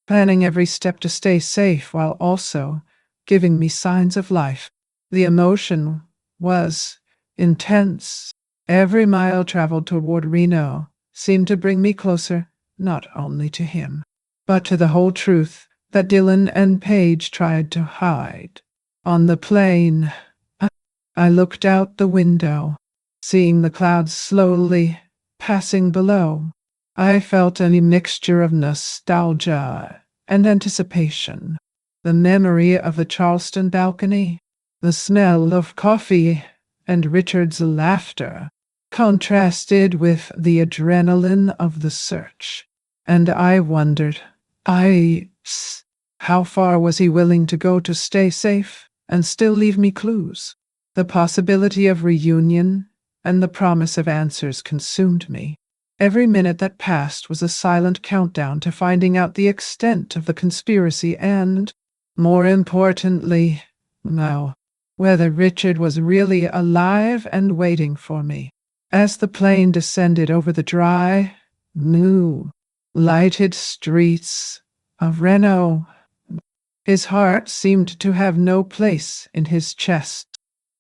planning every step to stay safe while also giving me signs of life. The emotion was intense. Every mile traveled toward Reno seemed to bring me closer, not only to him, but to the whole truth that Dylan and Paige tried to hide. On the plane, I looked out the window, seeing the clouds slowly passing below. I felt a mixture of nostalgia and anticipation. The memory of the Charleston balcony, the smell of coffee, and Richard's laughter contrasted with the adrenaline of the search. And I wondered, how far was he willing to go to stay safe and still leave me clues? The possibility of reunion and the promise of answers consumed me. Every minute that passed was a silent countdown to finding out the extent of the conspiracy and, more importantly, whether Richard was really alive and waiting for me. As the plane descended over the dry, new, lighted streets of Reno, his heart seemed to have no place in his chest.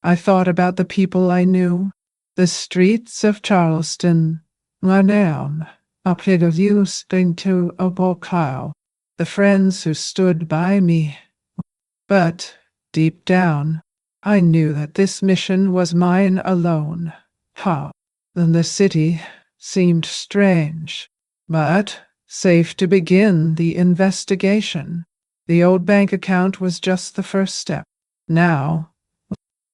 I thought about the people I knew. The streets of Charleston were down, uphill used into a bocale, the friends who stood by me. But deep down, I knew that this mission was mine alone. Then the city seemed strange, but safe to begin the investigation. The old bank account was just the first step. Now,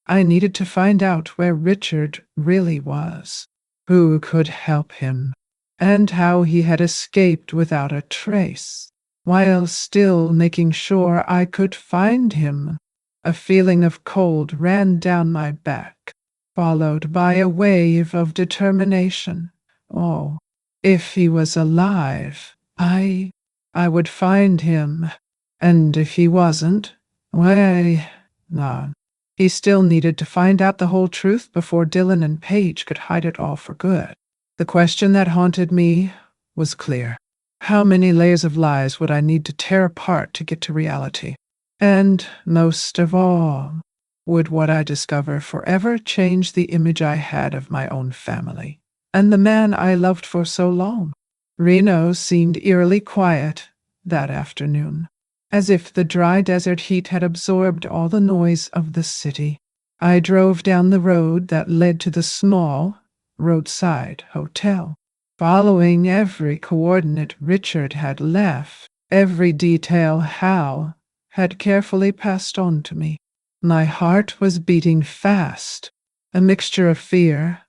I needed to find out where Richard really was, who could help him, and how he had escaped without a trace, while still making sure I could find him. A feeling of cold ran down my back, followed by a wave of determination. Oh, if he was alive, I would find him. And if he wasn't, no. He still needed to find out the whole truth before Dylan and Paige could hide it all for good. The question that haunted me was clear. How many layers of lies would I need to tear apart to get to reality? And most of all, would what I discover forever change the image I had of my own family and the man I loved for so long? Reno seemed eerily quiet that afternoon, as if the dry desert heat had absorbed all the noise of the city. I drove down the road that led to the small, roadside hotel, following every coordinate Richard had left, every detail Hal had carefully passed on to me. My heart was beating fast, a mixture of fear,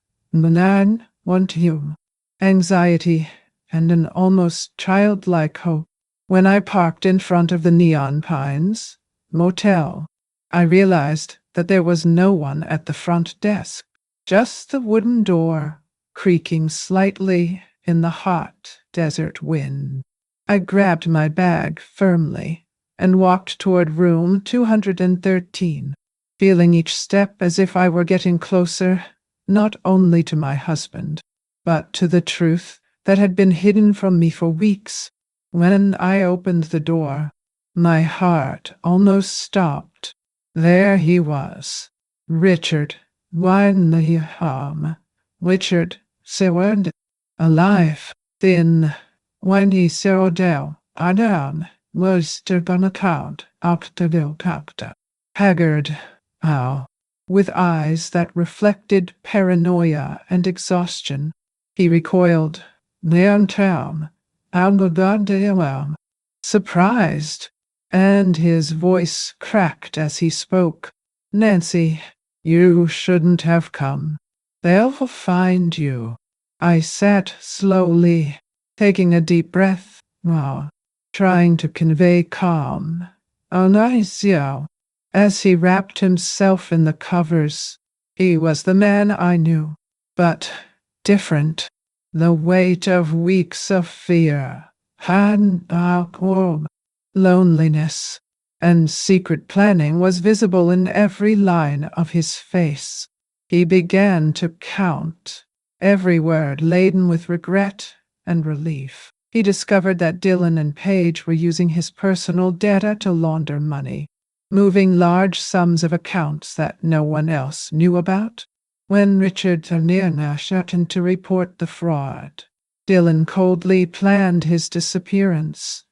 anxiety, and an almost childlike hope. When I parked in front of the Neon Pines motel, I realized that there was no one at the front desk, just the wooden door creaking slightly in the hot desert wind. I grabbed my bag firmly and walked toward room 213, feeling each step as if I were getting closer, not only to my husband, but to the truth that had been hidden from me for weeks. When I opened the door, my heart almost stopped. There he was, Richard Richard Seward, alive, thin, when he down, Adam was to gonna count up to the capta. Haggard, with eyes that reflected paranoia and exhaustion. He recoiled, downtown, out the goddamn, surprised, and his voice cracked as he spoke. Nancy, you shouldn't have come. They'll find you. I sat slowly, taking a deep breath, trying to convey calm. As he wrapped himself in the covers. He was the man I knew, but different. The weight of weeks of fear, loneliness, and secret planning was visible in every line of his face. He began to count, every word laden with regret and relief. He discovered that Dylan and Paige were using his personal data to launder money, moving large sums of accounts that no one else knew about. When Richard Ternierna shut in to report the fraud, Dylan coldly planned his disappearance.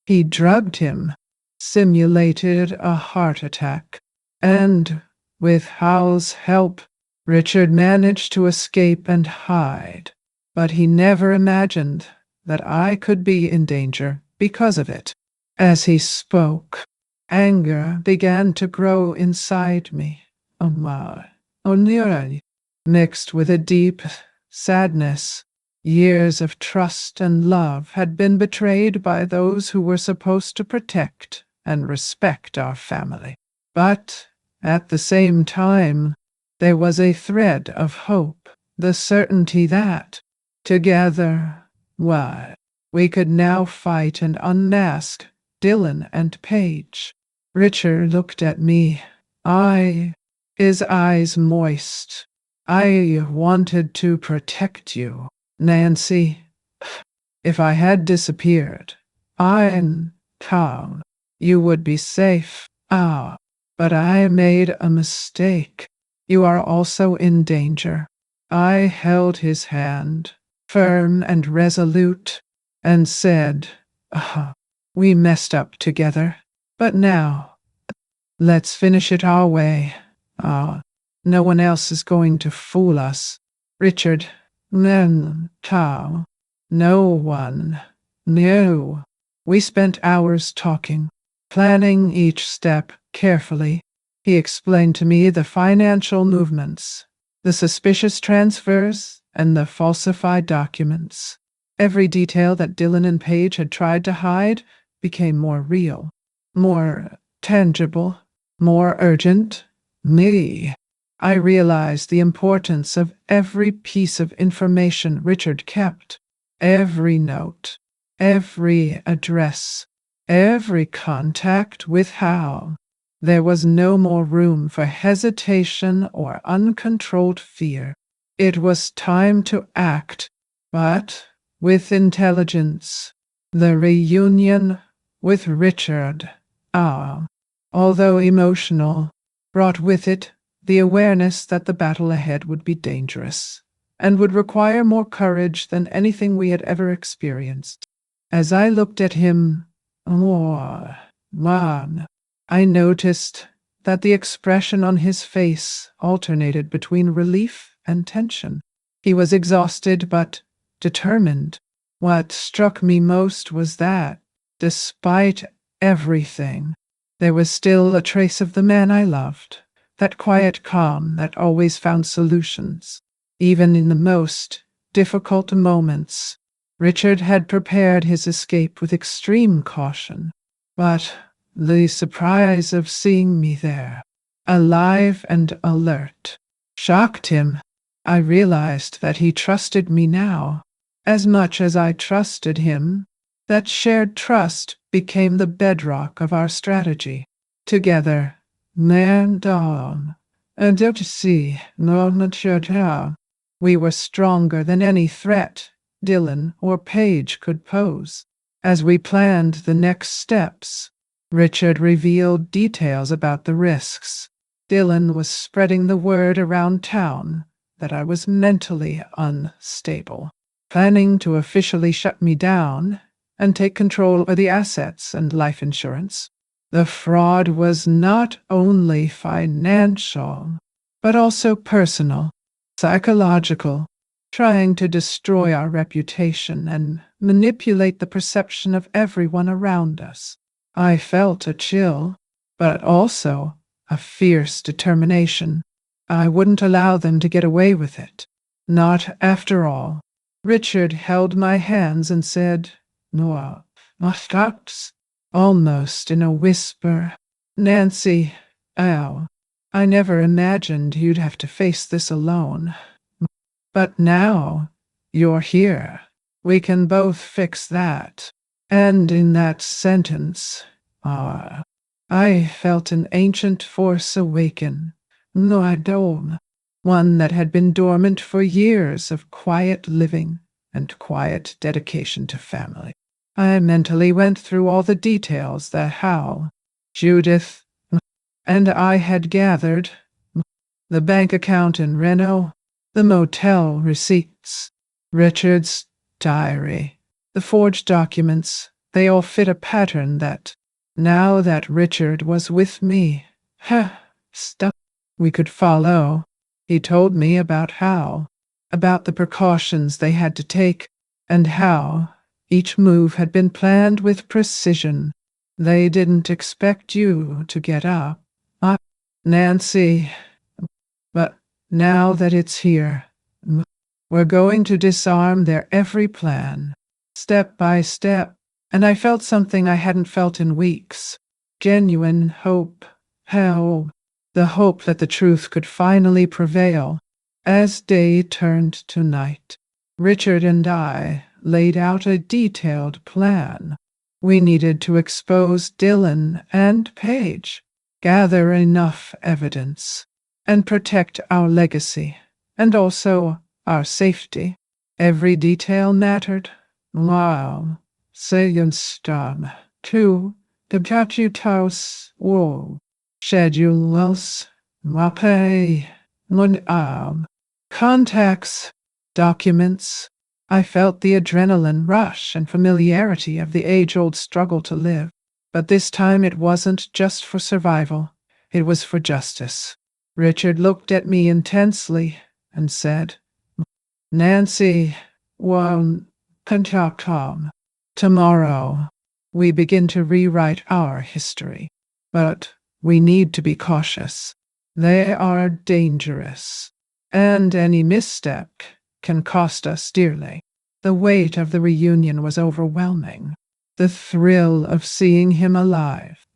He drugged him, simulated a heart attack, and, with Hal's help, Richard managed to escape and hide. But he never imagined that I could be in danger because of it. As he spoke, anger began to grow inside me. Mixed with a deep sadness. Years of trust and love had been betrayed by those who were supposed to protect and respect our family. But at the same time, there was a thread of hope, the certainty that, together, we could now fight and unmask Dylan and Paige. Richard looked at me, his eyes moist. I wanted to protect you, Nancy. If I had disappeared, you would be safe. But I made a mistake. You are also in danger. I held his hand, firm and resolute, and said, we messed up together, but now, let's finish it our way. No one else is going to fool us. Richard, no one. No. We spent hours talking, planning each step carefully. He explained to me the financial movements, the suspicious transfers, and the falsified documents. Every detail that Dylan and Paige had tried to hide became more real, more tangible, more urgent. I realized the importance of every piece of information Richard kept, every note, every address, every contact with Hal. There was no more room for hesitation or uncontrolled fear. It was time to act, but with intelligence. The reunion with Richard, although emotional, brought with it the awareness that the battle ahead would be dangerous and would require more courage than anything we had ever experienced. As I looked at him, I noticed that the expression on his face alternated between relief and tension. He was exhausted but determined. What struck me most was that, despite everything, There was still a trace of the man I loved, that quiet calm that always found solutions, even in the most difficult moments. Richard had prepared his escape with extreme caution, but the surprise of seeing me there, alive and alert, shocked him. I realized that he trusted me now, as much as I trusted him. That shared trust became the bedrock of our strategy. Together, man down, and out to sea, we were stronger than any threat Dylan or Paige could pose. As we planned the next steps, Richard revealed details about the risks. Dylan was spreading the word around town that I was mentally unstable, planning to officially shut me down and take control of the assets and life insurance. The fraud was not only financial, but also personal, psychological, trying to destroy our reputation and manipulate the perception of everyone around us. I felt a chill, but also a fierce determination. I wouldn't allow them to get away with it. Not after all. Richard held my hands and said, "No, not," almost in a whisper. "Nancy, ow, I never imagined you'd have to face this alone. But now you're here. We can both fix that." And in that sentence, I felt an ancient force awaken. No, I don't. One that had been dormant for years of quiet living and quiet dedication to family. I mentally went through all the details that Hal, Judith, and I had gathered. The bank account in Reno, the motel receipts, Richard's diary, the forged documents. They all fit a pattern that, now that Richard was with me, stuff we could follow. He told me about how, about the precautions they had to take, and how each move had been planned with precision. They didn't expect you to get up, Nancy. But now that it's here, we're going to disarm their every plan, step by step. And I felt something I hadn't felt in weeks. Genuine hope. Hell, the hope that the truth could finally prevail. As day turned to night, Richard and I laid out a detailed plan. We needed to expose Dylan and Paige, gather enough evidence, and protect our legacy, and also our safety. Every detail mattered. Wow. Sayenstam. 2. Debututaus Wool. Schedules. Mape. Nun. Contacts. Documents. I felt the adrenaline rush and familiarity of the age-old struggle to live. But this time it wasn't just for survival. It was for justice. Richard looked at me intensely and said, "Nancy, one, Pentacom. Tomorrow, we begin to rewrite our history. But we need to be cautious. They are dangerous, and any misstep can cost us dearly." The weight of the reunion was overwhelming. The thrill of seeing him alive,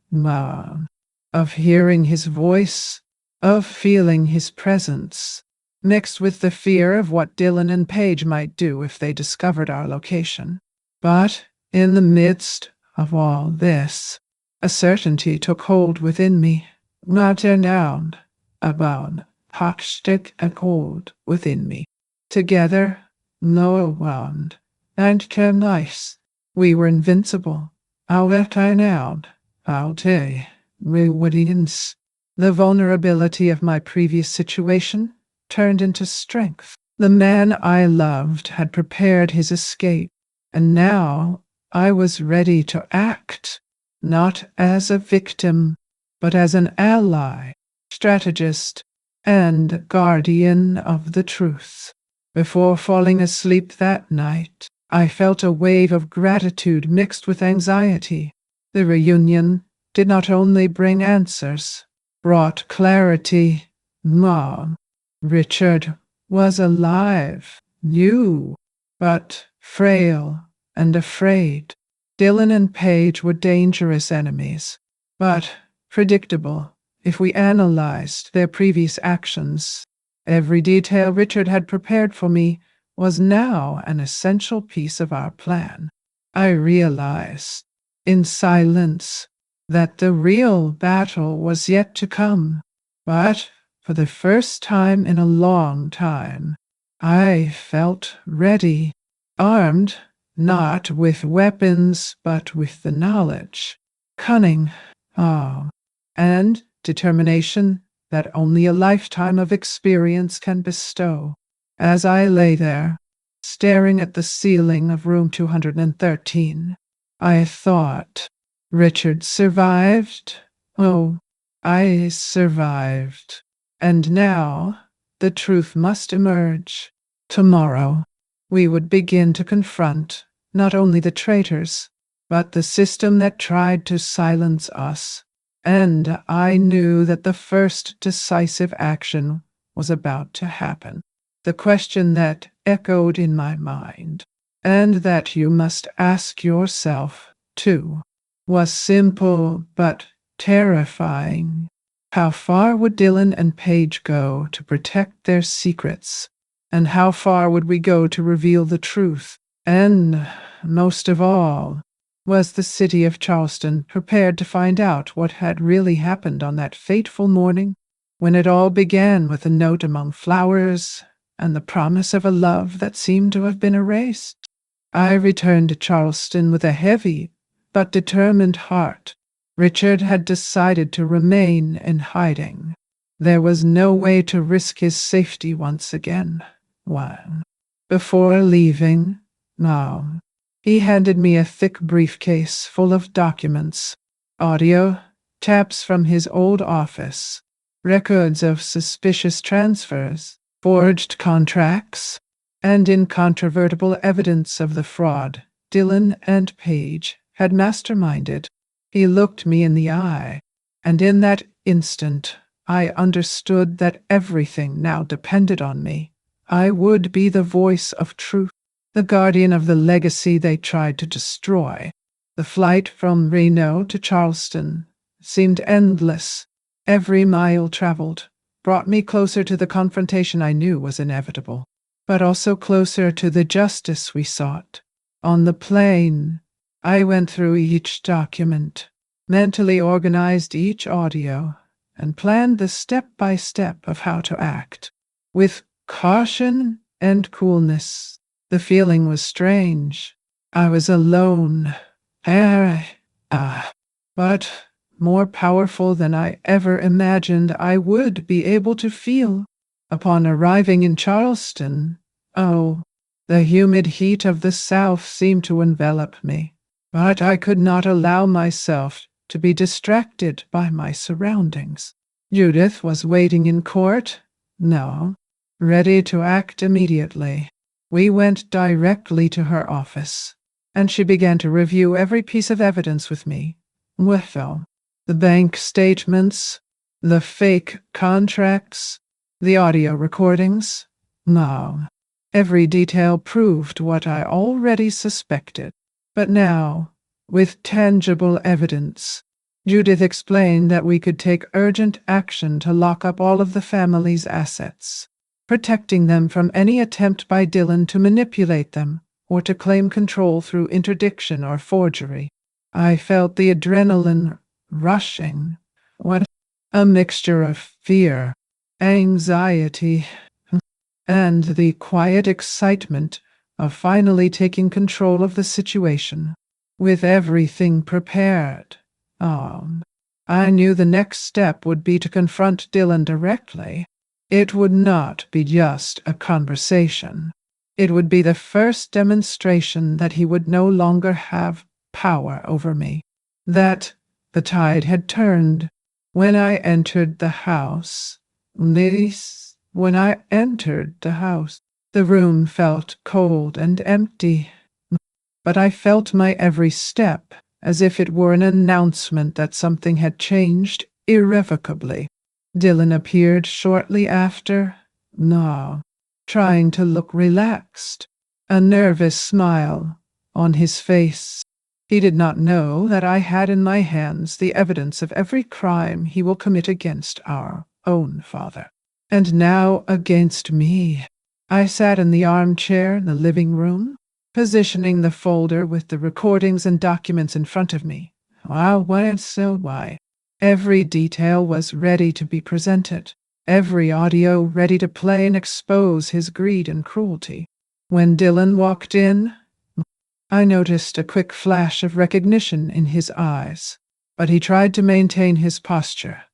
of hearing his voice, of feeling his presence, mixed with the fear of what Dylan and Paige might do if they discovered our location. But in the midst of all this, a certainty took hold within me. Not a noun, about hot-stick and cold within me. Together, no one, and can nice. We were invincible. I'll let I now, I'll tell we would ins. The vulnerability of my previous situation turned into strength. The man I loved had prepared his escape, and now I was ready to act, not as a victim, but as an ally, strategist, and guardian of the truth. Before falling asleep that night, I felt a wave of gratitude mixed with anxiety. The reunion, did not only bring answers, brought clarity. Mom, Richard was alive, new, but frail and afraid. Dylan and Paige were dangerous enemies, but predictable if we analyzed their previous actions. Every detail Richard had prepared for me was now an essential piece of our plan. I realized, in silence, that the real battle was yet to come. But for the first time in a long time, I felt ready, armed not with weapons, but with the knowledge, cunning, and determination that only a lifetime of experience can bestow. As I lay there, staring at the ceiling of room 213, I thought, Richard survived. Oh, I survived. And now the truth must emerge. Tomorrow, we would begin to confront not only the traitors, but the system that tried to silence us. And I knew that the first decisive action was about to happen. The question that echoed in my mind, and that you must ask yourself too, was simple but terrifying. How far would Dylan and Paige go to protect their secrets? And how far would we go to reveal the truth? And, most of all, was the city of Charleston prepared to find out what had really happened on that fateful morning, when it all began with a note among flowers and the promise of a love that seemed to have been erased? I returned to Charleston with a heavy but determined heart. Richard had decided to remain in hiding. There was no way to risk his safety once again. Before leaving, he handed me a thick briefcase full of documents, audio, taps from his old office, records of suspicious transfers, forged contracts, and incontrovertible evidence of the fraud Dylan and Paige had masterminded. He looked me in the eye, and in that instant I understood that everything now depended on me. I would be the voice of truth, the guardian of the legacy they tried to destroy. The flight from Reno to Charleston seemed endless. Every mile traveled brought me closer to the confrontation I knew was inevitable, but also closer to the justice we sought. On the plane, I went through each document, mentally organized each audio, and planned the step-by-step of how to act. With caution and coolness, the feeling was strange. I was alone, but more powerful than I ever imagined I would be able to feel. Upon arriving in Charleston, the humid heat of the South seemed to envelop me, but I could not allow myself to be distracted by my surroundings. Judith was waiting in court, ready to act immediately. We went directly to her office, and she began to review every piece of evidence with me. The bank statements, the fake contracts, the audio recordings. Every detail proved what I already suspected. But now, with tangible evidence, Judith explained that we could take urgent action to lock up all of the family's assets, protecting them from any attempt by Dylan to manipulate them or to claim control through interdiction or forgery. I felt the adrenaline rushing. What a mixture of fear, anxiety, and the quiet excitement of finally taking control of the situation. With everything prepared, I knew the next step would be to confront Dylan directly. It would not be just a conversation. It would be the first demonstration that he would no longer have power over me, that the tide had turned. When I entered the house, the room felt cold and empty, but I felt my every step as if it were an announcement that something had changed irrevocably. Dylan appeared shortly after, now, trying to look relaxed, a nervous smile on his face. He did not know that I had in my hands the evidence of every crime he will commit against our own father. And now against me. I sat in the armchair in the living room, positioning the folder with the recordings and documents in front of me. Why? Every detail was ready to be presented, every audio ready to play and expose his greed and cruelty. When Dylan walked in, I noticed a quick flash of recognition in his eyes, but he tried to maintain his posture.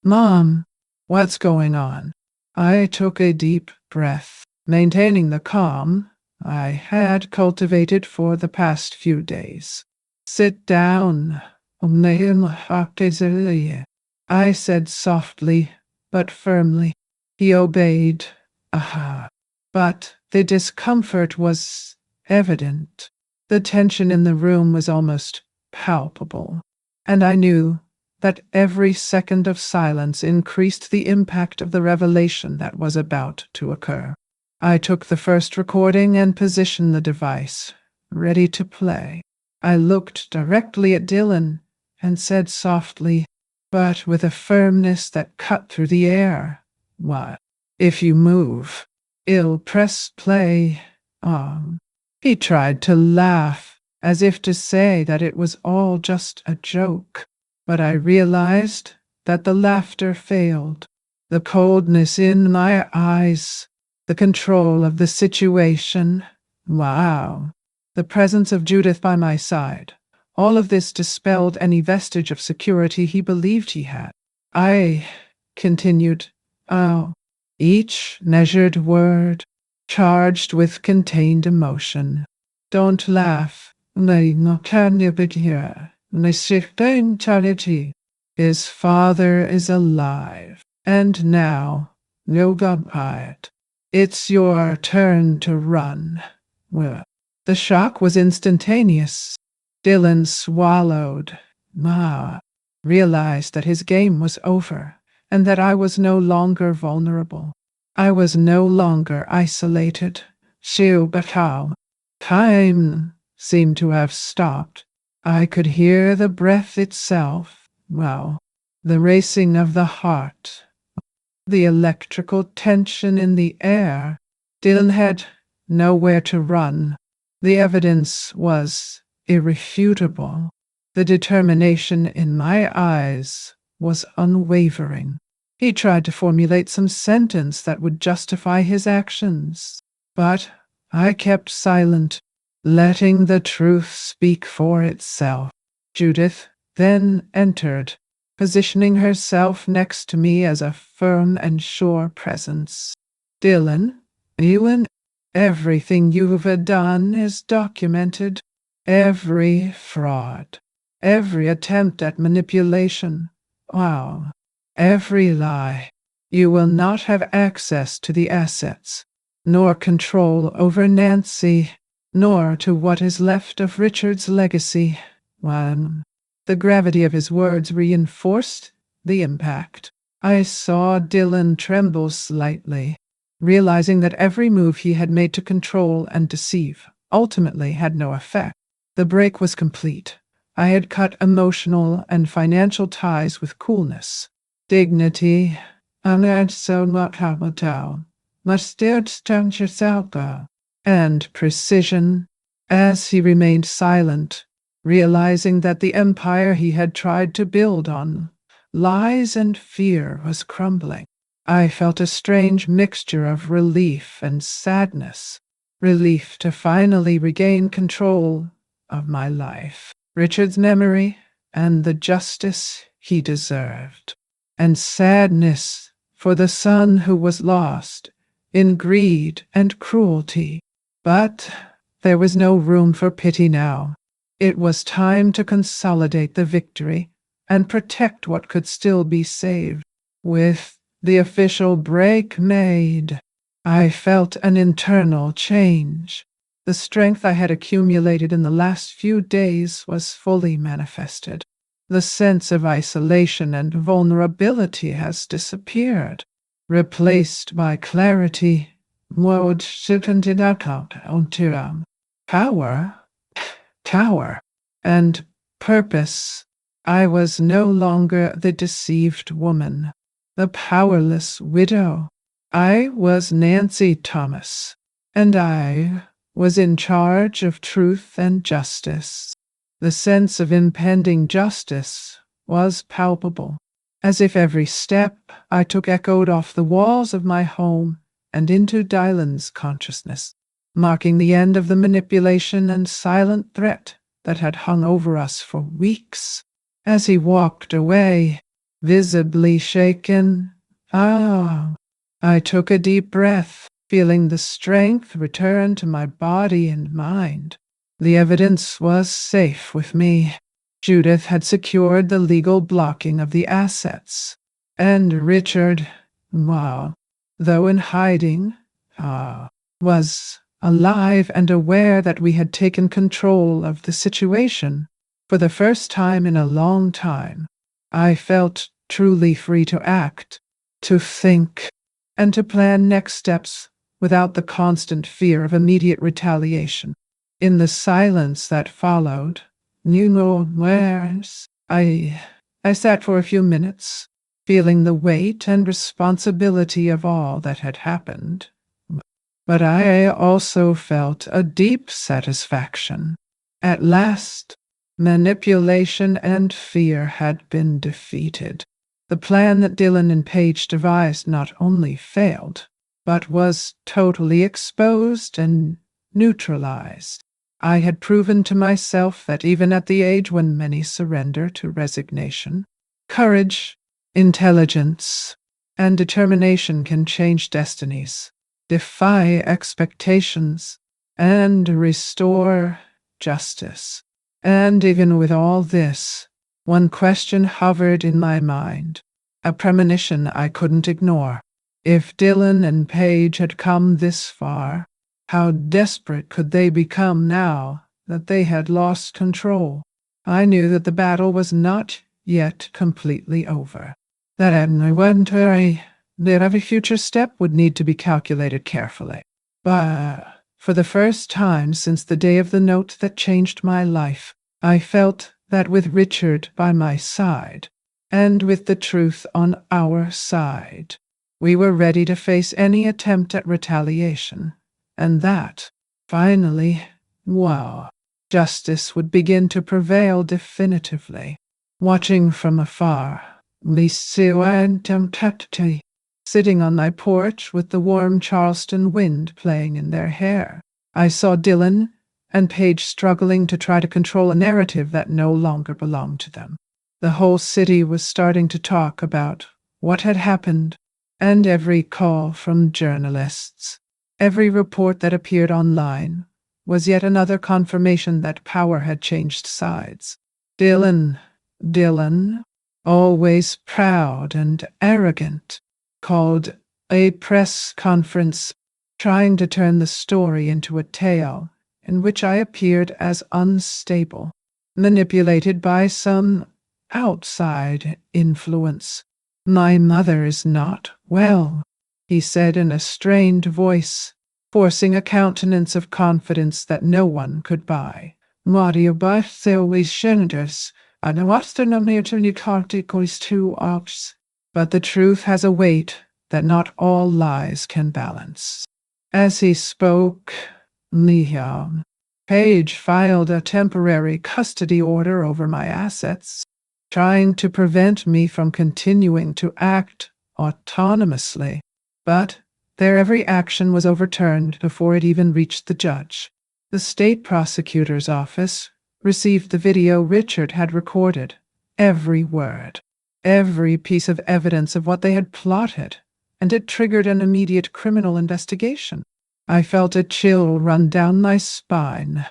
Mom, what's going on? I took a deep breath, maintaining the calm I had cultivated for the past few days. Sit down. I said softly but firmly. He obeyed. But the discomfort was evident. The tension in the room was almost palpable, and I knew that every second of silence increased the impact of the revelation that was about to occur. I took the first recording and positioned the device, ready to play. I looked directly at Dylan and said softly, but with a firmness that cut through the air, "What? If you move, I'll press play." He tried to laugh, as if to say that it was all just a joke, but I realized that the laughter failed. The coldness in my eyes, the control of the situation. Wow. The presence of Judith by my side. All of this dispelled any vestige of security he believed he had. I continued, each measured word charged with contained emotion. Don't laugh. His father is alive, and now, it's your turn to run. The shock was instantaneous. Dylan swallowed, realized that his game was over, and that I was no longer vulnerable. I was no longer isolated. Time seemed to have stopped. I could hear the breath itself, the racing of the heart, the electrical tension in the air. Dylan had nowhere to run. The evidence was irrefutable. The determination in my eyes was unwavering. He tried to formulate some sentence that would justify his actions, but I kept silent, letting the truth speak for itself. Judith then entered, positioning herself next to me as a firm and sure presence. Dylan, everything you've done is documented. Every fraud, every attempt at manipulation, every lie. You will not have access to the assets, nor control over Nancy, nor to what is left of Richard's legacy. The gravity of his words reinforced the impact. I saw Dylan tremble slightly, realizing that every move he had made to control and deceive ultimately had no effect. The break was complete. I had cut emotional and financial ties with coolness, dignity, and precision. As he remained silent, realizing that the empire he had tried to build on lies and fear was crumbling, I felt a strange mixture of relief and sadness. Relief to finally regain control of my life, Richard's memory, and the justice he deserved, and sadness for the son who was lost in greed and cruelty. But there was no room for pity now. It was time to consolidate the victory and protect what could still be saved. With the official break made, I felt an internal change. The strength I had accumulated in the last few days was fully manifested. The sense of isolation and vulnerability has disappeared, replaced by clarity, power, and purpose. I was no longer the deceived woman, the powerless widow. I was Nancy Thomas, and I was in charge of truth and justice. The sense of impending justice was palpable, as if every step I took echoed off the walls of my home and into Dylan's consciousness, marking the end of the manipulation and silent threat that had hung over us for weeks. As he walked away, visibly shaken, I took a deep breath, feeling the strength return to my body and mind. The evidence was safe with me. Judith had secured the legal blocking of the assets, and Richard, though in hiding, was alive and aware that we had taken control of the situation. For the first time in a long time, I felt truly free to act, to think, and to plan next steps without the constant fear of immediate retaliation. In the silence that followed, I sat for a few minutes, feeling the weight and responsibility of all that had happened. But I also felt a deep satisfaction. At last, manipulation and fear had been defeated. The plan that Dylan and Paige devised not only failed, but was totally exposed and neutralized. I had proven to myself that even at the age when many surrender to resignation, courage, intelligence, and determination can change destinies, defy expectations, and restore justice. And even with all this, one question hovered in my mind, a premonition I couldn't ignore. If Dylan and Paige had come this far, how desperate could they become now that they had lost control? I knew that the battle was not yet completely over, that every future step would need to be calculated carefully. But for the first time since the day of the note that changed my life, I felt that with Richard by my side, and with the truth on our side, we were ready to face any attempt at retaliation, and that, finally, justice would begin to prevail definitively. Watching from afar, sitting on my porch with the warm Charleston wind playing in their hair, I saw Dylan and Paige struggling to try to control a narrative that no longer belonged to them. The whole city was starting to talk about what had happened, and every call from journalists, every report that appeared online, was yet another confirmation that power had changed sides. Dylan, always proud and arrogant, called a press conference, trying to turn the story into a tale in which I appeared as unstable, manipulated by some outside influence. "My mother is not well," he said in a strained voice, forcing a countenance of confidence that no one could buy. But the truth has a weight that not all lies can balance. As he spoke, Paige filed a temporary custody order over my assets, trying to prevent me from continuing to act autonomously. But their every action was overturned before it even reached the judge. The state prosecutor's office received the video Richard had recorded, every word, every piece of evidence of what they had plotted, and it triggered an immediate criminal investigation. I felt a chill run down my spine,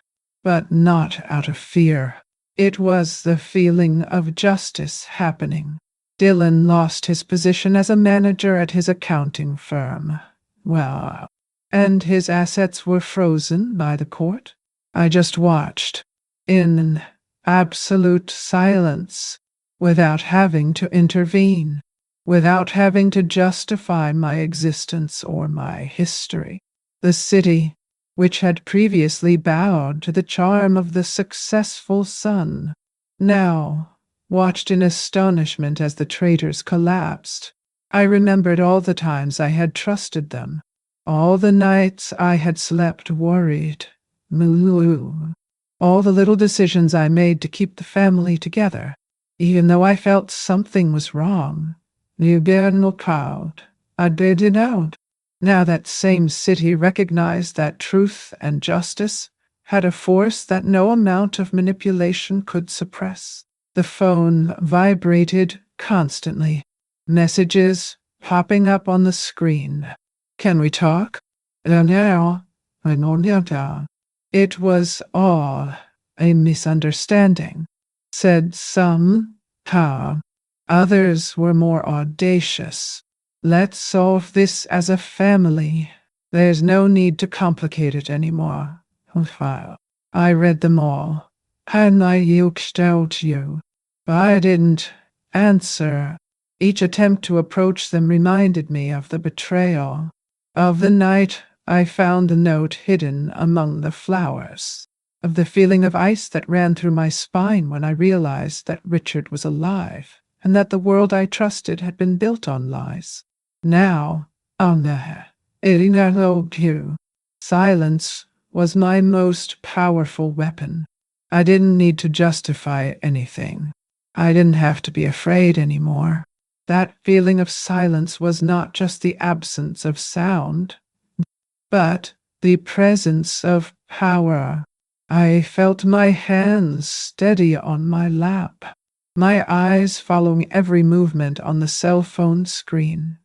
but not out of fear. It was the feeling of justice happening. Dylan lost his position as a manager at his accounting firm. and his assets were frozen by the court. I just watched, in absolute silence, without having to intervene, without having to justify my existence or my history. The city, which had previously bowed to the charm of the successful son, now watched in astonishment as the traitors collapsed. I remembered all the times I had trusted them, all the nights I had slept worried, all the little decisions I made to keep the family together, even though I felt something was wrong. You bear no cloud. I did it out. Now that same city recognized that truth and justice had a force that no amount of manipulation could suppress. The phone vibrated constantly, messages popping up on the screen. Can we talk? It was all a misunderstanding, said some. Others were more audacious. Let's solve this as a family. There's no need to complicate it anymore. I read them all, and I yoked out you. But I didn't answer. Each attempt to approach them reminded me of the betrayal, of the night I found the note hidden among the flowers, of the feeling of ice that ran through my spine when I realized that Richard was alive, and that the world I trusted had been built on lies. Now, silence was my most powerful weapon. I didn't need to justify anything. I didn't have to be afraid anymore. That feeling of silence was not just the absence of sound, but the presence of power. I felt my hands steady on my lap, my eyes following every movement on the cell phone screen.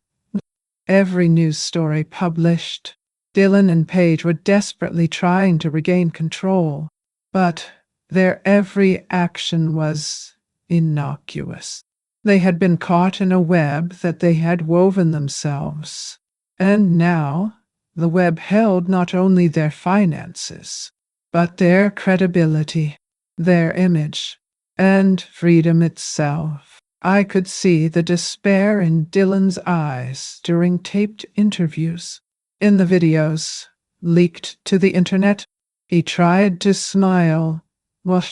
Every news story published, Dylan and Paige were desperately trying to regain control, but their every action was innocuous. They had been caught in a web that they had woven themselves, and now the web held not only their finances, but their credibility, their image, and freedom itself. I could see the despair in Dylan's eyes during taped interviews. In the videos leaked to the internet, he tried to smile, but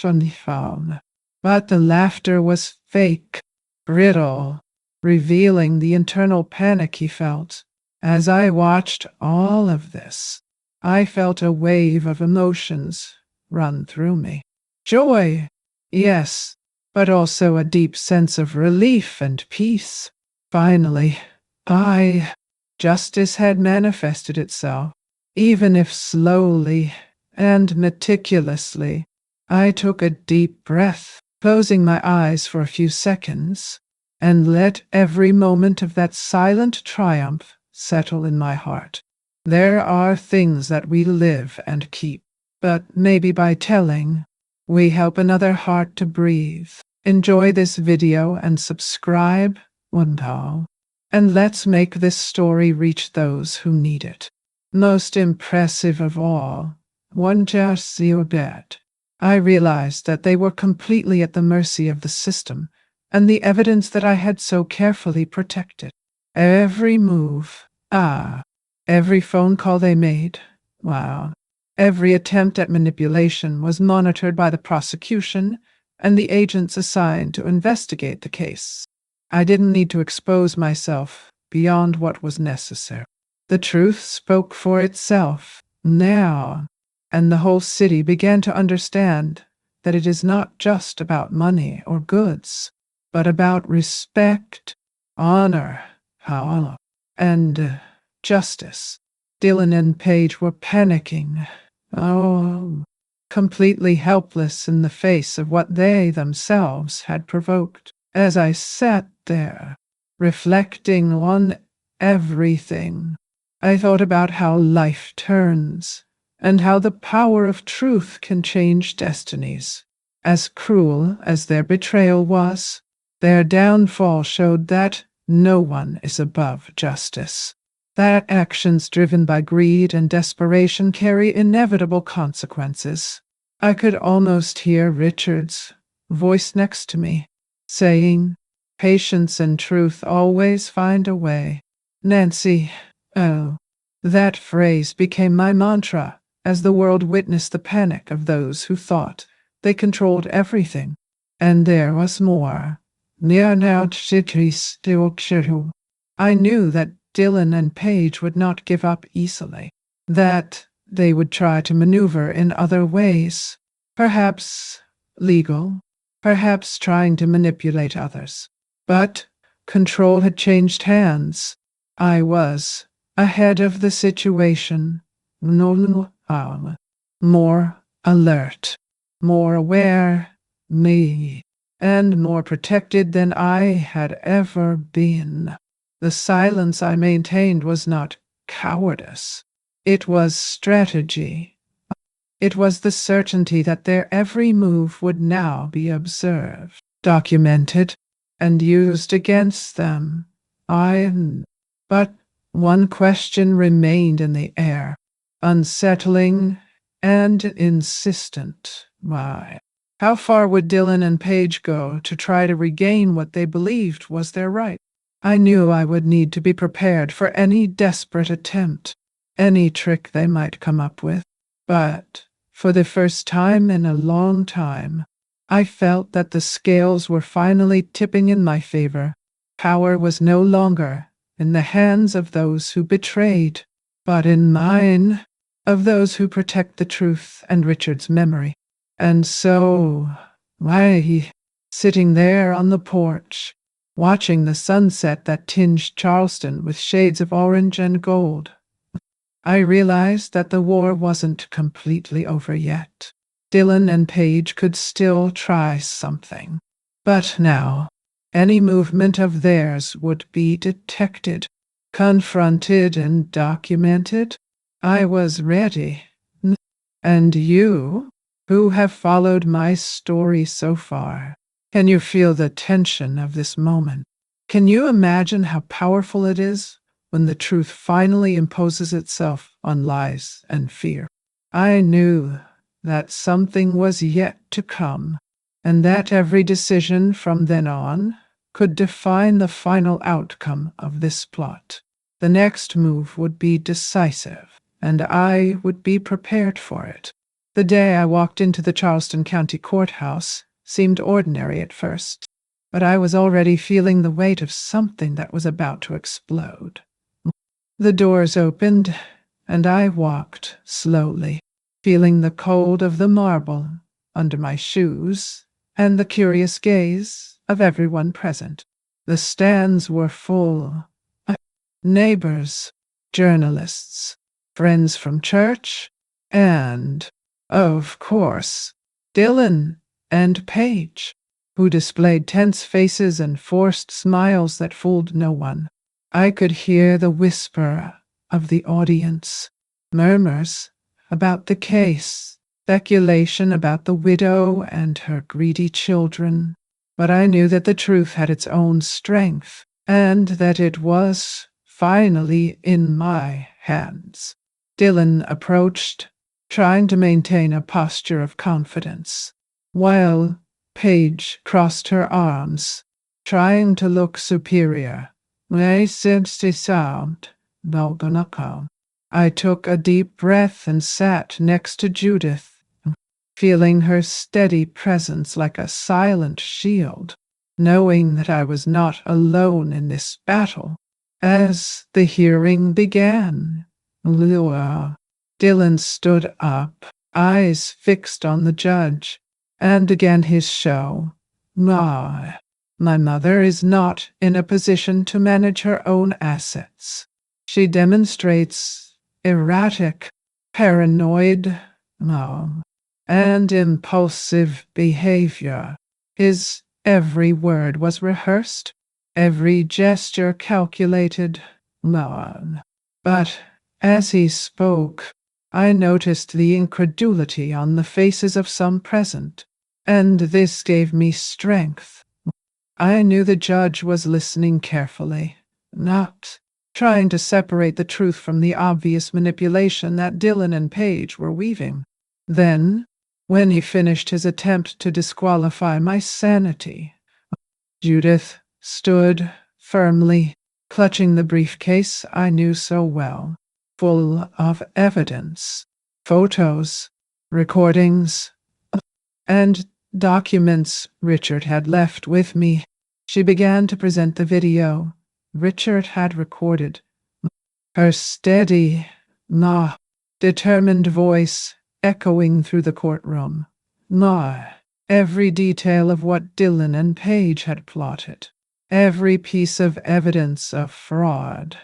the laughter was fake, brittle, revealing the internal panic he felt. As I watched all of this, I felt a wave of emotions run through me. Joy, yes, but also a deep sense of relief and peace. Finally, justice had manifested itself, even if slowly and meticulously. I took a deep breath, closing my eyes for a few seconds, and let every moment of that silent triumph settle in my heart. There are things that we live and keep, but maybe by telling, we help another heart to breathe. Enjoy this video and subscribe, and let's make this story reach those who need it. Most impressive of all, I realized that they were completely at the mercy of the system and the evidence that I had so carefully protected. Every move, every phone call they made, every attempt at manipulation was monitored by the prosecution and the agents assigned to investigate the case. I didn't need to expose myself beyond what was necessary. The truth spoke for itself now, and the whole city began to understand that it is not just about money or goods, but about respect, honor, and justice. Dylan and Paige were panicking, completely helpless in the face of what they themselves had provoked. As I sat there, reflecting on everything, I thought about how life turns, and how the power of truth can change destinies. As cruel as their betrayal was, their downfall showed that no one is above justice, that actions driven by greed and desperation carry inevitable consequences. I could almost hear Richard's voice next to me, saying, "Patience and truth always find a way." Nancy, oh, that phrase became my mantra as the world witnessed the panic of those who thought they controlled everything. And there was more. I knew that Dylan and Paige would not give up easily, that they would try to maneuver in other ways, perhaps legal, perhaps trying to manipulate others. But control had changed hands. I was ahead of the situation, more alert, more aware, and more protected than I had ever been. The silence I maintained was not cowardice. It was strategy. It was the certainty that their every move would now be observed, documented, and used against them. But one question remained in the air, unsettling and insistent. Why? How far would Dylan and Paige go to try to regain what they believed was their right? I knew I would need to be prepared for any desperate attempt, any trick they might come up with. But for the first time in a long time, I felt that the scales were finally tipping in my favor. Power was no longer in the hands of those who betrayed, but in mine, of those who protect the truth and Richard's memory. And so, sitting there on the porch, watching the sunset that tinged Charleston with shades of orange and gold, I realized that the war wasn't completely over yet. Dylan and Paige could still try something. But now, any movement of theirs would be detected, confronted, and documented. I was ready. And you, who have followed my story so far, can you feel the tension of this moment? Can you imagine how powerful it is when the truth finally imposes itself on lies and fear? I knew that something was yet to come, and that every decision from then on could define the final outcome of this plot. The next move would be decisive, and I would be prepared for it. The day I walked into the Charleston County Courthouse seemed ordinary at first, but I was already feeling the weight of something that was about to explode. The doors opened, and I walked slowly, feeling the cold of the marble under my shoes and the curious gaze of everyone present. The stands were full. Neighbors, journalists, friends from church, and, of course, Dylan and Paige, who displayed tense faces and forced smiles that fooled no one. I could hear the whisper of the audience, murmurs about the case, speculation about the widow and her greedy children. But I knew that the truth had its own strength, and that it was finally in my hands. Dylan approached, trying to maintain a posture of confidence, while Paige crossed her arms, trying to look superior. I sensed a sound. I took a deep breath and sat next to Judith, feeling her steady presence like a silent shield, knowing that I was not alone in this battle. As the hearing began, Dylan stood up, eyes fixed on the judge, and began his show. My mother is not in a position to manage her own assets. She demonstrates erratic, paranoid, and impulsive behavior. His every word was rehearsed, every gesture calculated. But as he spoke, I noticed the incredulity on the faces of some present, and this gave me strength. I knew the judge was listening carefully, not trying to separate the truth from the obvious manipulation that Dylan and Paige were weaving. Then, when he finished his attempt to disqualify my sanity, Judith stood firmly, clutching the briefcase I knew so well, full of evidence, photos, recordings, and documents Richard had left with me. She began to present the video Richard had recorded. Her steady, determined voice echoing through the courtroom. Every detail of what Dylan and Paige had plotted. Every piece of evidence of fraud.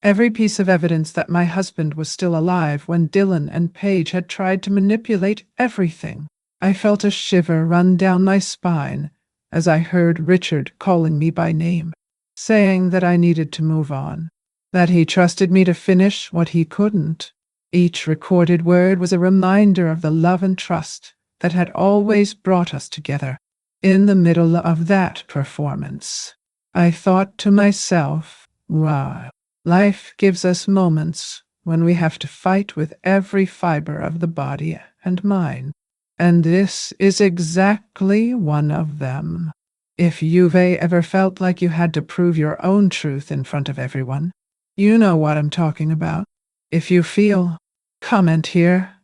Every piece of evidence that my husband was still alive when Dylan and Paige had tried to manipulate everything. I felt a shiver run down my spine as I heard Richard calling me by name, saying that I needed to move on, that he trusted me to finish what he couldn't. Each recorded word was a reminder of the love and trust that had always brought us together. In the middle of that performance, I thought to myself, wow, life gives us moments when we have to fight with every fiber of the body and mind. And this is exactly one of them. If you've ever felt like you had to prove your own truth in front of everyone, you know what I'm talking about. If you feel, comment here.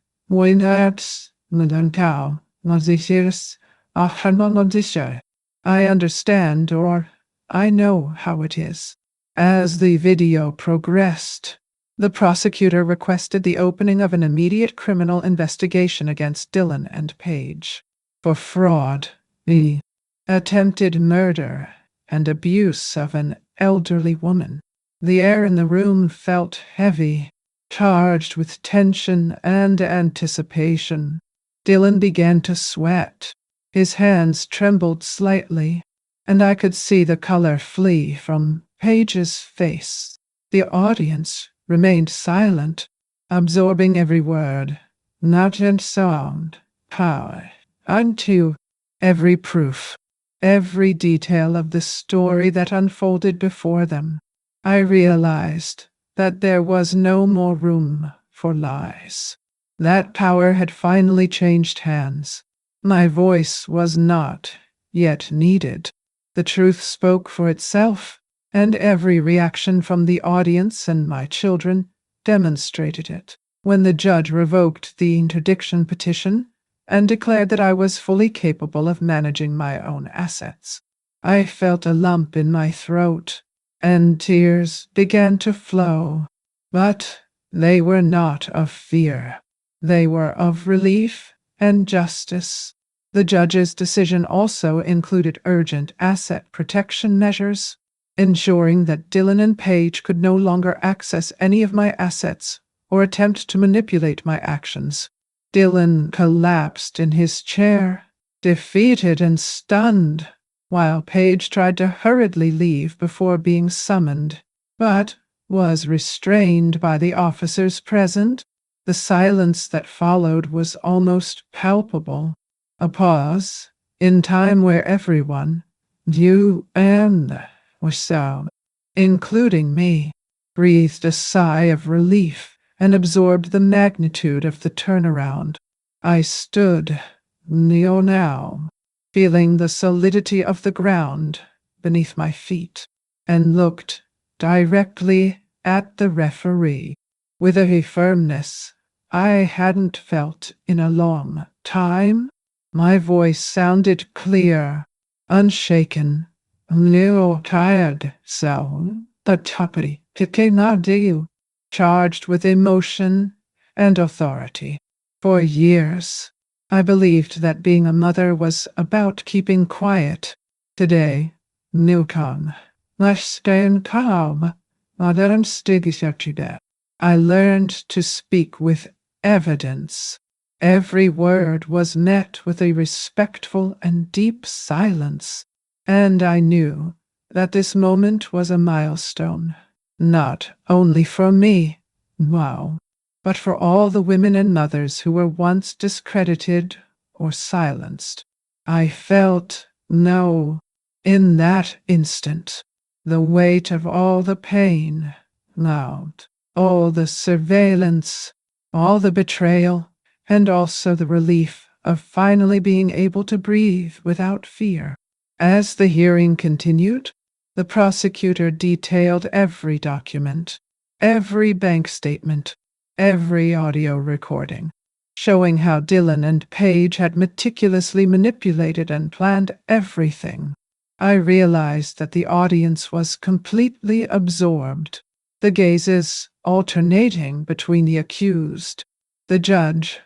I understand, or I know how it is. As the video progressed, the prosecutor requested the opening of an immediate criminal investigation against Dylan and Paige for fraud, attempted murder, and abuse of an elderly woman. The air in the room felt heavy, charged with tension and anticipation. Dylan began to sweat. His hands trembled slightly, and I could see the color flee from Paige's face. The audience remained silent, absorbing every word, not in sound, power, unto every proof, every detail of the story that unfolded before them. I realized that there was no more room for lies. That power had finally changed hands. My voice was not yet needed. The truth spoke for itself, and every reaction from the audience and my children demonstrated it. When the judge revoked the interdiction petition and declared that I was fully capable of managing my own assets, I felt a lump in my throat, and tears began to flow. But they were not of fear. They were of relief and justice. The judge's decision also included urgent asset protection measures, ensuring that Dylan and Paige could no longer access any of my assets or attempt to manipulate my actions. Dylan collapsed in his chair, defeated and stunned, while Paige tried to hurriedly leave before being summoned, but was restrained by the officers present. The silence that followed was almost palpable, a pause in time where everyone, you and myself, including me, breathed a sigh of relief and absorbed the magnitude of the turnaround. I stood, now, feeling the solidity of the ground beneath my feet, and looked directly at the referee with a firmness I hadn't felt in a long time. My voice sounded clear, unshaken, tired sound, the toppity, charged with emotion and authority. For years, I believed that being a mother was about keeping quiet. Today, Newcomb, let's stay calm. I learned to speak with evidence. Every word was met with a respectful and deep silence, and I knew that this moment was a milestone, not only for me, but for all the women and mothers who were once discredited or silenced. I felt, in that instant, The weight of all the pain, loud, all the surveillance, all the betrayal, and also the relief of finally being able to breathe without fear. As the hearing continued, the prosecutor detailed every document, every bank statement, every audio recording, showing how Dillon and Page had meticulously manipulated and planned everything. I realized that the audience was completely absorbed, the gazes alternating between the accused, the judge,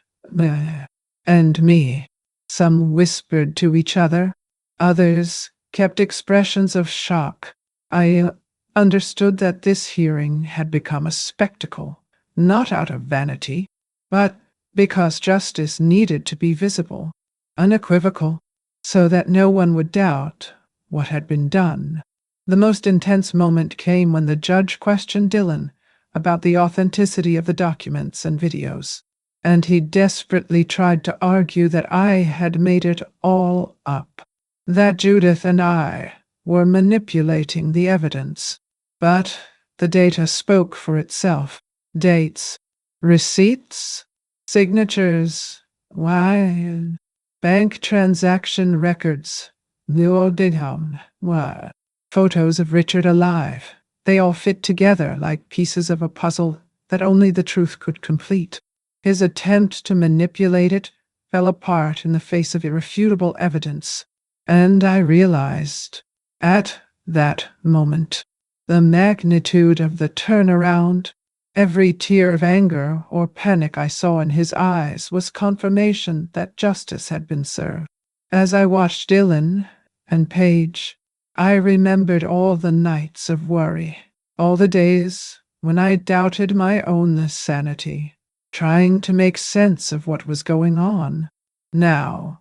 and me. Some whispered to each other, others kept expressions of shock. I understood that this hearing had become a spectacle, not out of vanity, but because justice needed to be visible, unequivocal, so that no one would doubt what had been done. The most intense moment came when the judge questioned Dillon about the authenticity of the documents and videos, and he desperately tried to argue that I had made it all up, that Judith and I were manipulating the evidence. But the data spoke for itself. Dates, receipts, signatures, why, bank transaction records, the Ordinham, what? Photos of Richard alive. They all fit together like pieces of a puzzle that only the truth could complete. His attempt to manipulate it fell apart in the face of irrefutable evidence, and I realized, at that moment, the magnitude of the turnaround. Every tear of anger or panic I saw in his eyes was confirmation that justice had been served. As I watched Dillon and Page, I remembered all the nights of worry, all the days when I doubted my own sanity, trying to make sense of what was going on. Now,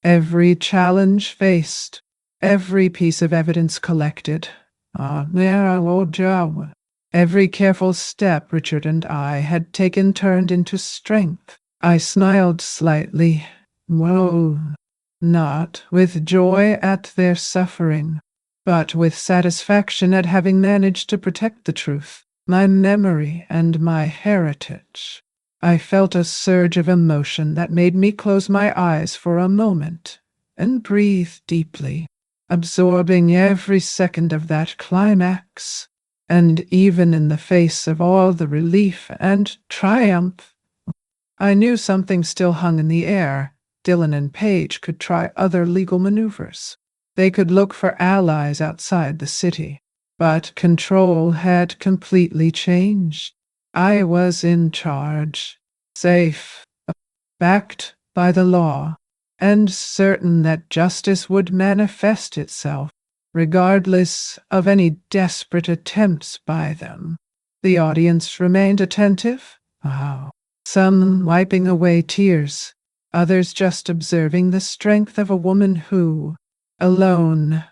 every challenge faced, every piece of evidence collected, every careful step Richard and I had taken turned into strength. I smiled slightly. Whoa. Not with joy at their suffering, but with satisfaction at having managed to protect the truth, my memory, and my heritage. I felt a surge of emotion that made me close my eyes for a moment and breathe deeply, absorbing every second of that climax. And even in the face of all the relief and triumph, I knew something still hung in the air. Dillon and Page could try other legal maneuvers. They could look for allies outside the city. But control had completely changed. I was in charge, safe, backed by the law, and certain that justice would manifest itself, regardless of any desperate attempts by them. The audience remained attentive, some wiping away tears, others just observing the strength of a woman who, alone,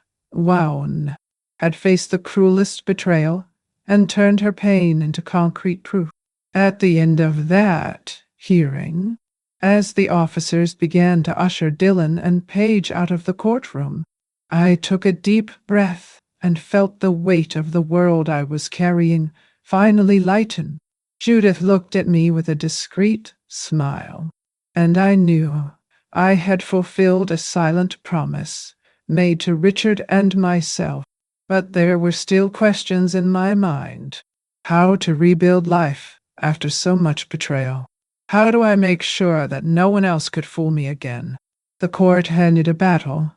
had faced the cruelest betrayal and turned her pain into concrete proof. At the end of that hearing, as the officers began to usher Dillon and Page out of the courtroom, I took a deep breath and felt the weight of the world I was carrying finally lighten. Judith looked at me with a discreet smile, and I knew I had fulfilled a silent promise made to Richard and myself. But there were still questions in my mind. How to rebuild life after so much betrayal? How do I make sure that no one else could fool me again? The court ended a battle,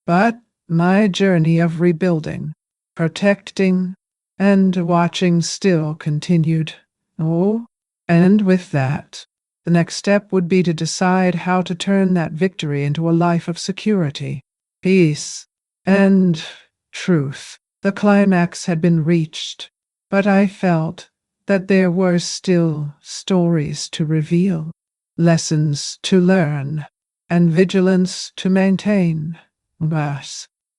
but my journey of rebuilding, protecting, and watching still continued. And with that, the next step would be to decide how to turn that victory into a life of security, peace, and truth. The climax had been reached, but I felt that there were still stories to reveal, lessons to learn, and vigilance to maintain.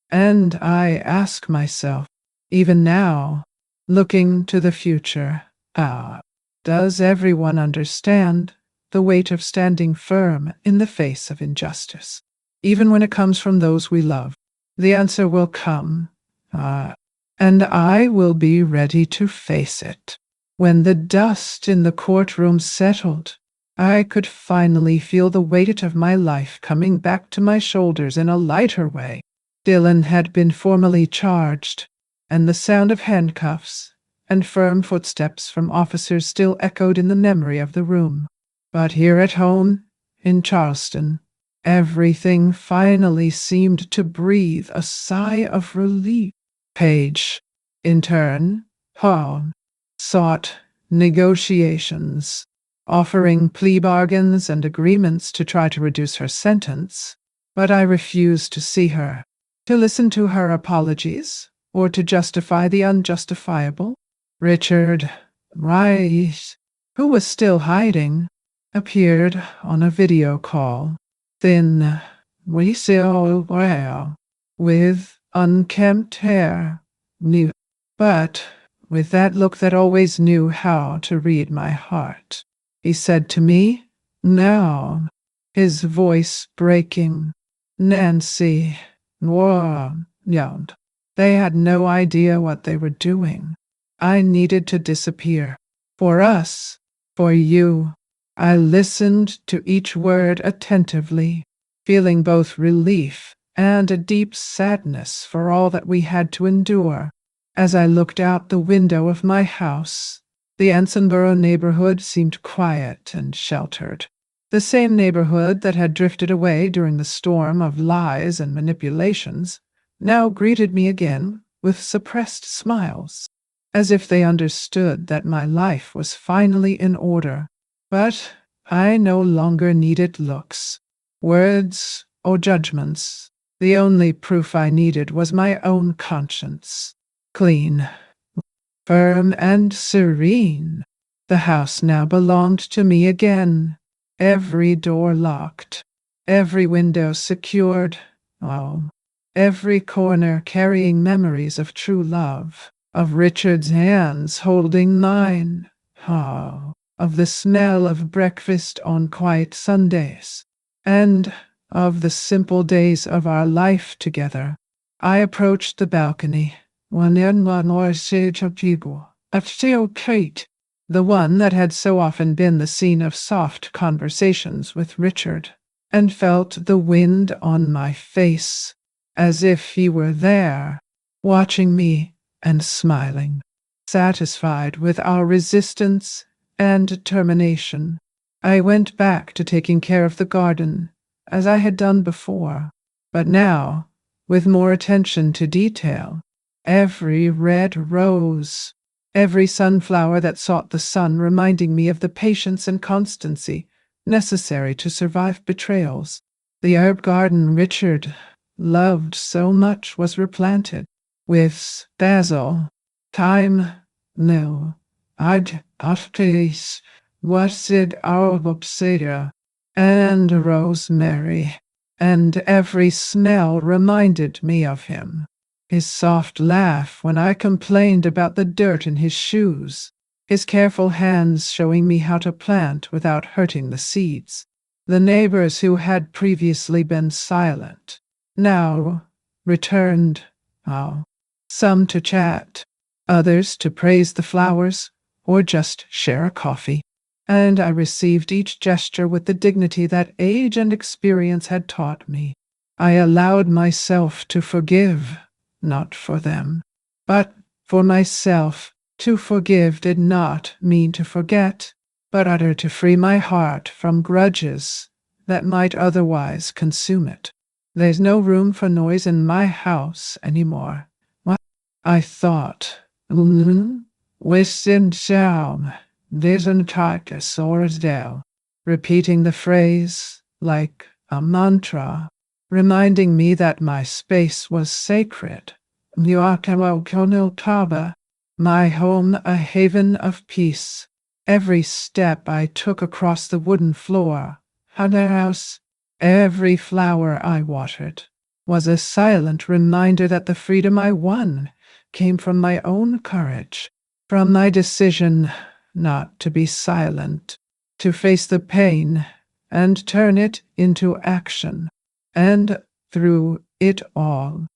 And I ask myself, even now, looking to the future, does everyone understand the weight of standing firm in the face of injustice, even when it comes from those we love? The answer will come, And I will be ready to face it. When the dust in the courtroom settled, I could finally feel the weight of my life coming back to my shoulders in a lighter way. Dylan had been formally charged, and the sound of handcuffs and firm footsteps from officers still echoed in the memory of the room. But here at home, in Charleston, everything finally seemed to breathe a sigh of relief. Page, in turn, sought negotiations, offering plea bargains and agreements to try to reduce her sentence, but I refused to see her, to listen to her apologies, or to justify the unjustifiable. Richard Rice, who was still hiding, appeared on a video call, thin, with unkempt hair, but with that look that always knew how to read my heart. He said to me, now, his voice breaking, Nancy, yawned. They had no idea what they were doing. I needed to disappear. For us, for you. I listened to each word attentively, feeling both relief and a deep sadness for all that we had to endure. As I looked out the window of my house, the Ansonboro neighborhood seemed quiet and sheltered. The same neighborhood that had drifted away during the storm of lies and manipulations now greeted me again with suppressed smiles, as if they understood that my life was finally in order. But I no longer needed looks, words, or judgments. The only proof I needed was my own conscience. Clean, firm, and serene. The house now belonged to me again. Every door locked, every window secured, every corner carrying memories of true love, of Richard's hands holding mine, of the smell of breakfast on quiet Sundays, and of the simple days of our life together. I approached the balcony. The one that had so often been the scene of soft conversations with Richard, and felt the wind on my face, as if he were there, watching me and smiling, satisfied with our resistance and determination. I went back to taking care of the garden, as I had done before, but now, with more attention to detail. Every red rose, every sunflower that sought the sun, reminding me of the patience and constancy necessary to survive betrayals. The herb garden Richard loved so much was replanted with basil, thyme, and rosemary, and every smell reminded me of him. His soft laugh when I complained about the dirt in his shoes, his careful hands showing me how to plant without hurting the seeds. The neighbors who had previously been silent now returned, some to chat, others to praise the flowers or just share a coffee. And I received each gesture with the dignity that age and experience had taught me. I allowed myself to forgive. Not for them, but for myself. To forgive did not mean to forget, but utter to free my heart from grudges that might otherwise consume it. There's no room for noise in my house anymore. What? I thought. Within Shalm, repeating the phrase like a mantra, reminding me that my space was sacred. My home a haven of peace. Every step I took across the wooden floor, every flower I watered, was a silent reminder that the freedom I won came from my own courage, from my decision not to be silent, to face the pain and turn it into action. And through it all,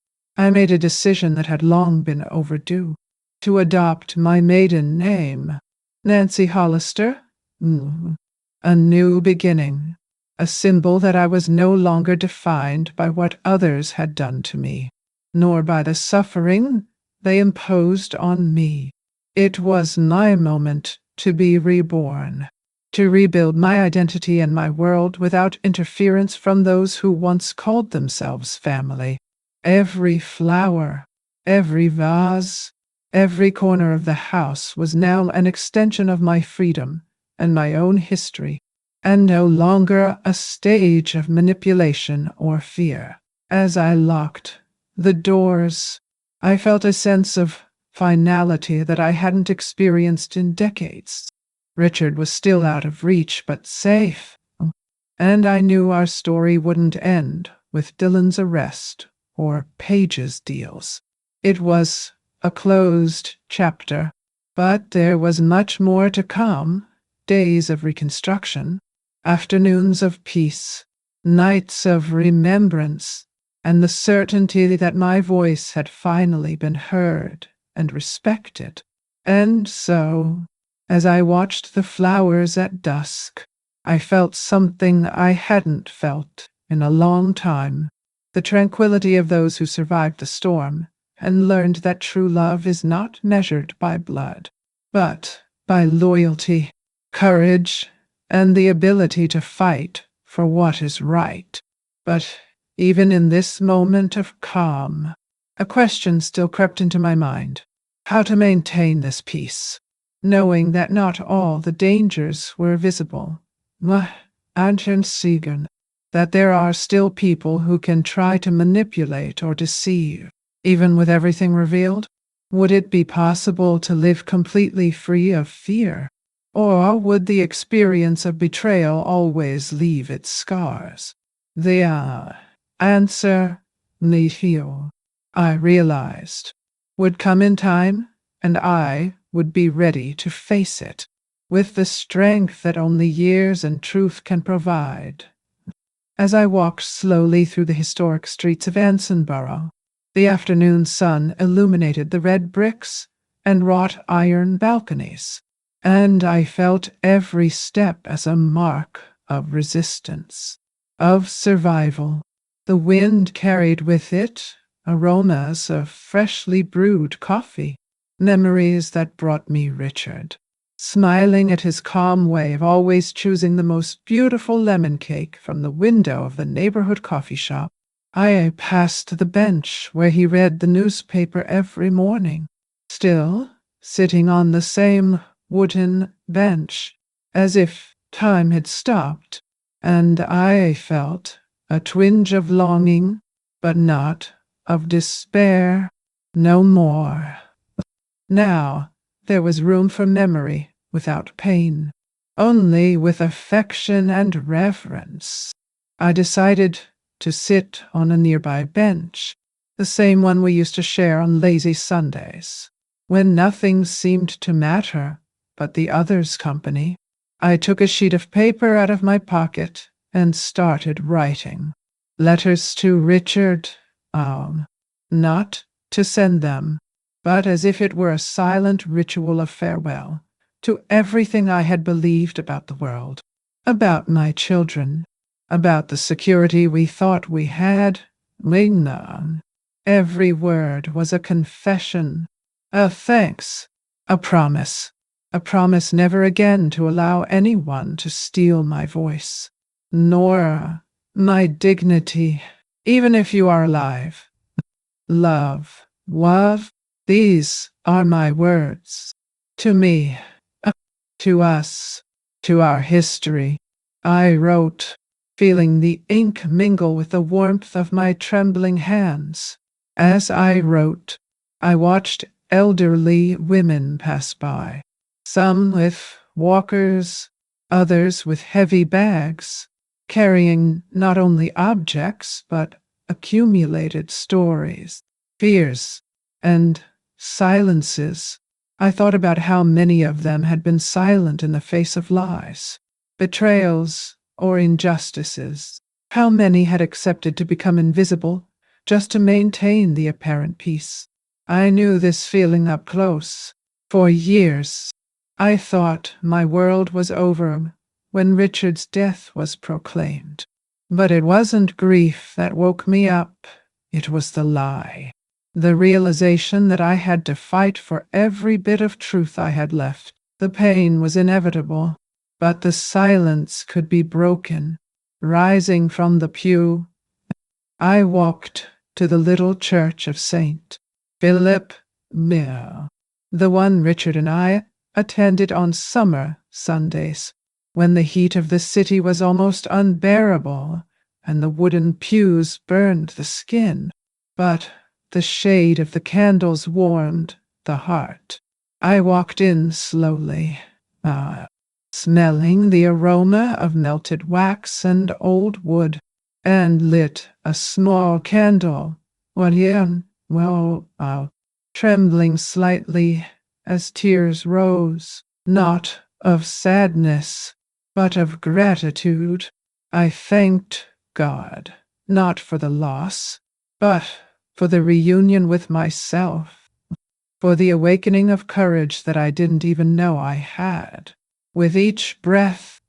I made a decision that had long been overdue, to adopt my maiden name, Nancy Hollister. A new beginning, a symbol that I was no longer defined by what others had done to me, nor by the suffering they imposed on me. It was my moment to be reborn, to rebuild my identity and my world without interference from those who once called themselves family. Every flower, every vase, every corner of the house was now an extension of my freedom and my own history, and no longer a stage of manipulation or fear. As I locked the doors, I felt a sense of finality that I hadn't experienced in decades. Richard was still out of reach, but safe, and I knew our story wouldn't end with Dylan's arrest or Paige's deals. It was a closed chapter, but there was much more to come. Days of reconstruction, afternoons of peace, nights of remembrance, and the certainty that my voice had finally been heard and respected. And so, as I watched the flowers at dusk, I felt something I hadn't felt in a long time, the tranquility of those who survived the storm and learned that true love is not measured by blood, but by loyalty, courage, and the ability to fight for what is right. But even in this moment of calm, a question still crept into my mind: how to maintain this peace, knowing that not all the dangers were visible. That there are still people who can try to manipulate or deceive, even with everything revealed. Would it be possible to live completely free of fear? Or would the experience of betrayal always leave its scars? The answer, Nihil, I realized, would come in time, and I would be ready to face it, with the strength that only years and truth can provide. As I walked slowly through the historic streets of Ansonborough, the afternoon sun illuminated the red bricks and wrought iron balconies, and I felt every step as a mark of resistance, of survival. The wind carried with it aromas of freshly brewed coffee, memories that brought me Richard, smiling at his calm way of always choosing the most beautiful lemon cake from the window of the neighborhood coffee shop. I passed the bench where he read the newspaper every morning, still sitting on the same wooden bench, as if time had stopped, and I felt a twinge of longing, but not of despair. No more. Now there was room for memory without pain, only with affection and reverence. I decided to sit on a nearby bench, the same one we used to share on lazy Sundays, when nothing seemed to matter but the other's company. I took a sheet of paper out of my pocket and started writing. Letters to Richard, not to send them, but as if it were a silent ritual of farewell to everything I had believed about the world, about my children, about the security we thought we had. Every word was a confession, a thanks, a promise never again to allow anyone to steal my voice, nor my dignity, even if you are alive. Love, these are my words. To me, to us, to our history. I wrote, feeling the ink mingle with the warmth of my trembling hands. As I wrote, I watched elderly women pass by, some with walkers, others with heavy bags, carrying not only objects but accumulated stories, fears, and silences. I thought about how many of them had been silent in the face of lies, betrayals, or injustices. How many had accepted to become invisible just to maintain the apparent peace. I knew this feeling up close. For years, I thought my world was over when Richard's death was proclaimed. But it wasn't grief that woke me up, it was the lie. The realization that I had to fight for every bit of truth I had left. The pain was inevitable, but the silence could be broken. Rising from the pew, I walked to the little church of St. Philip Mere, the one Richard and I attended on summer Sundays, when the heat of the city was almost unbearable and the wooden pews burned the skin. But the shade of the candles warmed the heart. I walked in slowly, smelling the aroma of melted wax and old wood, and lit a small candle, trembling slightly as tears rose, not of sadness, but of gratitude. I thanked God, not for the loss, but for the reunion with myself, for the awakening of courage that I didn't even know I had. With each breath,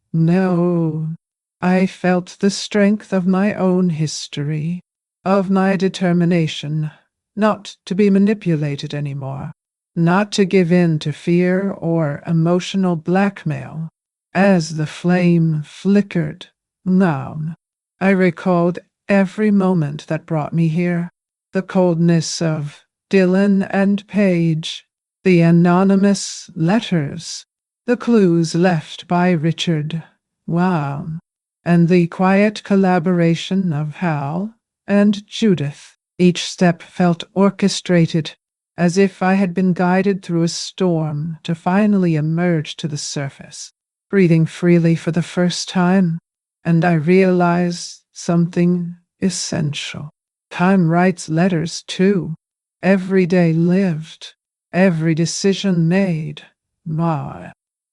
I felt the strength of my own history, of my determination not to be manipulated anymore, not to give in to fear or emotional blackmail. As the flame flickered down, I recalled every moment that brought me here. The coldness of Dylan and Paige, the anonymous letters, the clues left by Richard, and the quiet collaboration of Hal and Judith. Each step felt orchestrated, as if I had been guided through a storm to finally emerge to the surface, breathing freely for the first time. And I realized something essential. Time writes letters too. Every day lived, every decision made,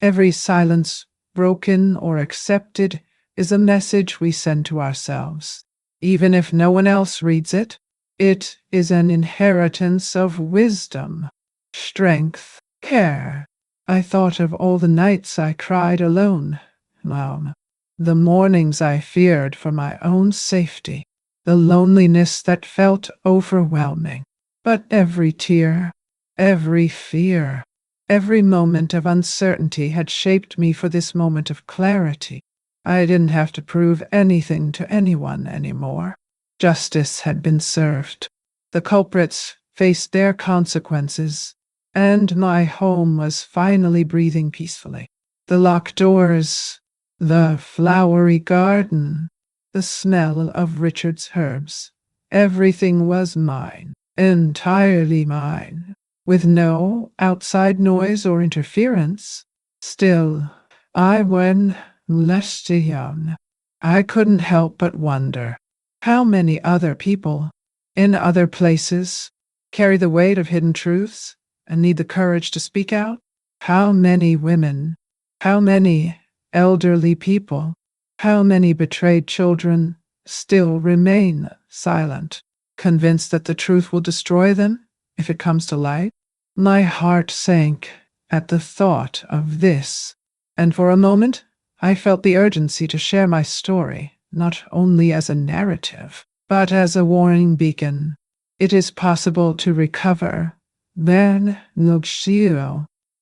every silence broken or accepted is a message we send to ourselves. Even if no one else reads it, it is an inheritance of wisdom, strength, care. I thought of all the nights I cried alone, the mornings I feared for my own safety, the loneliness that felt overwhelming. But every tear, every fear, every moment of uncertainty had shaped me for this moment of clarity. I didn't have to prove anything to anyone anymore. Justice had been served. The culprits faced their consequences, and my home was finally breathing peacefully. The locked doors, the flowery garden, the smell of Richard's herbs. Everything was mine, entirely mine, with no outside noise or interference. Still, when less young, I couldn't help but wonder how many other people, in other places, carry the weight of hidden truths and need the courage to speak out. How many women, how many elderly people, how many betrayed children still remain silent, convinced that the truth will destroy them if it comes to light. My heart sank at the thought of this, and for a moment I felt the urgency to share my story, not only as a narrative, but as a warning beacon. It is possible to recover, then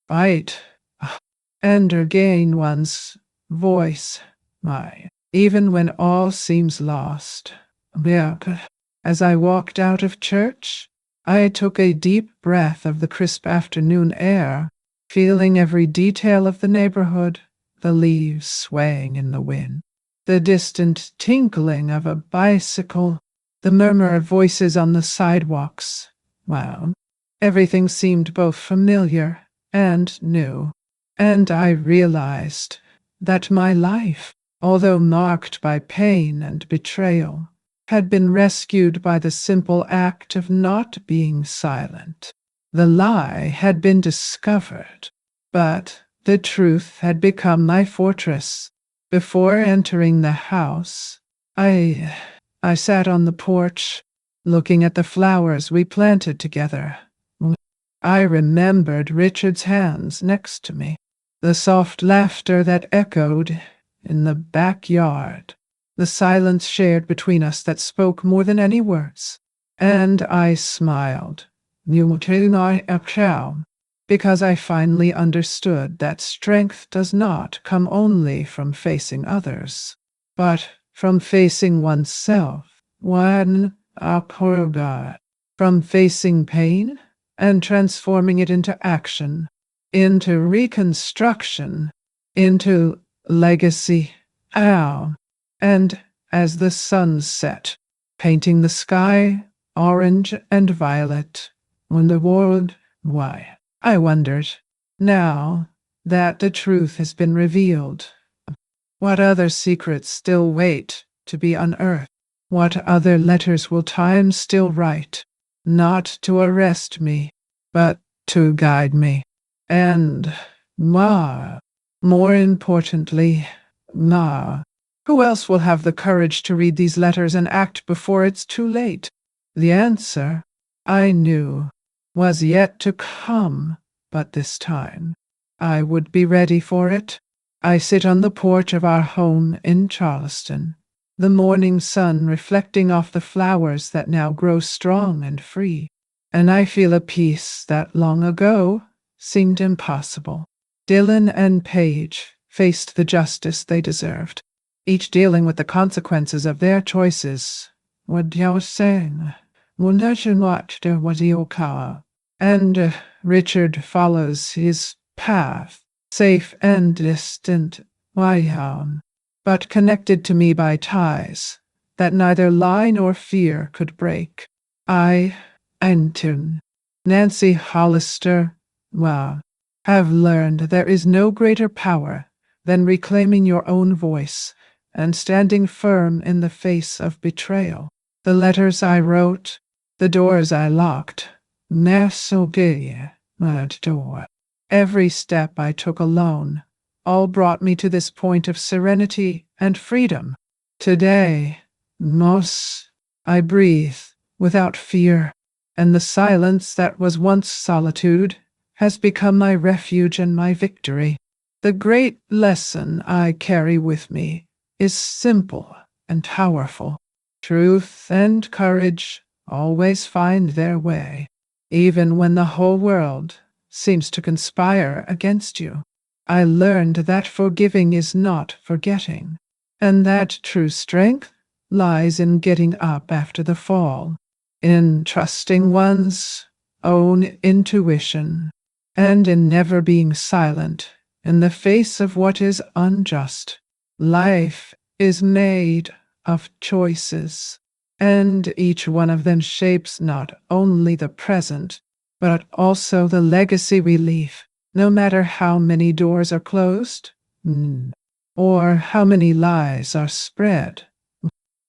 fight, and regain one's voice, even when all seems lost. As I walked out of church, I took a deep breath of the crisp afternoon air, feeling every detail of the neighborhood, the leaves swaying in the wind, the distant tinkling of a bicycle, the murmur of voices on the sidewalks. Everything seemed both familiar and new, and I realized that my life, although marked by pain and betrayal, had been rescued by the simple act of not being silent. The lie had been discovered, but the truth had become my fortress. Before entering the house, I sat on the porch, looking at the flowers we planted together. I remembered Richard's hands next to me, the soft laughter that echoed in the backyard, the silence shared between us that spoke more than any words. And I smiled, because I finally understood that strength does not come only from facing others, but from facing oneself, from facing pain and transforming it into action, into reconstruction, into legacy. And as the sun set, painting the sky orange and violet, when the world, I wondered, now that the truth has been revealed, what other secrets still wait to be unearthed? What other letters will time still write, not to arrest me, but to guide me? And, more importantly, who else will have the courage to read these letters and act before it's too late? The answer, I knew, was yet to come, but this time I would be ready for it. I sit on the porch of our home in Charleston, the morning sun reflecting off the flowers that now grow strong and free, and I feel a peace that long ago seemed impossible. Dylan and Paige faced the justice they deserved, each dealing with the consequences of their choices. And Richard follows his path, safe and distant, but connected to me by ties that neither lie nor fear could break. I, and Nancy Hollister, have learned there is no greater power than reclaiming your own voice and standing firm in the face of betrayal. The letters I wrote, the doors I locked, every step I took alone, all brought me to this point of serenity and freedom. Today, I breathe without fear, and the silence that was once solitude has become my refuge and my victory. The great lesson I carry with me is simple and powerful. Truth and courage always find their way, even when the whole world seems to conspire against you. I learned that forgiving is not forgetting, and that true strength lies in getting up after the fall, in trusting one's own intuition, and in never being silent in the face of what is unjust. Life is made of choices, and each one of them shapes not only the present, but also the legacy we leave, no matter how many doors are closed, or how many lies are spread.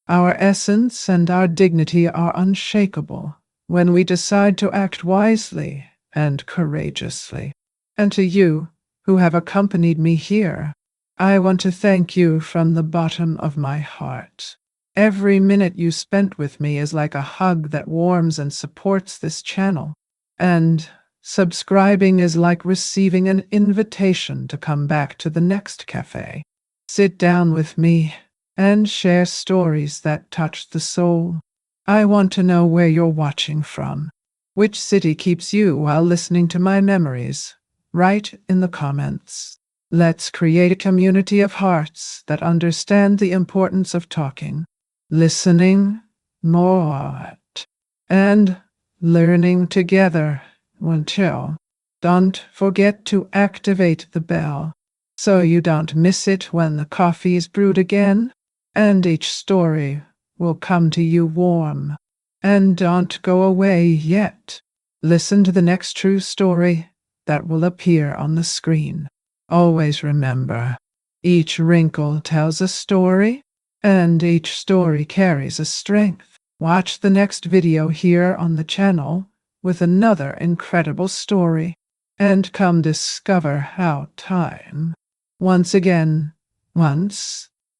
Our essence and our dignity are unshakable when we decide to act wisely and courageously. And to you, who have accompanied me here, I want to thank you from the bottom of my heart. Every minute you spent with me is like a hug that warms and supports this channel, and subscribing is like receiving an invitation to come back to the next cafe. Sit down with me and share stories that touch the soul. I want to know where you're watching from. Which city keeps you while listening to my memories? Write in the comments. Let's create a community of hearts that understand the importance of talking, listening more, and learning together. Don't forget to activate the bell so you don't miss it when the coffee is brewed again, and each story will come to you warm. And don't go away yet. Listen to the next true story that will appear on the screen. Always remember, each wrinkle tells a story, and each story carries a strength. Watch the next video here on the channel with another incredible story, and come discover how time, once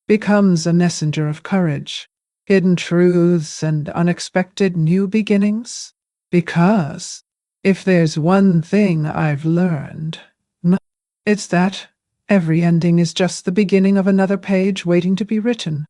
becomes a messenger of courage. hidden truths and unexpected new beginnings. Because if there's one thing I've learned, it's that every ending is just the beginning of another page waiting to be written.